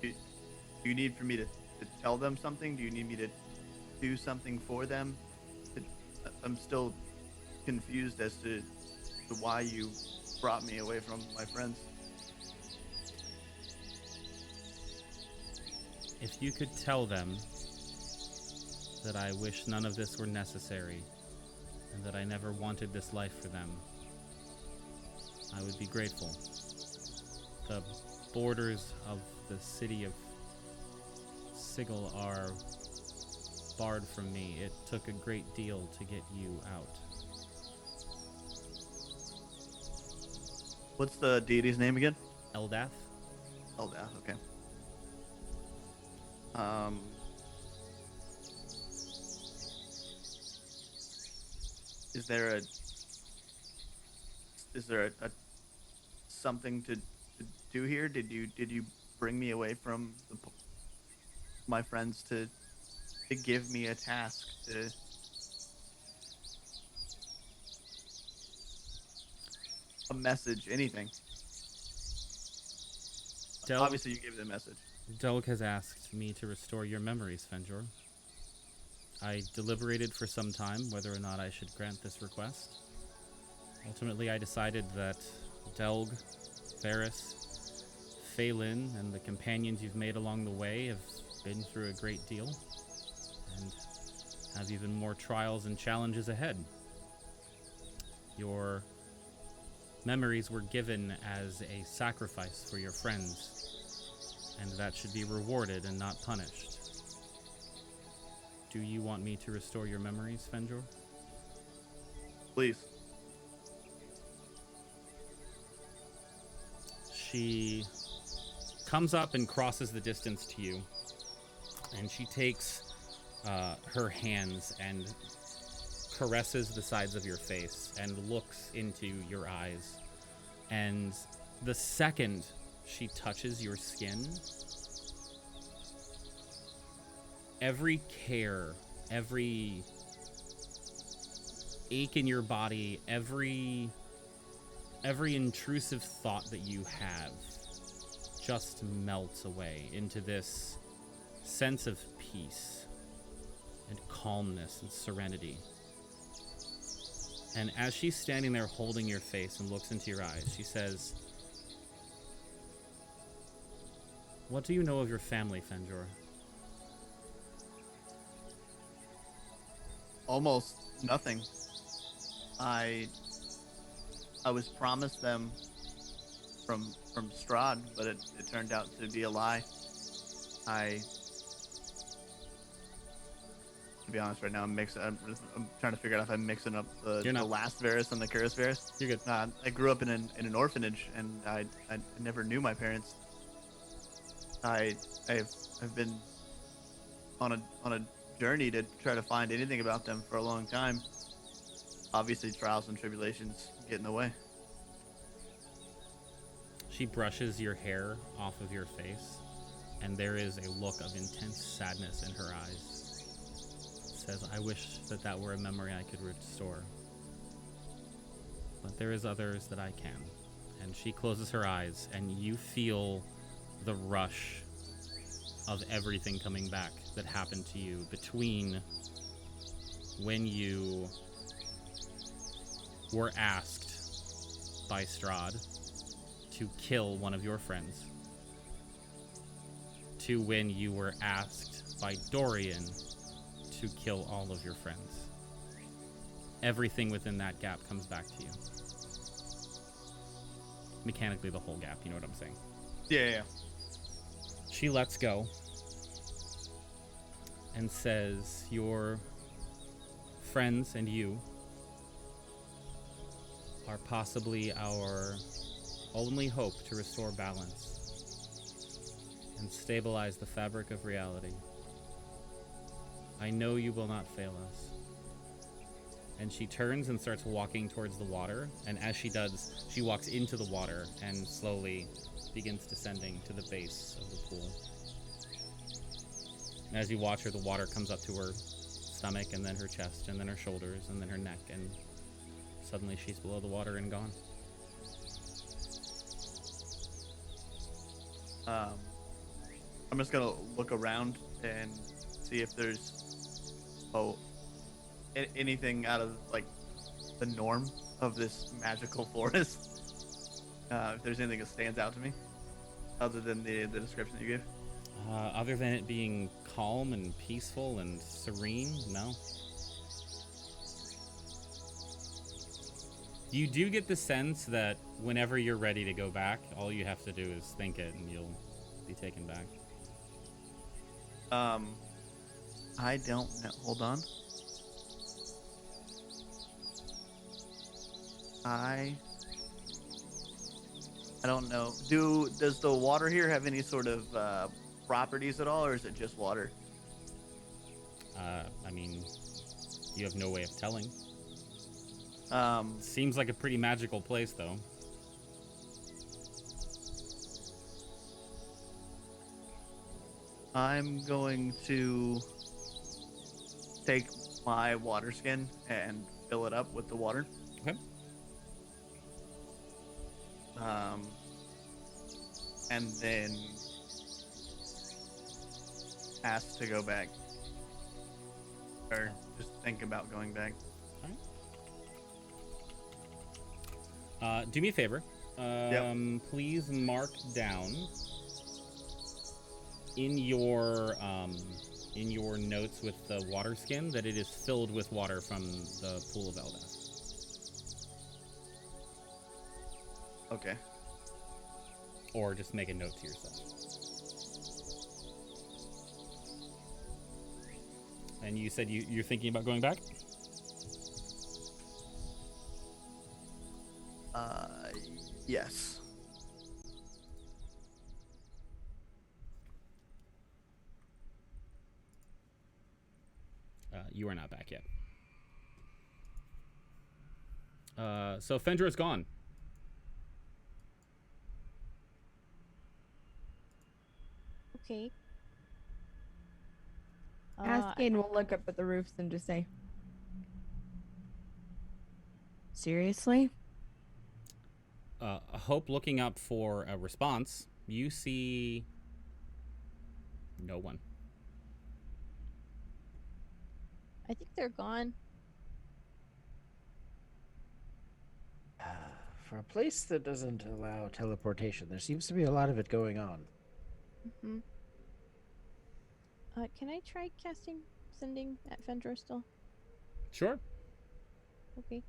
Do you need for me to tell them something? Do you need me to do something for them? I'm still confused as to why you brought me away from my friends. If you could tell them that I wish none of this were necessary and that I never wanted this life for them, I would be grateful. The borders of the city of Sigil are barred from me. It took a great deal to get you out. What's the deity's name again? Eldath? Eldath, okay. Is there a something to do here? Did you bring me away from my friends to give me a task to? A message, anything. Obviously, you gave the message. Delg has asked me to restore your memories, Fenjor. I deliberated for some time whether or not I should grant this request. Ultimately, I decided that Delg, Varys, Phelan, and the companions you've made along the way have been through a great deal, and have even more trials and challenges ahead. Your memories were given as a sacrifice for your friends, and that should be rewarded and not punished. Do you want me to restore your memories, Fenjor? Please. She comes up and crosses the distance to you, and she takes her hands and caresses the sides of your face and looks into your eyes. And the second she touches your skin, every care, every ache in your body, every intrusive thought that you have just melts away into this sense of peace and calmness and serenity. And as she's standing there holding your face and looks into your eyes, she says, "What do you know of your family, Fenjor?" Almost nothing. I was promised them from Strahd, but it turned out to be a lie. To be honest, right now I'm trying to figure out if I'm mixing up the last Varys and the current Varys. You're good. I grew up in an orphanage, and I never knew my parents. I've been on a journey to try to find anything about them for a long time. Obviously, trials and tribulations get in the way. She brushes your hair off of your face, and there is a look of intense sadness in her eyes. Says, "I wish that were a memory I could restore, but there is others that I can." And she closes her eyes, and you feel the rush of everything coming back that happened to you between when you were asked by Strahd to kill one of your friends, to when you were asked by Dorian to kill all of your friends. Everything within that gap comes back to you. Mechanically, the whole gap, you know what I'm saying? Yeah. She lets go and says, "Your friends and you are possibly our only hope to restore balance and stabilize the fabric of reality. I know you will not fail us." And she turns and starts walking towards the water, and as she does, she walks into the water and slowly begins descending to the base of the pool. And as you watch her, the water comes up to her stomach, and then her chest, and then her shoulders, and then her neck, and suddenly she's below the water and gone. I'm just gonna look around and see if there's anything out of like the norm of this magical forest. If there's anything that stands out to me other than the description that you gave. Other than it being calm and peaceful and serene, no. You do get the sense that whenever you're ready to go back, all you have to do is think it and you'll be taken back. I don't know. Hold on. I don't know. Does the water here have any sort of properties at all, or is it just water? I mean, you have no way of telling. Seems like a pretty magical place, though. I'm going to take my water skin and fill it up with the water. Okay. And then ask to go back. Or just think about going back. Do me a favor. Yep. Please mark down in your notes with the water skin that it is filled with water from the pool of Eldath. Okay. Or just make a note to yourself. And you said you're thinking about going back? Yes. You are not back yet. So Fendra is gone. Okay. Cascade will look up at the roofs and just say, seriously? Hope looking up for a response. You see no one. I think they're gone. For a place that doesn't allow teleportation, there seems to be a lot of it going on. Mm-hmm. Can I try sending at Fendra still? Sure. Okay.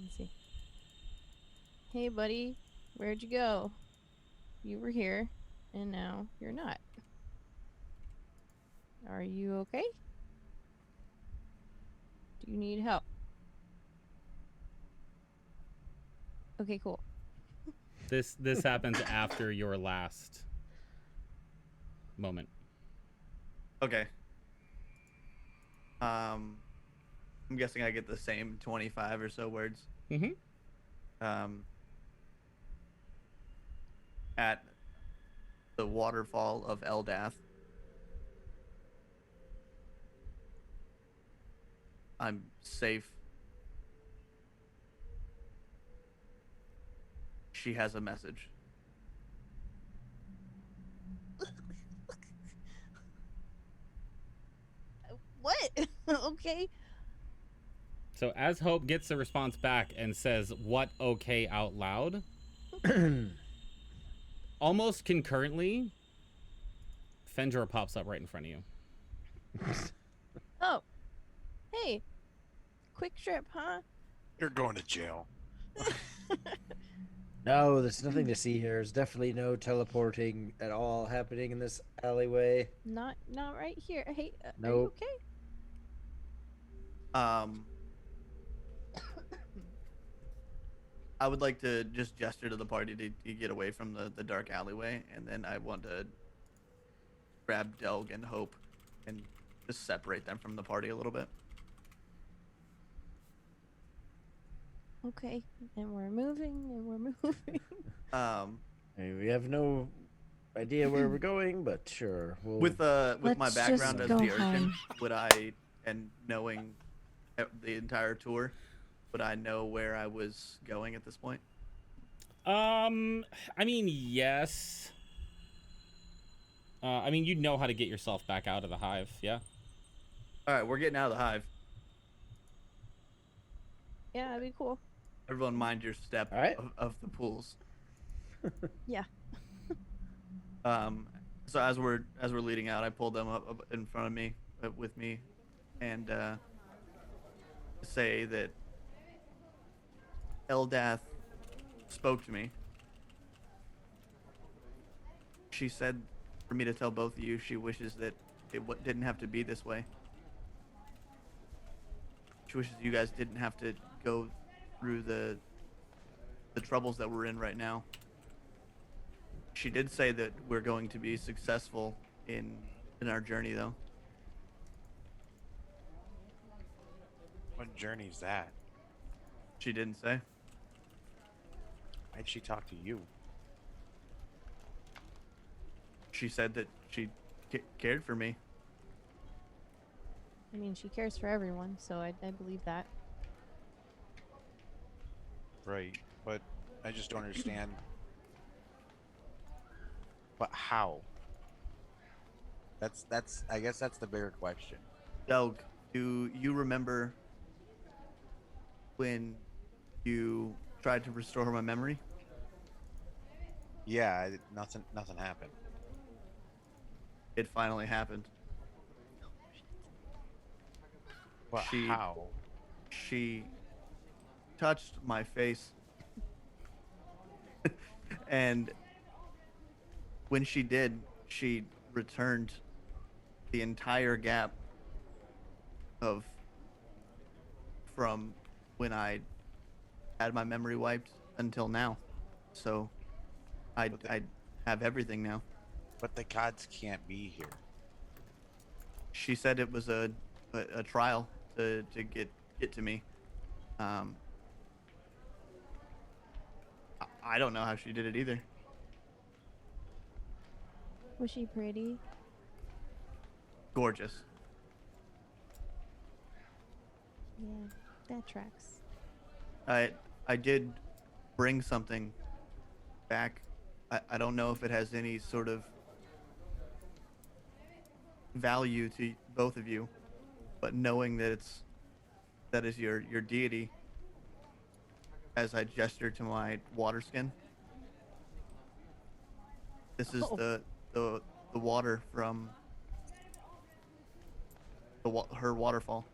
Let's see. Hey, buddy, where'd you go? You were here, and now you're not. Are you okay? Do you need help? Okay, cool. This happens after your last moment. Okay. I'm guessing I get the same 25 or so words. Mm-hmm. At the waterfall of Eldath, I'm safe. She has a message. What? Okay. So as Hope gets a response back and says, "What okay?" out loud, almost concurrently, Fendra pops up right in front of you. Oh. Hey. Quick trip, huh? You're going to jail. No, there's nothing to see here. There's definitely no teleporting at all happening in this alleyway. Not right here. Hey, are you Nope. okay? I would like to just gesture to the party to get away from the dark alleyway, and then I want to grab Delg and Hope and just separate them from the party a little bit. Okay. And we're moving. I mean, we have no idea where we're going, but sure. We'll... With my Let's background just as go the urchin, home. would I, and knowing the entire tour, would I know where I was going at this point? I mean, yes. I mean, you know how to get yourself back out of the hive, yeah? All right, we're getting out of the hive. Yeah, that'd be cool. Everyone mind your step All right. of the pools. Yeah. So as we're leading out, I pulled them up in front of me, with me, and say that Eldath spoke to me. She said for me to tell both of you she wishes that it didn't have to be this way. She wishes you guys didn't have to go through the troubles that we're in right now. She did say that we're going to be successful in our journey, though. journey's that? She didn't say. Why'd she talk to you? She said that she cared for me. I mean, she cares for everyone, so I believe that. Right, but I just don't understand. But how? That's I guess that's the bigger question. Delg, do you remember when you tried to restore my memory? Yeah, nothing happened. It finally happened. But She- how? She touched my face. And when she did, she returned the entire gap of from when I had my memory wiped until now. So I have everything now. But the gods can't be here. She said it was a trial to get to me. I don't know how she did it either. Was she pretty? Gorgeous. Yeah, that tracks. I did bring something back. I don't know if it has any sort of value to both of you, but knowing that that is your deity, as I gesture to my water skin. This is Oh. the water from her waterfall.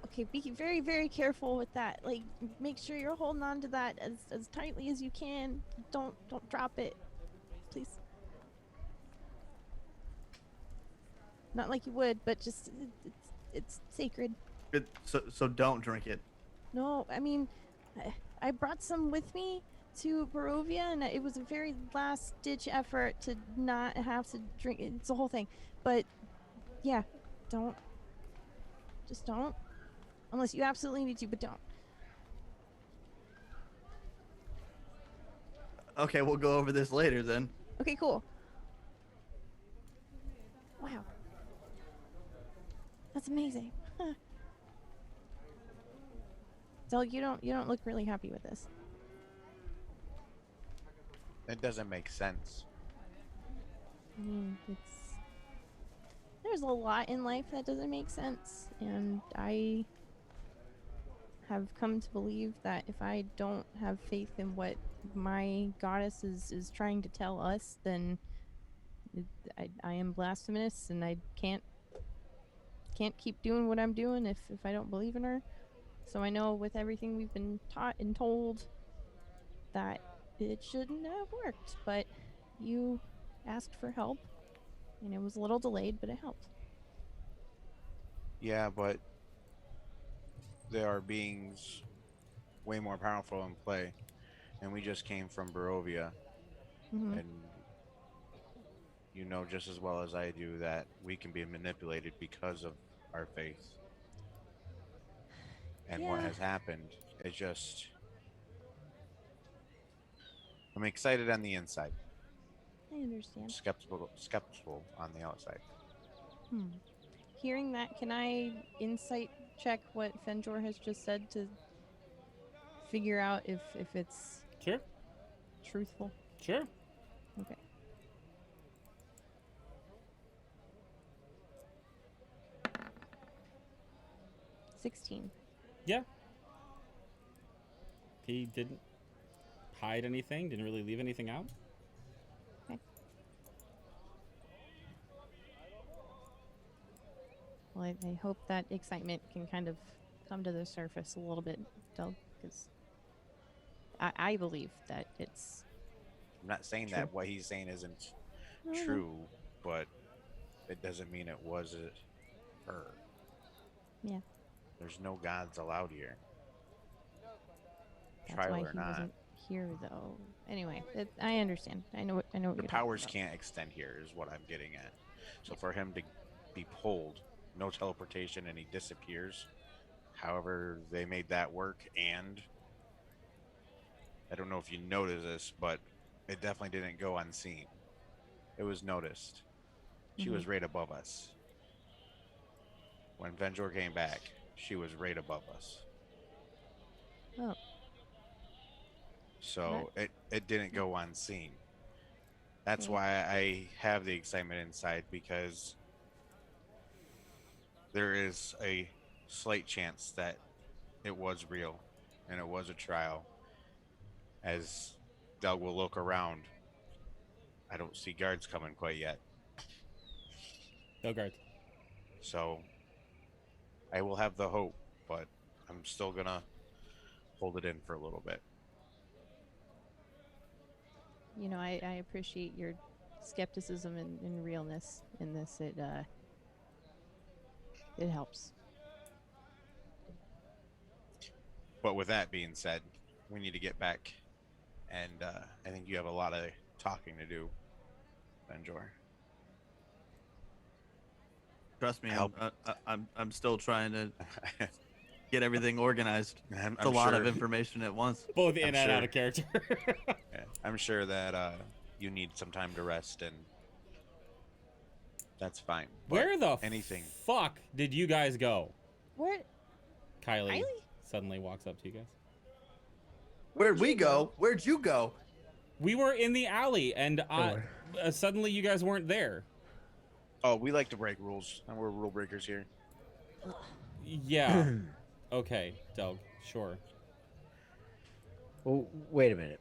Okay, be very, very careful with that. Like, make sure you're holding on to that as tightly as you can. Don't drop it, please. Not like you would, but just it's sacred. So don't drink it. No, I mean, I brought some with me to Barovia, and it was a very last-ditch effort to not have to drink it. It's the whole thing. But, yeah, don't. Just don't. Unless you absolutely need to, but don't. Okay, we'll go over this later then. Okay, cool. Wow. That's amazing. Huh. Del, you don't look really happy with this. It doesn't make sense. I mean, there's a lot in life that doesn't make sense, and I have come to believe that if I don't have faith in what my goddess is trying to tell us, then I am blasphemous, and I can't keep doing what I'm doing if I don't believe in her. So I know with everything we've been taught and told that it shouldn't have worked, but you asked for help, and it was a little delayed, but it helped. Yeah, but there are beings way more powerful in play, and we just came from Barovia, Mm-hmm. and you know just as well as I do that we can be manipulated because of our faith. And what Yeah. has happened is just I'm excited on the inside, I understand. skeptical on the outside. Hearing that, can I insight check what Fenjor has just said to figure out if it's Sure. truthful? Sure. Okay. $16. Yeah. He didn't hide anything, didn't really leave anything out. Okay. Well, I hope that excitement can kind of come to the surface a little bit, Del, because I believe that it's I'm not saying True. that what he's saying isn't No. true, but it doesn't mean it wasn't her. Yeah. There's no gods allowed here. That's Trial why or he not. wasn't here, though. Anyway, I understand. I know what The you're talking powers about. can't extend here is what I'm getting at. So for him to be pulled no teleportation, and he disappears. However, they made that work, and I don't know if you noticed this, but it definitely didn't go unseen. It was noticed. She was right above us. When Venjor came back, she was right above us. Oh. So it didn't go unseen. That's Okay. why I have the excitement inside, because there is a slight chance that it was real and it was a trial. As Doug will look around, I don't see guards coming quite yet. No guards. So I will have the hope, but I'm still gonna hold it in for a little bit. You know, I appreciate your skepticism and realness in this. It helps. But with that being said, we need to get back, and I think you have a lot of talking to do, Benjor. Trust me, Help. I'm still trying to get everything organized. I'm It's a lot sure- of information at once. Both in I'm and out sure. of character. Yeah, I'm sure that you need some time to rest, and that's fine. But Where the anything? fuck did you guys go? Where? Kylie Kylie? suddenly walks up to you guys. Where'd we go? Where'd you go? We were in the alley, and suddenly you guys weren't there. Oh, we like to break rules, and we're rule breakers here. Yeah. Okay, Doug. Sure. Well, wait a minute.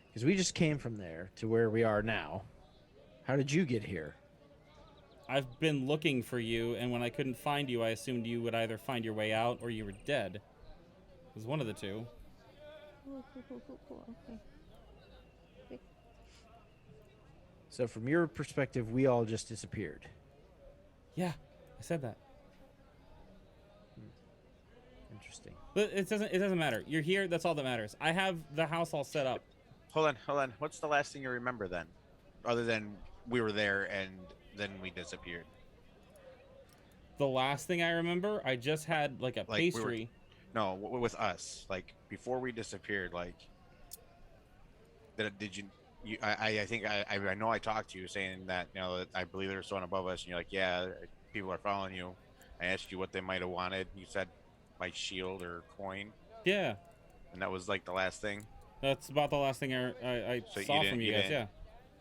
Because we just came from there to where we are now. How did you get here? I've been looking for you, and when I couldn't find you, I assumed you would either find your way out or you were dead. It was one of the two. Cool. Okay. So from your perspective, we all just disappeared. Yeah, I said that. Interesting. But it doesn't matter. You're here. That's all that matters. I have the house all set up. Hold on. What's the last thing you remember then, other than we were there and then we disappeared? The last thing I remember, I just had like a Like, we were- pastry. No, with us, like before we disappeared, like did you? I think I know I talked to you saying that, you know, that I believe there's someone above us, and you're like, yeah, people are following you. I asked you what they might have wanted. You said my shield or coin, Yeah, and that was like the last thing. that's about the last thing I So saw from you guys. Yeah.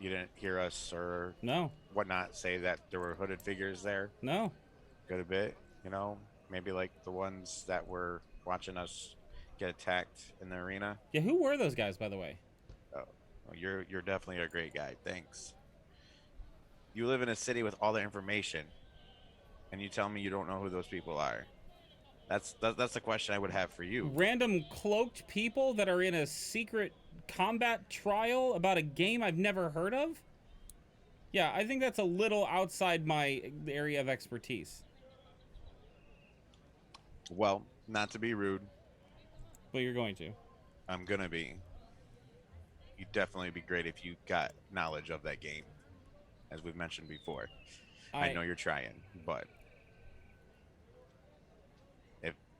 You didn't hear us or No. whatnot say that there were hooded figures there. No. Good a bit, you know, maybe like the ones that were watching us get attacked in the arena. Yeah. Who were those guys, by the way? Oh, well, you're definitely a great guy. Thanks. You live in a city with all the information, and you tell me you don't know who those people are. That's the question I would have for you. Random cloaked people that are in a secret combat trial about a game I've never heard of? Yeah, I think that's a little outside my area of expertise. Well, not to be rude, But you're going to. I'm gonna be. You'd definitely be great if you got knowledge of that game, as we've mentioned before. I know you're trying, but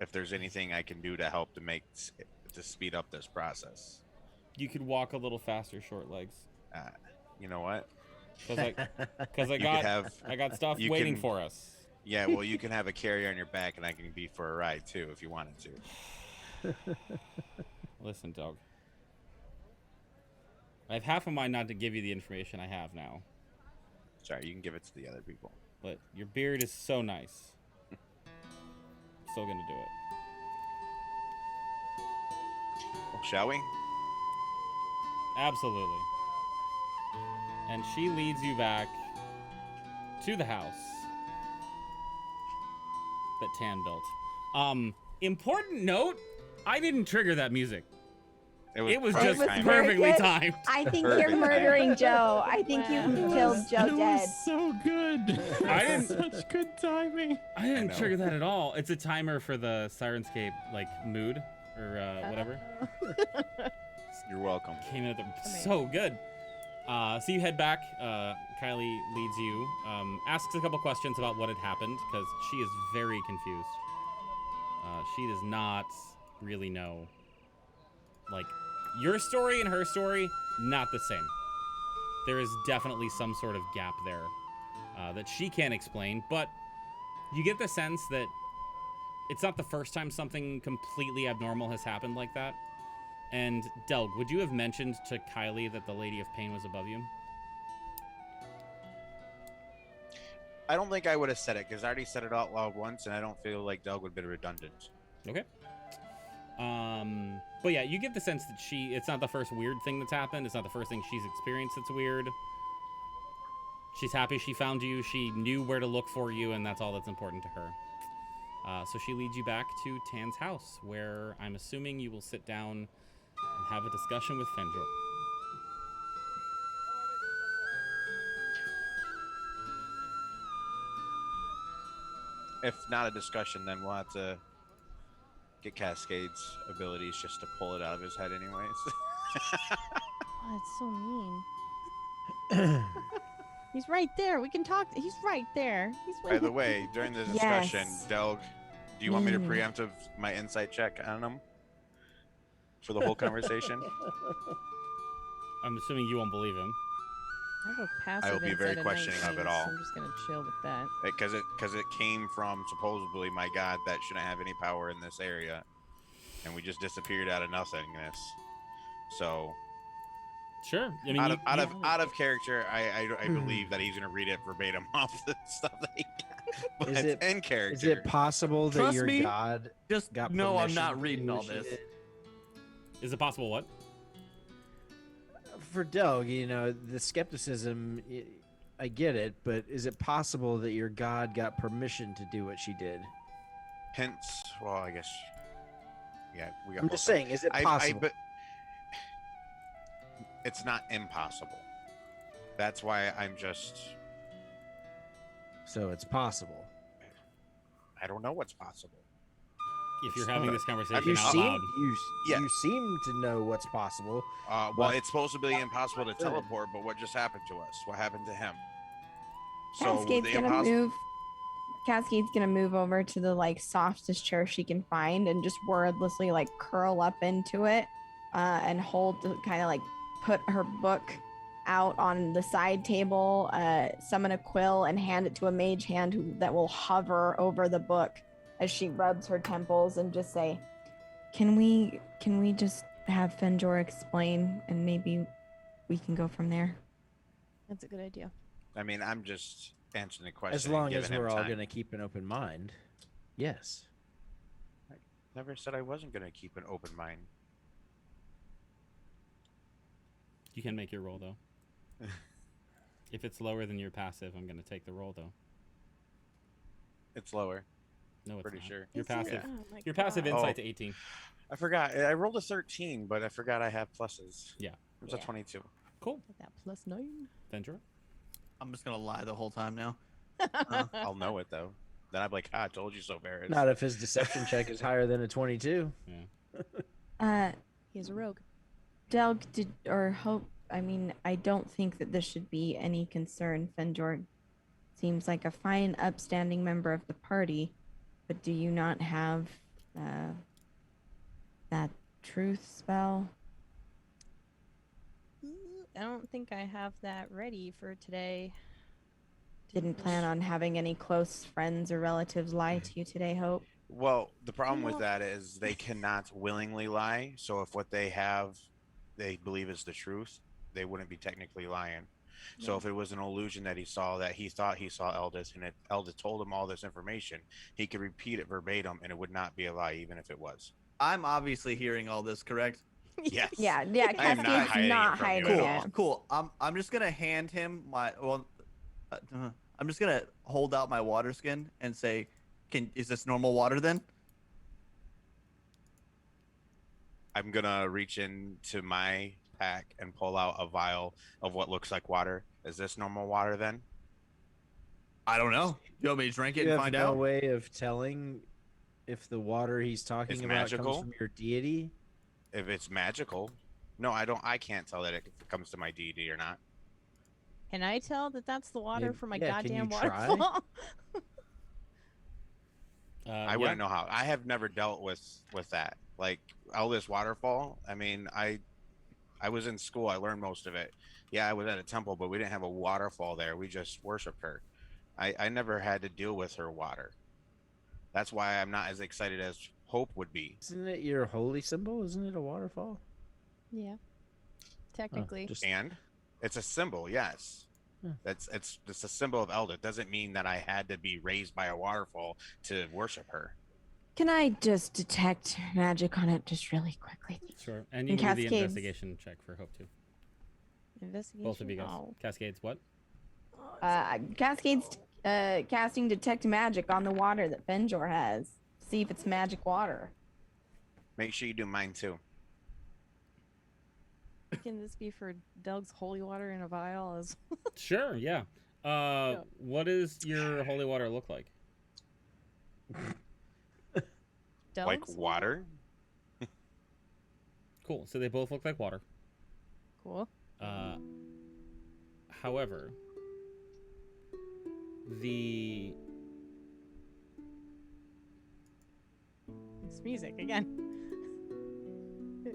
if there's anything I can do to help to speed up this process, You could walk a little faster, short legs. you know what? Because I You got could have- I got stuff you waiting can- for us. Yeah, well, you can have a carrier on your back, and I can be for a ride too if you wanted to. Listen, dog. I have half a mind not to give you the information I have now, Sorry, you can give it to the other people. but your beard is so nice. Still gonna do it. Well, shall we? Absolutely. And she leads you back to the house that Tan built. Important note, I didn't trigger that music. It was perfect just timing. perfectly good. timed. I think Perfect you're murdering Joe. I think you killed Joe it dead. was so good. I didn't- Such good timing. I didn't know. trigger that at all. It's a timer for the Sirenscape like mood or whatever. You're welcome. Came in at the so good. So you head back. Kylie leads you, asks a couple questions about what had happened because she is very confused. She does not really know. Like, your story and her story, not the same. There is definitely some sort of gap there that she can't explain, but you get the sense that it's not the first time something completely abnormal has happened like that. And Delg, would you have mentioned to Kylie that the Lady of Pain was above you? I don't think I would have said it because I already said it out loud once, and I don't feel like Doug would be redundant. Okay. But yeah, you get the sense that it's not the first weird thing that's happened. It's not the first thing she's experienced that's weird. She's happy she found you. She knew where to look for you, and that's all that's important to her. So she leads you back to Tan's house, where I'm assuming you will sit down and have a discussion with Fenjor. If not a discussion, then we'll have to get Cascade's abilities just to pull it out of his head anyways. Oh, that's so mean. He's right there. We can talk. He's right there. He's By the way, during the discussion, Yes. Delg, do you want me to preemptive my insight check on him for the whole conversation? I'm assuming you won't believe him. I have a passive I will be very insight of questioning of 19, it all. So I'm just gonna chill with that. Because it came from supposedly my god that shouldn't have any power in this area, and we just disappeared out of nothingness. So Sure. I mean, out of character, I believe that he's gonna read it verbatim off the stuff that he got. But Is it- in character? Is it possible that Trust your me, god Just got no, I'm permission not to reading do all what she this. did? is it possible what? For Doug, the skepticism, I get it, but is it possible that your god got permission to do what she did? Hence, well, I guess. Yeah, we got. I'm both just sides. saying, is it possible? But it's not impossible. That's why I'm just. So it's possible. I don't know what's possible. If you're having this conversation You out seem loud. you seem to know what's possible. Well, But- it's supposed to be impossible to teleport, but what just happened to us? What happened to him? So Cascade's the gonna impossible. move. Cascade's gonna move over to the softest chair she can find and just wordlessly curl up into it, and kind of put her book out on the side table, summon a quill and hand it to a mage hand that will hover over the book as she rubs her temples and just say, "Can we just have Fenjor explain and maybe we can go from there?" That's a good idea. I mean, I'm just answering the question. As long and as giving him we're all time. going to keep an open mind. Yes. Never said I wasn't going to keep an open mind. You can make your roll though. If it's lower than your passive, I'm gonna take the roll though. It's lower. No, it's Pretty not. sure. Your passive. Oh my Your passive God. insight to 18. I forgot. I rolled a 13, but I forgot I have pluses. Yeah. It was a Yeah. 22. Cool. That +9. Ventura. I'm just gonna lie the whole time now. I'll know it though. Then I'm like, I told you so, Barris. Not if his deception check is higher than a 22. He's a rogue. Delg I don't think that this should be any concern. Fenjor seems like a fine, upstanding member of the party, but do you not have that truth spell? I don't think I have that ready for today. Didn't plan on having any close friends or relatives lie to you today, Hope? Well, the problem with that is they cannot willingly lie. So if what they have, they believe is the truth, they wouldn't be technically lying. So if it was an illusion that he saw, that he thought he saw Eldis, and Eldis told him all this information, he could repeat it verbatim, and it would not be a lie, even if it was. I'm obviously hearing all this, correct? Yes. Yeah, I am not Cascade's hiding not it from you hiding at Cool, all. it. cool. I'm just gonna hand him my I'm just gonna hold out my water skin and say, is this normal water then? I'm gonna reach into my pack and pull out a vial of what looks like water. Is this normal water then? I don't know. You want me to drink it You and have find no out? way of telling if the water he's talking It's about magical? comes from your deity? If it's magical. No, I don't. I can't tell that if it comes to my deity or not. Can I tell that that's the water from my yeah, can you goddamn try? waterfall? I wouldn't know how. I have never dealt with that. Like Eldest Waterfall. I mean, I was in school. I learned most of it. Yeah, I was at a temple, but we didn't have a waterfall there. We just worshiped her. I never had to deal with her water. That's why I'm not as excited as Hope would be. Isn't it your holy symbol? Isn't it a waterfall? Yeah, technically. And it's a symbol, yes. Yeah. It's a symbol of Elder. It doesn't mean that I had to be raised by a waterfall to worship her. Can I just detect magic on it just really quickly? Sure. And you And can do the Cascades. investigation check for Hope too. Investigation. Both of you guys. Oh. Cascades what? Cascades casting detect magic on the water that Fenjor has. See if it's magic water. Make sure you do mine too. Can this be for Doug's holy water in a vial? As Sure, yeah. What does your holy water look like? Like Doug's? water? Cool. So they both look like water. Cool. However, It's music again.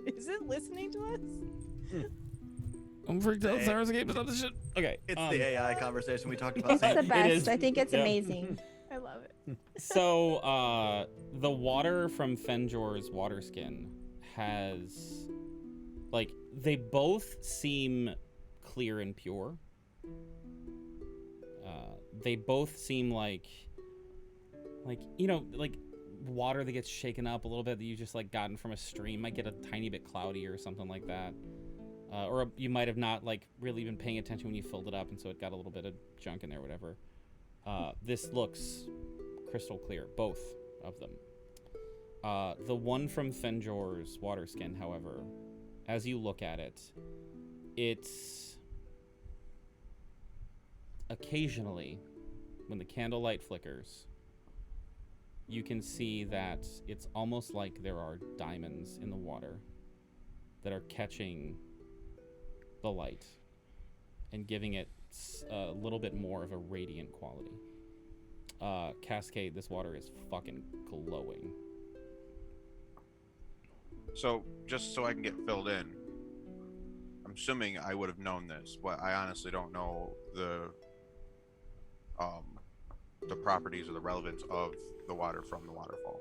Is it listening to us? I'm freaked out. Sarah's game is not the shit. Okay. It's the AI conversation we talked about. It's the It best. is. I think it's Yeah. amazing. I love it. So, the water from Fenjor's water skin has, like, they both seem clear and pure. They both seem like, you know, like water that gets shaken up a little bit that you just like gotten from a stream might get a tiny bit cloudy or something like that. Or you might have not like really been paying attention when you filled it up, and so it got a little bit of junk in there, whatever. This looks crystal clear, both of them. The one from Fenjor's water skin, however, as you look at it, it's occasionally, when the candlelight flickers, you can see that it's almost like there are diamonds in the water that are catching the light and giving it a little bit more of a radiant quality. Cascade, this water is fucking glowing. So, just so I can get filled in, I'm assuming I would have known this, but I honestly don't know the properties or the relevance of the water from the waterfall.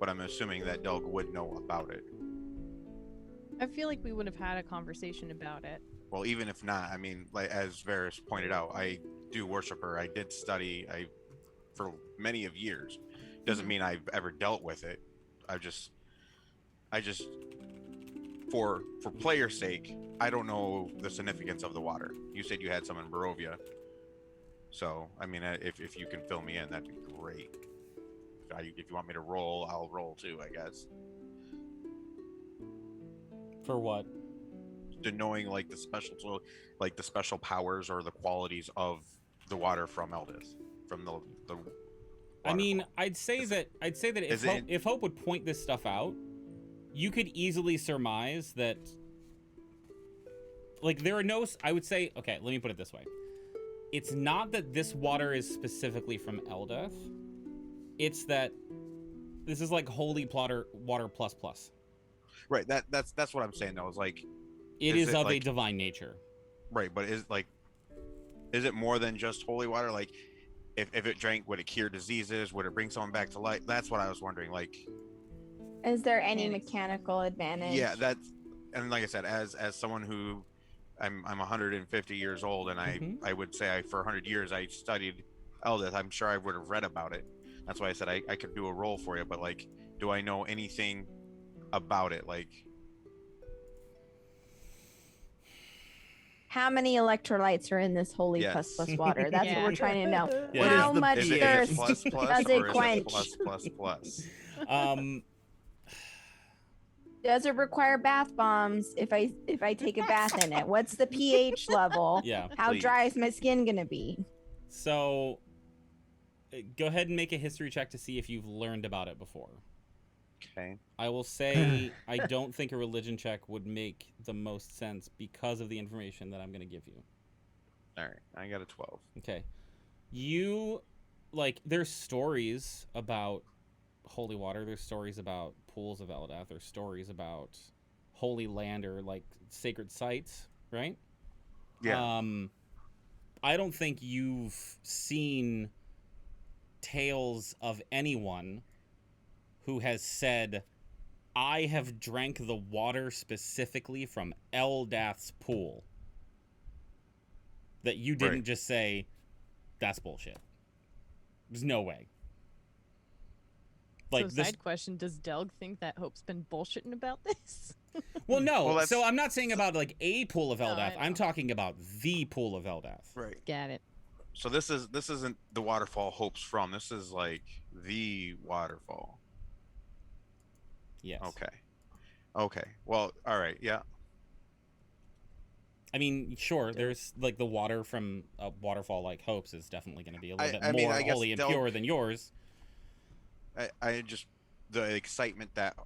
But I'm assuming that Delg would know about it. I feel like we would have had a conversation about it. Well, even if not, I mean, like as Varys pointed out, I do worship her. I did study for many of years. Doesn't mean I've ever dealt with it. I just for player's sake, I don't know the significance of the water. You said you had some in Barovia. So, I mean, if you can fill me in, that'd be great. If you want me to roll, I'll roll too, I guess. For what? To knowing like the special powers or the qualities of the water from Eldith, from the I mean, waterfall. I'd say that if Hope would point this stuff out, you could easily surmise that, like, there are no. I would say, okay, let me put it this way: it's not that this water is specifically from Eldeth. It's that this is like holy water plus plus. Right. That's what I'm saying though. Is like it is of like, a divine nature. Right, but is it more than just holy water? Like, if it drank, would it cure diseases? Would it bring someone back to life? That's what I was wondering. Like, Is there any mechanical advantage? yeah, and like I said, as someone who I'm 150 years old, and I would say for 100 years I studied Eldith. I'm sure I would have read about it. That's why I said I could do a roll for you. But like, do I know anything about it? Like, how many electrolytes are in this holy plus plus water? That's what we're trying to know. Yeah. How much is it thirst plus does or it is quench? plus? Does it require bath bombs if I take a bath in it? What's the pH level? Yeah. How Please. dry is my skin gonna be? So, go ahead and make a history check to see if you've learned about it before. Okay. I will say I don't think a religion check would make the most sense because of the information that I'm going to give you. All right, I got a 12. Okay. You, like, there's stories about holy water. There's stories about pools of Eldath. There's stories about holy land or, like, sacred sites, right? Yeah. I don't think you've seen tales of anyone who has said, I have drank the water specifically from Eldath's pool. That you didn't Right. just say, that's bullshit. There's no way. Like, so this. side question, does Delg think that Hope's been bullshitting about this? Well, no. Well, So that's- I'm not saying about, like, a pool of No, I Eldath. I'm know. talking about the pool of Eldath. Right. Got it. So this isn't the waterfall Hope's from. This is like the waterfall. Yes. Okay. Well, all right. Yeah. I mean, sure, there's, like, the water from a waterfall like Hope's is definitely going to be a little bit I mean, more I guess holy and Delg- pure than yours. I just the excitement that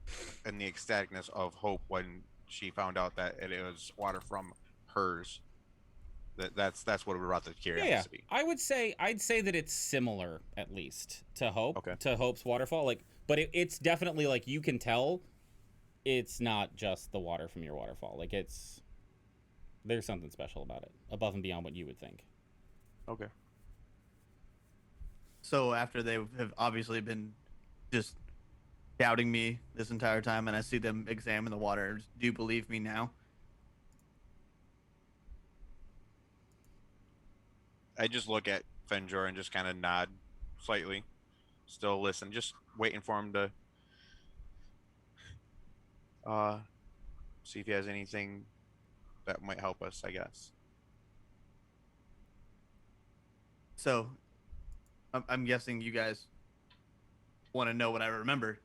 and the ecstaticness of Hope when she found out that it was water from hers. That's what brought the curiosity. Yeah. I'd say that it's similar, at least, to Okay. Hope's waterfall. Like, but it's definitely, like, you can tell it's not just the water from your waterfall. Like, there's something special about it, above and beyond what you would think. Okay. So after they have obviously been just doubting me this entire time, and I see them examine the water, do you believe me now? I just look at Fenjor and just kind of nod slightly, still listen, just waiting for him to see if he has anything that might help us, I guess. So I'm guessing you guys want to know what I remember.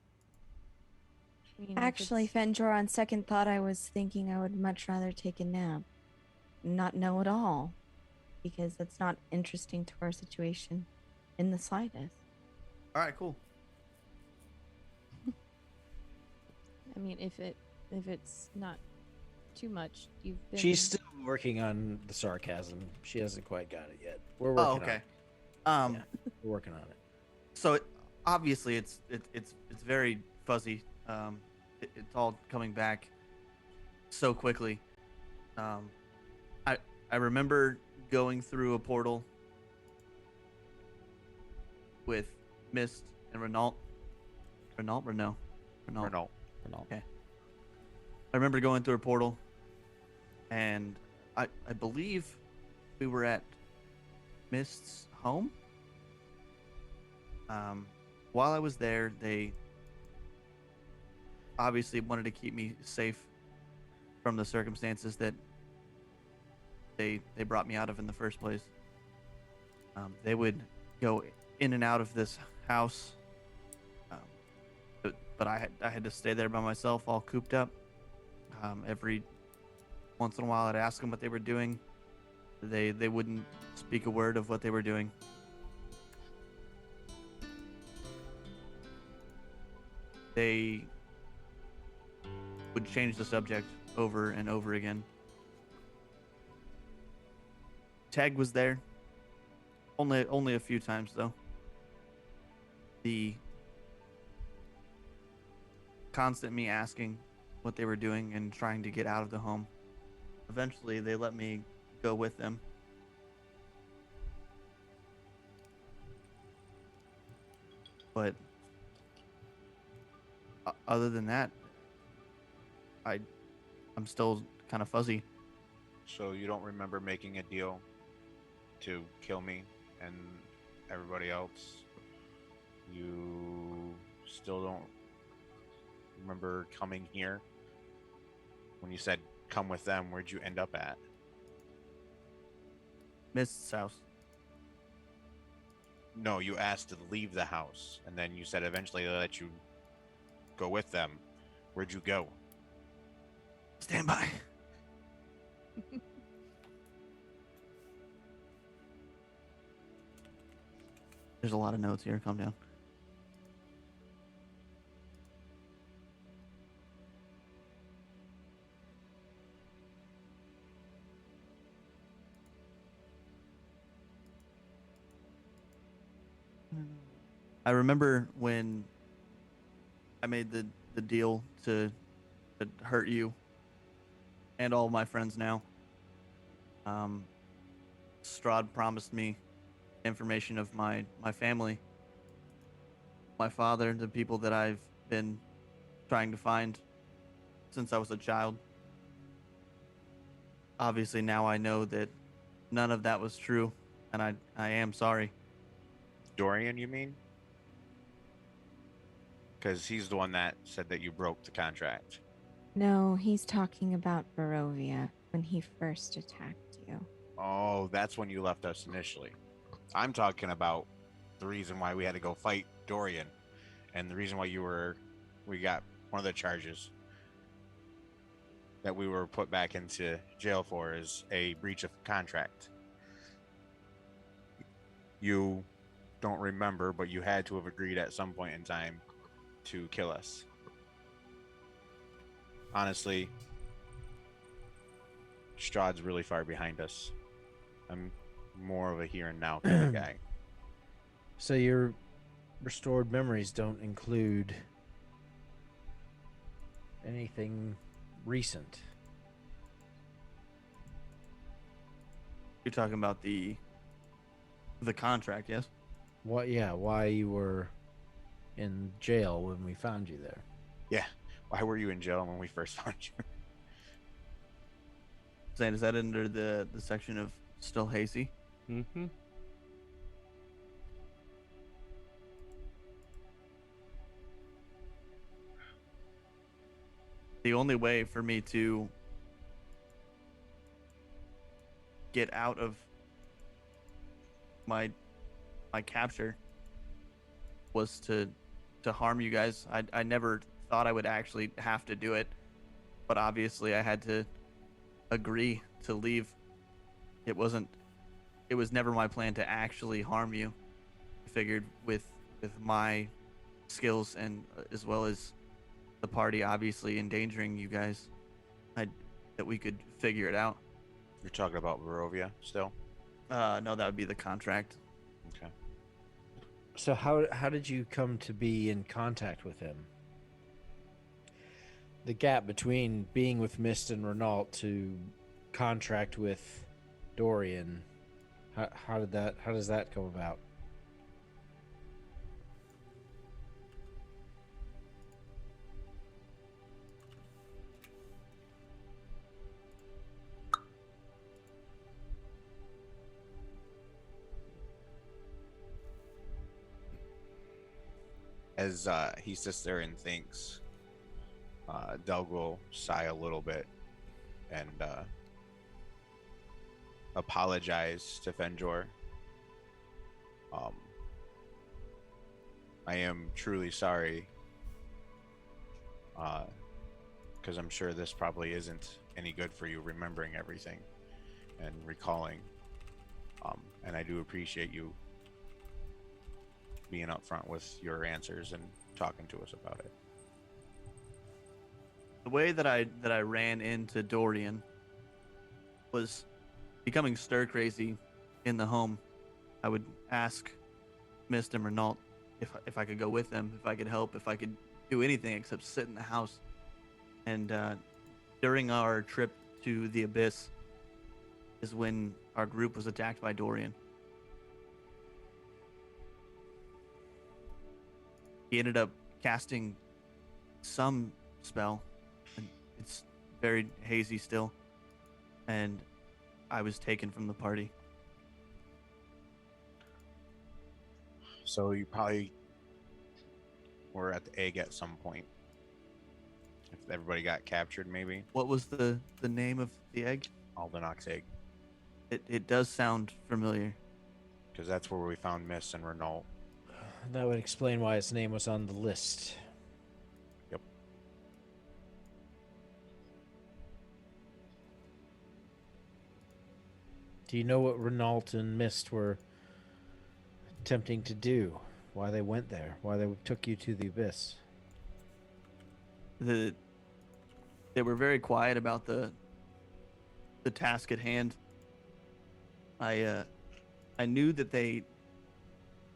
I mean, if Actually, it's- Fenjor, on second thought, I was thinking I would much rather take a nap, not know at all, because that's not interesting to our situation in the slightest. All right, cool. I mean, if it's not too much, you've been. She's still working on the sarcasm. She hasn't quite got it yet. We're Oh, working okay. on it. Yeah, we're working on it. So obviously it's very fuzzy. It's all coming back so quickly. I remember going through a portal with Mist and Renault. Renault. Renault. Okay. I remember going through a portal, and I believe we were at Mist's home. While I was there, they obviously wanted to keep me safe from the circumstances that they brought me out of in the first place. They would go in and out of this house, but I had to stay there by myself, all cooped up. Every once in a while, I'd ask them what they were doing. They wouldn't speak a word of what they were doing. They would change the subject over and over again. Tag was there. Only a few times though. The constant me asking what they were doing and trying to get out of the home. Eventually they let me go with them. But other than that, I'm still kind of fuzzy. So you don't remember making a deal to kill me and everybody else? You still don't remember coming here? When you said come with them, where'd you end up at? Mist's house. No, you asked to leave the house, and then you said eventually they'll let you go with them. Where'd you go? Stand by. There's a lot of notes here. Calm down. I remember when I made the deal to hurt you and all my friends now. Strahd promised me information of my family, my father, the people that I've been trying to find since I was a child. Obviously, now I know that none of that was true, and I am sorry. Dorian, you mean? Because he's the one that said that you broke the contract. No, he's talking about Barovia when he first attacked you. Oh, that's when you left us initially. I'm talking about the reason why we had to go fight Dorian, and the reason why we got one of the charges that we were put back into jail for is a breach of contract. You don't remember, but you had to have agreed at some point in time to kill us. Honestly, Strahd's really far behind us. I'm more of a here and now kind of guy. So your restored memories don't include anything recent. You're talking about the contract, yes? What? Yeah, why you were in jail when we found you there? Yeah. Why were you in jail when we first found you? Saying, is that under the section of still hazy? Mm-hmm. The only way for me to get out of my capture was to harm you guys. I never thought I would actually have to do it, but obviously I had to agree to leave. It was never my plan to actually harm you. I figured with my skills and as well as the party obviously endangering you guys, that we could figure it out. You're talking about Barovia still? No, that would be the contract. Okay. So how did you come to be in contact with him? The gap between being with Mist and Renault to contract with Dorian, how does that come about? As he sits there and thinks, Delg will sigh a little bit and apologize to Fenjor. I am truly sorry, because I'm sure this probably isn't any good for you remembering everything and recalling. And I do appreciate you being upfront with your answers and talking to us about it. The way that I ran into Dorian was becoming stir crazy in the home. I would ask Mist and Renault if I could go with them, if I could help, if I could do anything except sit in the house. And during our trip to the Abyss is when our group was attacked by Dorian. He ended up casting some spell, and it's very hazy still, and I was taken from the party. So you probably were at the egg at some point. If everybody got captured, maybe. What was the name of the egg? Aldenox egg. It does sound familiar. Because that's where we found Miss and Renault. That would explain why its name was on the list. Yep. Do you know what Renault and Mist were attempting to do? Why they went there? Why they took you to the Abyss? They were very quiet about the task at hand. I knew that they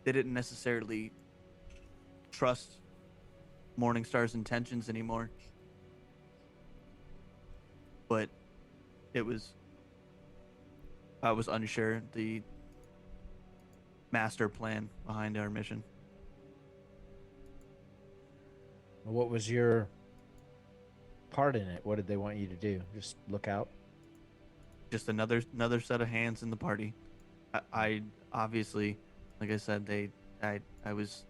didn't necessarily trust Morningstar's intentions anymore. But I was unsure the master plan behind our mission. What was your part in it? What did they want you to do? Just look out? Just another set of hands in the party. I obviously, like I said, I was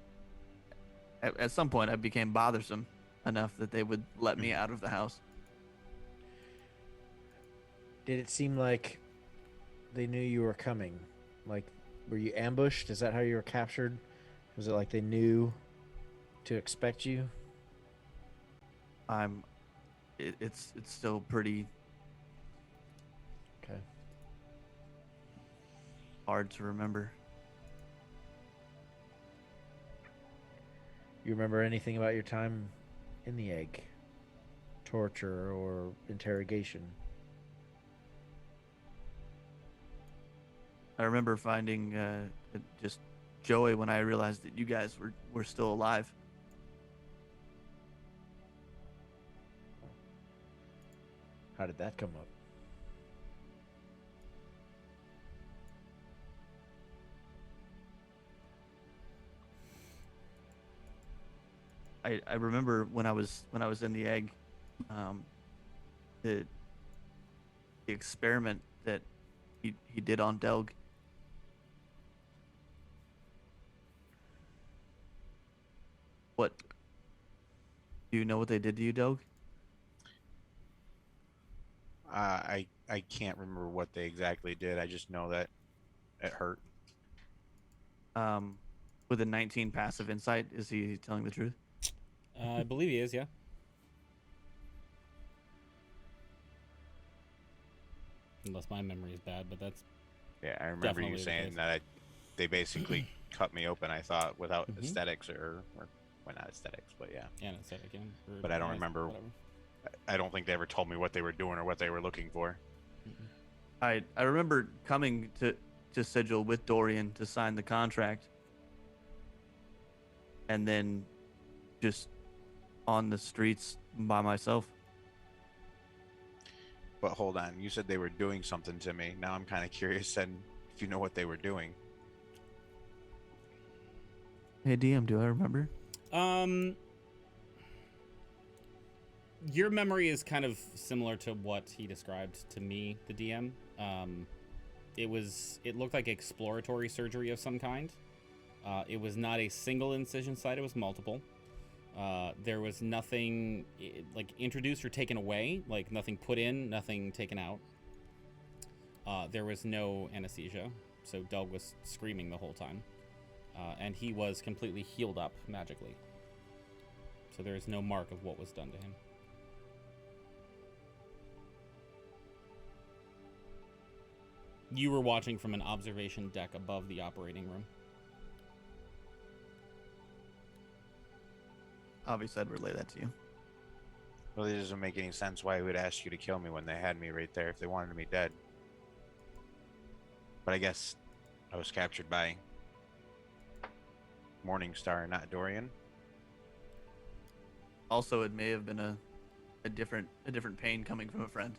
at some point I became bothersome enough that they would let me out of the house. Did it seem like they knew you were coming? Like, were you ambushed? Is that how you were captured? Was it like they knew to expect you? It's still pretty Okay. hard to remember. You remember anything about your time in the egg? Torture or interrogation? I remember finding just joy when I realized that you guys were still alive. How did that come up? I remember when I was in the egg, the experiment that he did on Delg. What? Do you know what they did to you, Delg? I can't remember what they exactly did. I just know that it hurt. With a 19 passive insight, is he telling the truth? I believe he is, yeah. Unless my memory is bad, but that's Yeah, I remember you definitely the saying case. that they basically cut me open. I thought without aesthetics or well, not aesthetics, but yeah. anesthetic, yeah. Or But I don't anes- remember. whatever. I don't think they ever told me what they were doing or what they were looking for. I remember coming to Sigil with Dorian to sign the contract, and then just on the streets by myself. But hold on, you said they were doing something to me. Now I'm kind of curious, and if you know what they were doing. Hey DM, do I remember? Your memory is kind of similar to what he described to me, the DM. It looked like exploratory surgery of some kind. It was not a single incision site, it was multiple. There was nothing like introduced or taken away, like nothing put in, nothing taken out. There was no anesthesia, so Doug was screaming the whole time. And he was completely healed up magically. So there is no mark of what was done to him. You were watching from an observation deck above the operating room. Obviously, I'd relay that to you. Well, it doesn't make any sense why he would ask you to kill me when they had me right there if they wanted me dead. But I guess I was captured by Morningstar, not Dorian. Also, it may have been a different pain coming from a friend.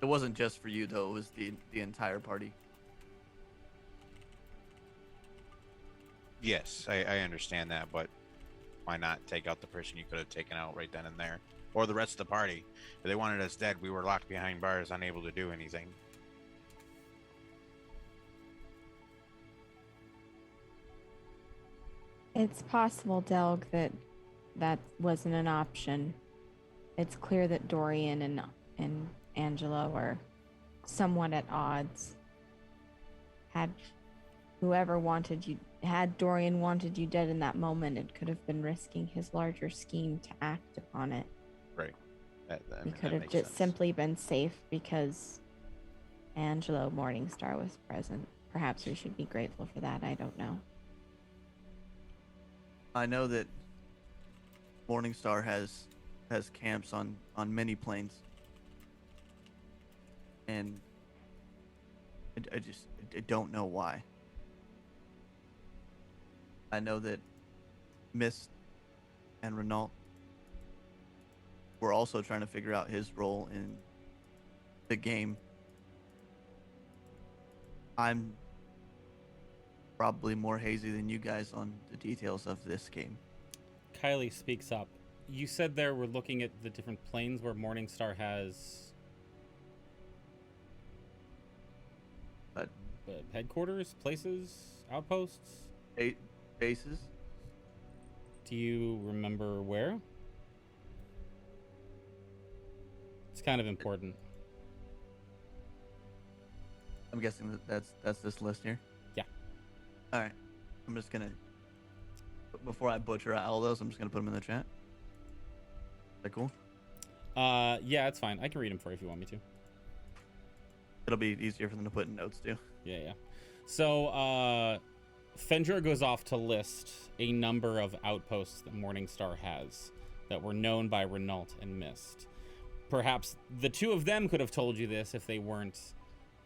It wasn't just for you though; it was the entire party. Yes, I understand that, but why not take out the person you could have taken out right then and there? Or the rest of the party. If they wanted us dead, we were locked behind bars, unable to do anything. It's possible, Delg, that wasn't an option. It's clear that Dorian and Angelo are somewhat at odds. Had Dorian wanted you dead in that moment, it could have been risking his larger scheme to act upon it. Right. He could have just simply been safe because Angelo Morningstar was present. Perhaps we should be grateful for that. I don't know. I know that Morningstar has camps on many planes, and I don't know why. I know that Mist and Renault were also trying to figure out his role in the game. I'm probably more hazy than you guys on the details of this game. Kylie speaks up. You said there we're looking at the different planes where Morningstar has headquarters, places, outposts, Bases? Do you remember where? It's kind of important. I'm guessing that's this list here. Yeah. All right. I'm just gonna, before I butcher all those, I'm just gonna put them in the chat. Is that cool? Yeah, it's fine. I can read them for you if you want me to. It'll be easier for them to put in notes too. Yeah. So, Fenrir goes off to list a number of outposts that Morningstar has that were known by Renault and Mist. Perhaps the two of them could have told you this if they weren't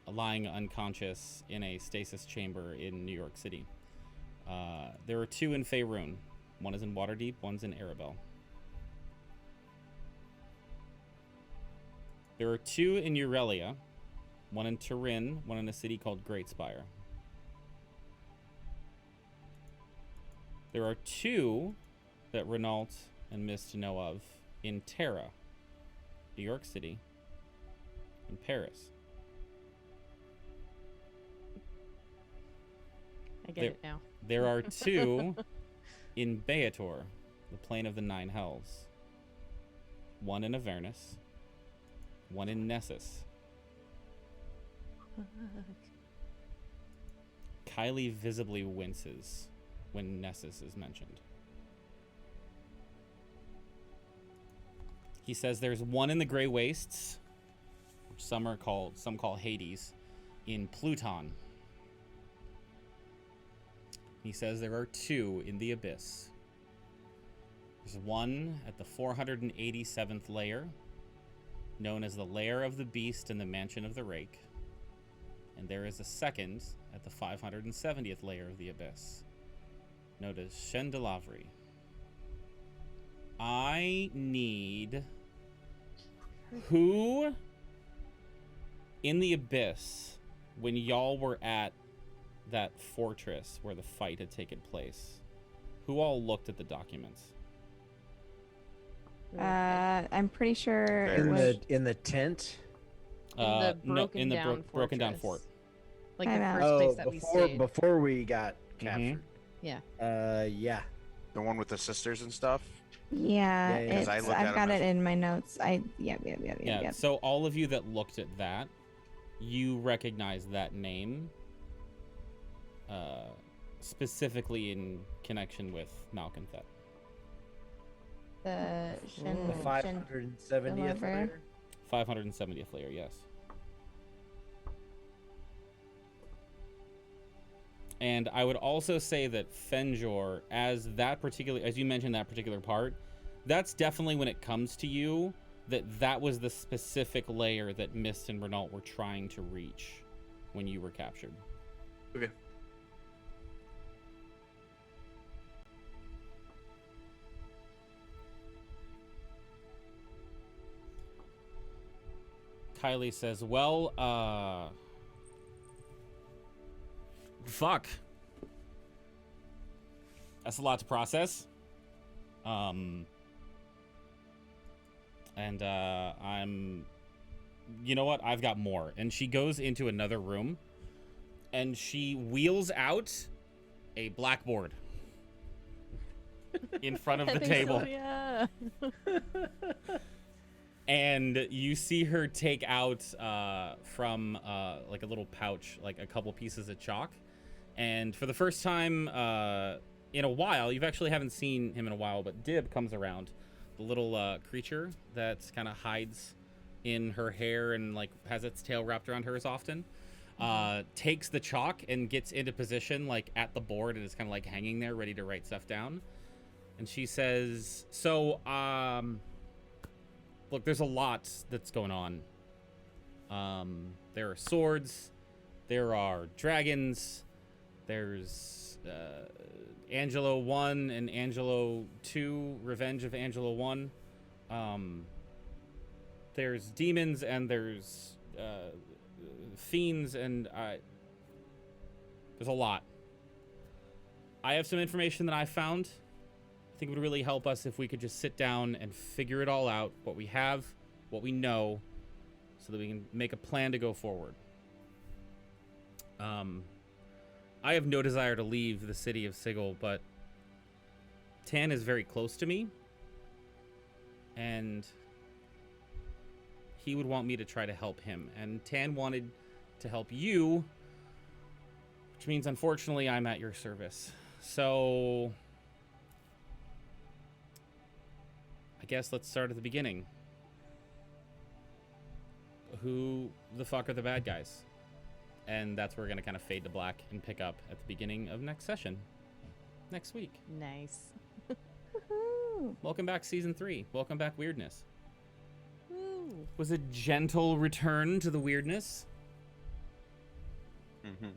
lying unconscious in a stasis chamber in New York City. There are two in Faerun. One is in Waterdeep, one's in Arabelle. There are two in Eurelia, one in Turin, one in a city called Greatspire. There are two that Renault and Mist know of in Terra, New York City, and Paris. I get it now. There are two in Beator, the plane of the Nine Hells. One in Avernus, one in Nessus. Kylie visibly winces when Nessus is mentioned. He says there's one in the Grey Wastes, which some call Hades, in Pluton. He says there are two in the Abyss. There's one at the 487th layer, known as the Lair of the Beast and the Mansion of the Rake. And there is a second at the 570th layer of the Abyss, known as Shendelavri. I need... Who in the Abyss, when y'all were at that fortress where the fight had taken place, who all looked at the documents? I'm pretty sure it In was the tent. The No, in the broken-down broken down fort. fortress. Like Time the out. first place that before we stayed. before we got captured. Yeah. Yeah. The one with the sisters and stuff. yeah. Yeah, yeah. 'Cause I It's, look at I've 'em got as- it in my notes. Yeah. So all of you that looked at that, you recognize that name, specifically in connection with Malconthet. The The 570th deliver. layer. 570th layer, yes. And I would also say that Fenjor, as you mentioned that particular part, that's definitely when it comes to you, that was the specific layer that Mist and Renault were trying to reach when you were captured. Okay. Kylie says, well, fuck. That's a lot to process. And you know what? I've got more. And she goes into another room and she wheels out a blackboard in front of the table. Yeah. And you see her take out from like a little pouch, like a couple pieces of chalk. And for the first time in a while, you actually haven't seen him in a while, but Dib comes around, the little creature that kind of hides in her hair and like has its tail wrapped around hers often, takes the chalk and gets into position like at the board and is kind of like hanging there ready to write stuff down. And she says, so, look, there's a lot that's going on. There are swords, There are dragons. There's Angelo 1 and Angelo 2, Revenge of Angelo 1. There's demons and there's fiends and there's a lot. I have some information that I found. I think it would really help us if we could just sit down and figure it all out, what we have, what we know, so that we can make a plan to go forward. I have no desire to leave the city of Sigil, but Tan is very close to me, and he would want me to try to help him. And Tan wanted to help you, which means, unfortunately, I'm at your service. So I guess let's start at the beginning. Who the fuck are the bad guys? And that's where we're going to kind of fade to black and pick up at the beginning of next session. Next week. Nice. Welcome back, Season 3. Welcome back, Weirdness. Woo. Was a gentle return to the weirdness. Mm-hmm.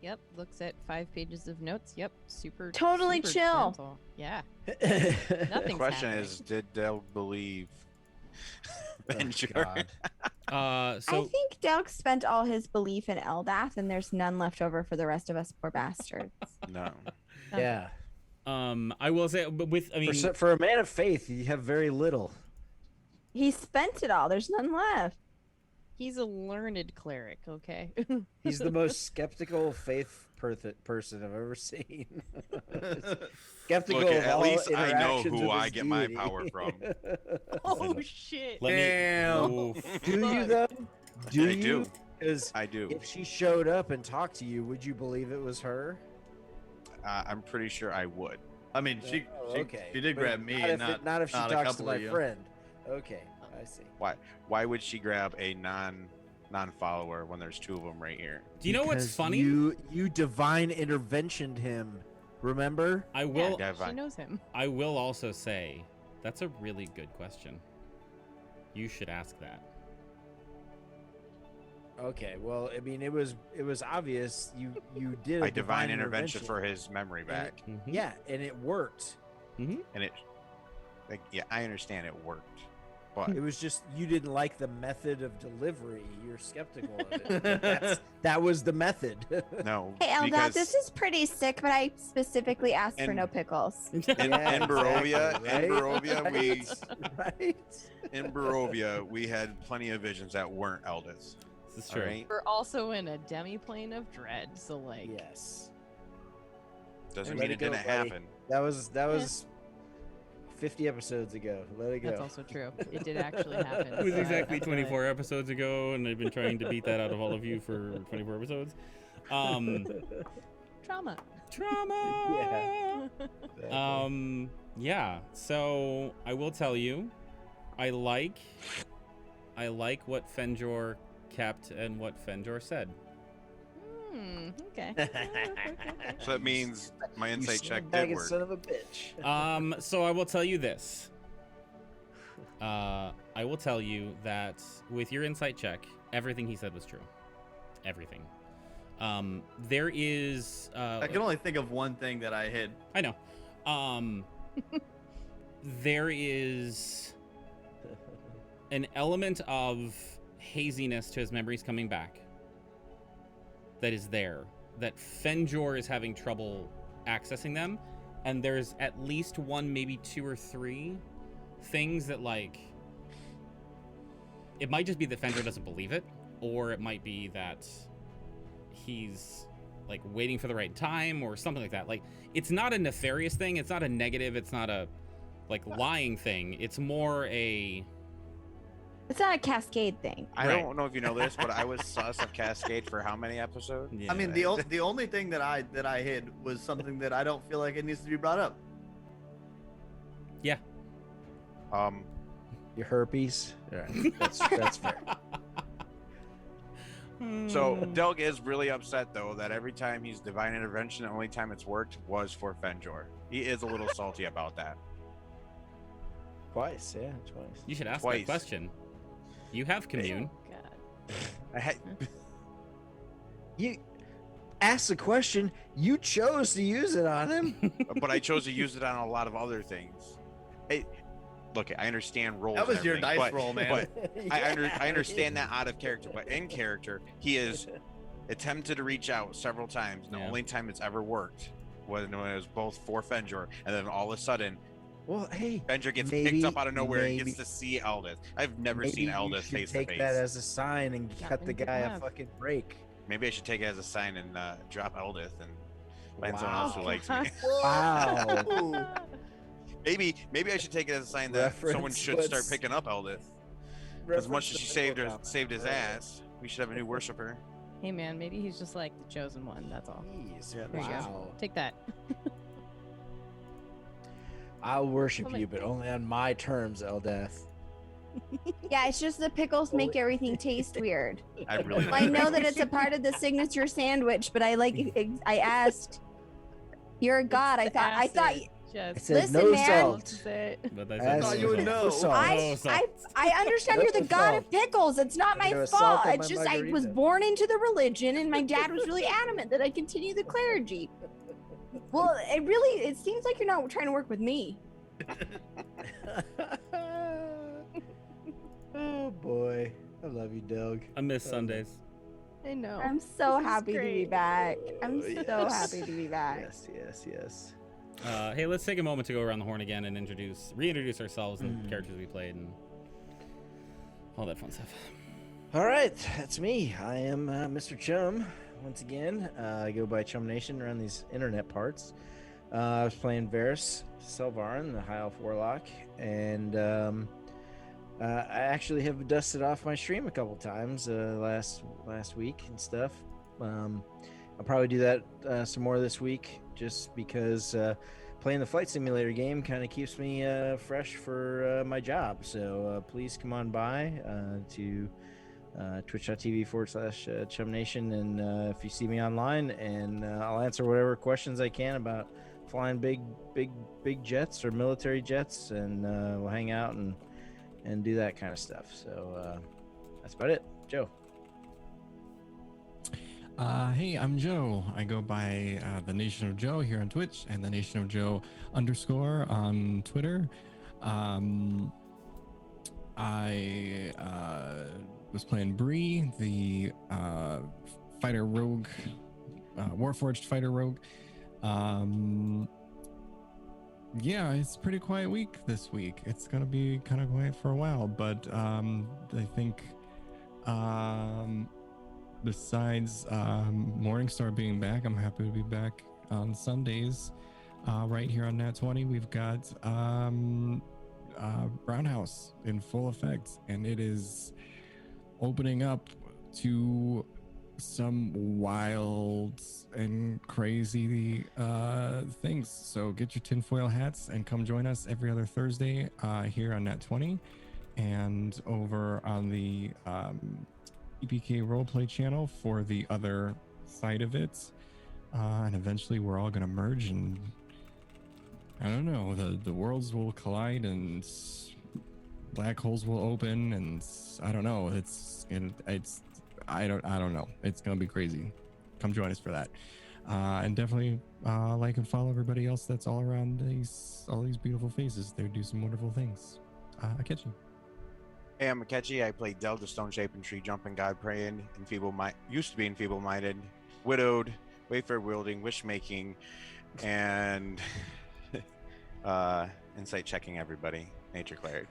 Yep. Looks at 5 pages of notes. Yep. Super. Totally super chill. gentle. Yeah. The Nothing's question happening. is, did Del believe Venture? God. I So think Delk spent all his belief in Eldath, and there's none left over for the rest of us poor bastards. No. Yeah. I will say, but For a man of faith, you have very little. He spent it all. There's none left. He's a learned cleric. Okay. He's the most skeptical faith person I've ever seen. Skeptical Look, of at all least I know interactions who with I his get my deity. power from. Oh shit. let me. Damn. Oof. Do you though? Do I you? do. Because I do. if she showed up and talked to you, would you believe it was her? I'm pretty sure I would. I mean, she Okay. did But grab me, not if she not a talks to couple my of you. friend. Okay, I see. Why would she grab a non-follower when there's 2 of them right here? Do you know what's Because funny? You divine interventioned him. Remember? I will. Yeah, She fine. knows him. I will also say that's a really good question. You should ask that. Okay. Well, I mean, it was obvious you did. I divine intervention for his memory And back, Mhm. Yeah, and it worked. and it, like, yeah, I understand it worked, but It was just you didn't like the method of delivery. You're skeptical of it. That was the method. no. Hey, Eldath, because this is pretty sick, but I specifically asked for And- no pickles. in Yeah, Barovia, exactly, in Barovia, we right? in Barovia we had plenty of visions that weren't Eldiths. This is All true. right, We're also in a demiplane of dread, so like. Yes. doesn't Let mean it it go, didn't buddy. happen. That was 50 episodes ago. Let it go. That's also true. It did actually happen. It was so exactly I'm gonna- 24 episodes ago, and I've been trying to beat that out of all of you for 24 episodes. Trauma. Trauma. Yeah. So I will tell you, I like what Fenjor kept and what Fenjor said. Okay. So that means my insight check did Bagging work. son of a bitch. So I will tell you this. I will tell you that with your insight check, everything he said was true. Everything. There is. I can only think of one thing that I hid. I know. There is an element of haziness to his memories coming back that is there, that Fenjor is having trouble accessing them, and there's at least 1, maybe 2 or 3 things that, like, it might just be that Fenjor doesn't believe it, or it might be that he's like waiting for the right time or something like that. Like, it's not a nefarious thing, it's not a negative, it's not a like lying thing, it's more a It's not a cascade thing. I Right. don't know if you know this, but I was sus of Cascade for how many episodes? yeah. I mean, the only thing that I hid was something that I don't feel like it needs to be brought up. Your herpes. All right. That's fair. So Delg is really upset though that every time he's divine intervention, the only time it's worked was for Fenjor. He is a little salty about that. Twice. You should ask Twice. that question. You have commune. God. I had, You asked the question. You chose to use it on him. But I chose to use it on a lot of other things. Hey, look, I understand roles. That was and your everything, dice but, roll, man. But I understand that out of character, but in character, he has attempted to reach out several times. And the only time it's ever worked was when it was both for Fenjor, and then all of a sudden, Well, hey, Fenjor gets picked up out of nowhere and gets to see Eldith. I've never seen Eldith face to face. Take that as a sign and cut the guy a fucking break. Maybe I should take it as a sign and drop Eldith and find someone else who likes me. Wow. Maybe I should take it as a sign that someone should start picking up Eldith. As much as she saved his ass, we should have a new worshiper. Hey man, maybe he's just like the chosen one. That's all. Jeez, There you go. Take that. I'll worship you, but only on my terms, Eldeth. Yeah, it's just the pickles make everything taste weird. I really I know that it's a part of the signature sandwich, but I asked. You're a god. I thought. Just said listen, no man. salt. But they I thought you would know. I understand you're the god of pickles. It's not my fault. It's just I was born into the religion, and my dad was really adamant that I continue the clergy. Well, it seems like you're not trying to work with me. Oh boy, I love you, Doug. I miss Sundays. I know. I'm so This is happy to be great. back. I'm so happy to be back. Yes. Hey, let's take a moment to go around the horn again and reintroduce ourselves and the characters we played and all that fun stuff. All right, that's me. I am Mr. Chum. Once again, I go by Chum Nation around these internet parts. I was playing Varys Selvarin, the High Elf Warlock, and I actually have dusted off my stream a couple times last week and stuff. I'll probably do that some more this week, just because playing the flight simulator game kind of keeps me fresh for my job. So please come on by to twitch.tv/Chum Nation, and if you see me online, and I'll answer whatever questions I can about flying big jets or military jets, and we'll hang out and do that kind of stuff. So that's about it. Joe. Hey, I'm Joe. I go by the Nation of Joe here on Twitch and the Nation of Joe _ on Twitter. I was playing Bree, the fighter rogue, Warforged fighter rogue. Yeah, it's a pretty quiet week this week. It's gonna be kind of quiet for a while, but I think besides Morningstar being back, I'm happy to be back on Sundays right here on Nat 20. We've got Brown House in full effect, and it is opening up to some wild and crazy things. So get your tinfoil hats and come join us every other Thursday here on Nat 20, and over on the EPK roleplay channel for the other side of it. And eventually we're all gonna merge, and I don't know, the worlds will collide and black holes will open, and I don't know. I don't know. It's gonna be crazy. Come join us for that. And definitely like and follow everybody else that's all around all these beautiful faces. They do some wonderful things. I catch you. Hey, I'm Akechi. I play Del, the Stone Shaping, Tree Jumping, God Praying, used to be Enfeeble Minded, Widowed, Wayfair Wielding, Wish Making, and Insight Checking everybody, Nature Cleric.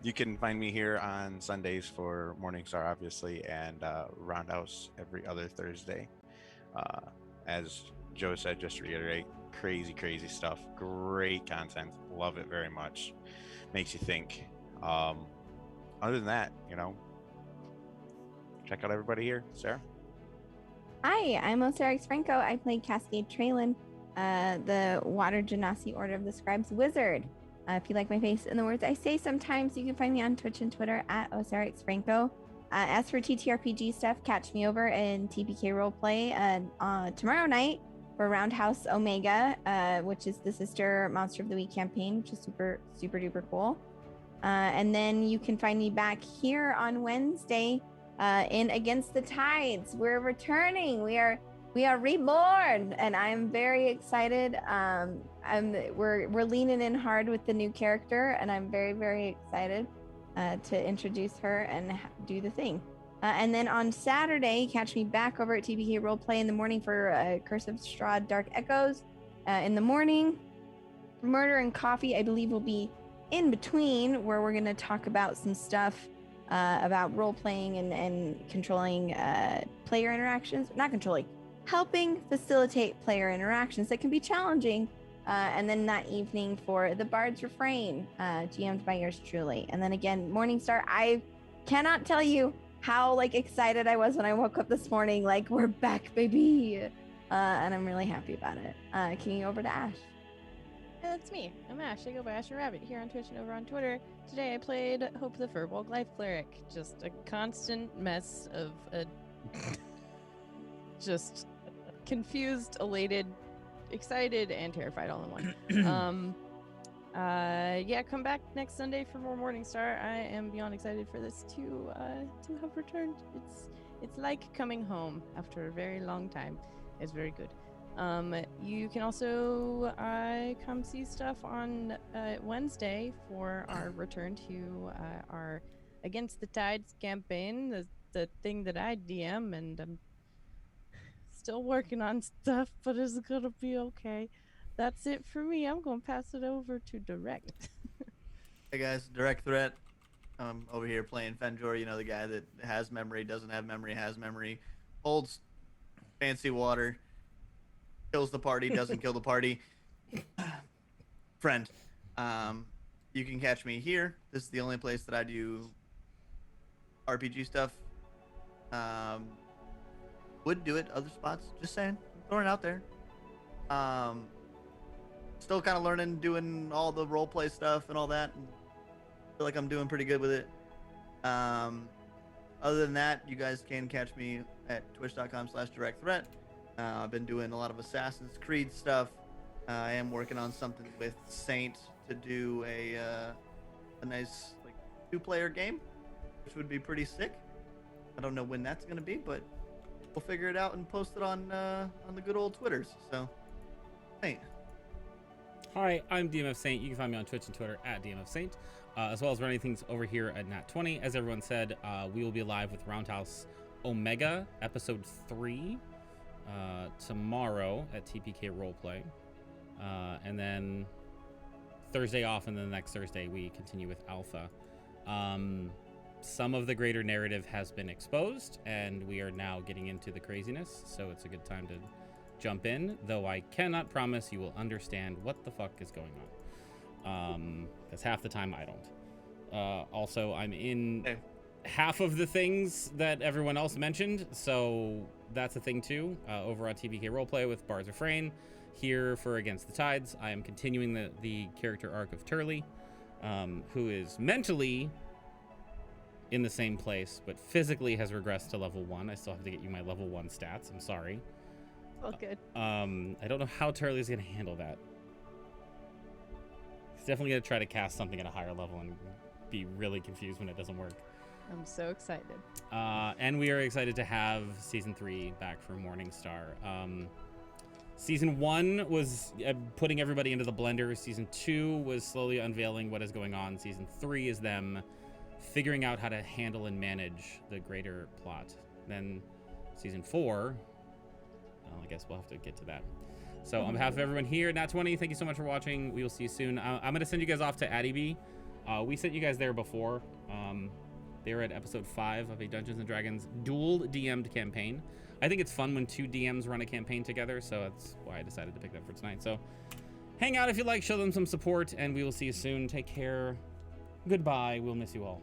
You can find me here on Sundays for Morningstar, obviously, and Roundhouse every other Thursday. As Joe said, just to reiterate, crazy stuff, great content, love it very much, makes you think. Other than that, check out everybody here. Sarah? Hi, I'm Osiris Franco. I play Cascade Traylon, the Water Genasi Order of the Scribes Wizard. If you like my face and the words I say sometimes, you can find me on Twitch and Twitter at Osiris Franco. As for TTRPG stuff, catch me over in TPK Roleplay tomorrow night for Roundhouse Omega, which is the Sister Monster of the Week campaign, which is super duper cool. And then you can find me back here on Wednesday in Against the Tides. We're returning. We are reborn, and I'm very excited. We're leaning in hard with the new character, and I'm very, very excited to introduce her and do the thing. And then on Saturday, catch me back over at TPK Roleplay in the morning for Curse of Strahd Dark Echoes. In the morning, Murder and Coffee, I believe, will be in between, where we're going to talk about some stuff about role-playing and controlling player interactions. Not controlling, helping facilitate player interactions that can be challenging. And then that evening for The Bard's Refrain, GM'd by yours truly. And then again, Morningstar, I cannot tell you how excited I was when I woke up this morning. We're back, baby. And I'm really happy about it. Kicking over to Ash. Yeah, that's me. I'm Ash. I go by Ash and Rabbit here on Twitch and over on Twitter. Today I played Hope the Furbolg Life Cleric. Just a constant mess of a just confused, elated, excited, and terrified all in one. Yeah, come back next Sunday for more Morningstar. I am beyond excited for this to have returned. It's like coming home after a very long time. It's very good. You can also come see stuff on Wednesday for our return to our Against the Tides campaign, the thing that I DM, and I'm still working on stuff, but it's gonna be okay. That's it for me. I'm gonna pass it over to Direct. Hey guys, Direct Threat. Over here playing Fenjor, the guy that has memory, doesn't have memory, has memory, holds fancy water, kills the party, doesn't kill the party. Friend. You can catch me here. This is the only place that I do RPG stuff. Would do it other spots. Just saying. Throwing it out there. Still kind of learning, doing all the roleplay stuff and all that. And feel like I'm doing pretty good with it. Other than that, you guys can catch me at twitch.com/directthreat. I've been doing a lot of Assassin's Creed stuff. I am working on something with Saint to do a nice 2-player game, which would be pretty sick. I don't know when that's gonna be, but we'll figure it out and post it on the good old Twitters. So, Saint. Hi, I'm DMF Saint. You can find me on Twitch and Twitter at DMF Saint, as well as running things over here at Nat20. As everyone said, we will be live with Roundhouse Omega episode 3 tomorrow at TPK Roleplay, and then Thursday off, and then the next Thursday we continue with Alpha. Some of the greater narrative has been exposed, and we are now getting into the craziness, so it's a good time to jump in, though I cannot promise you will understand what the fuck is going on, because half the time I don't. Also, I'm in half of the things that everyone else mentioned, so that's a thing too. Over on TPK Roleplay with Bard's Refrain, here for Against the Tides, I am continuing the character arc of Turley, who is mentally in the same place, but physically has regressed to level 1. I still have to get you my level 1 stats. I'm sorry. All good. I don't know how Turley's gonna handle that. He's definitely gonna try to cast something at a higher level and be really confused when it doesn't work. I'm so excited. And we are excited to have season 3 back for Morningstar. Season 1 was putting everybody into the blender. Season 2 was slowly unveiling what is going on. Season 3 is them figuring out how to handle and manage the greater plot. Then season 4, well, I guess we'll have to get to that. So on behalf of everyone here at Nat20, thank you so much for watching. We will see you soon. I'm going to send you guys off to Addy B. We sent you guys there before. They were at episode 5 of a Dungeons & Dragons dual DM'd campaign. I think it's fun when 2 DMs run a campaign together, so that's why I decided to pick that for tonight. So hang out if you like, show them some support, and we will see you soon. Take care. Goodbye. We'll miss you all.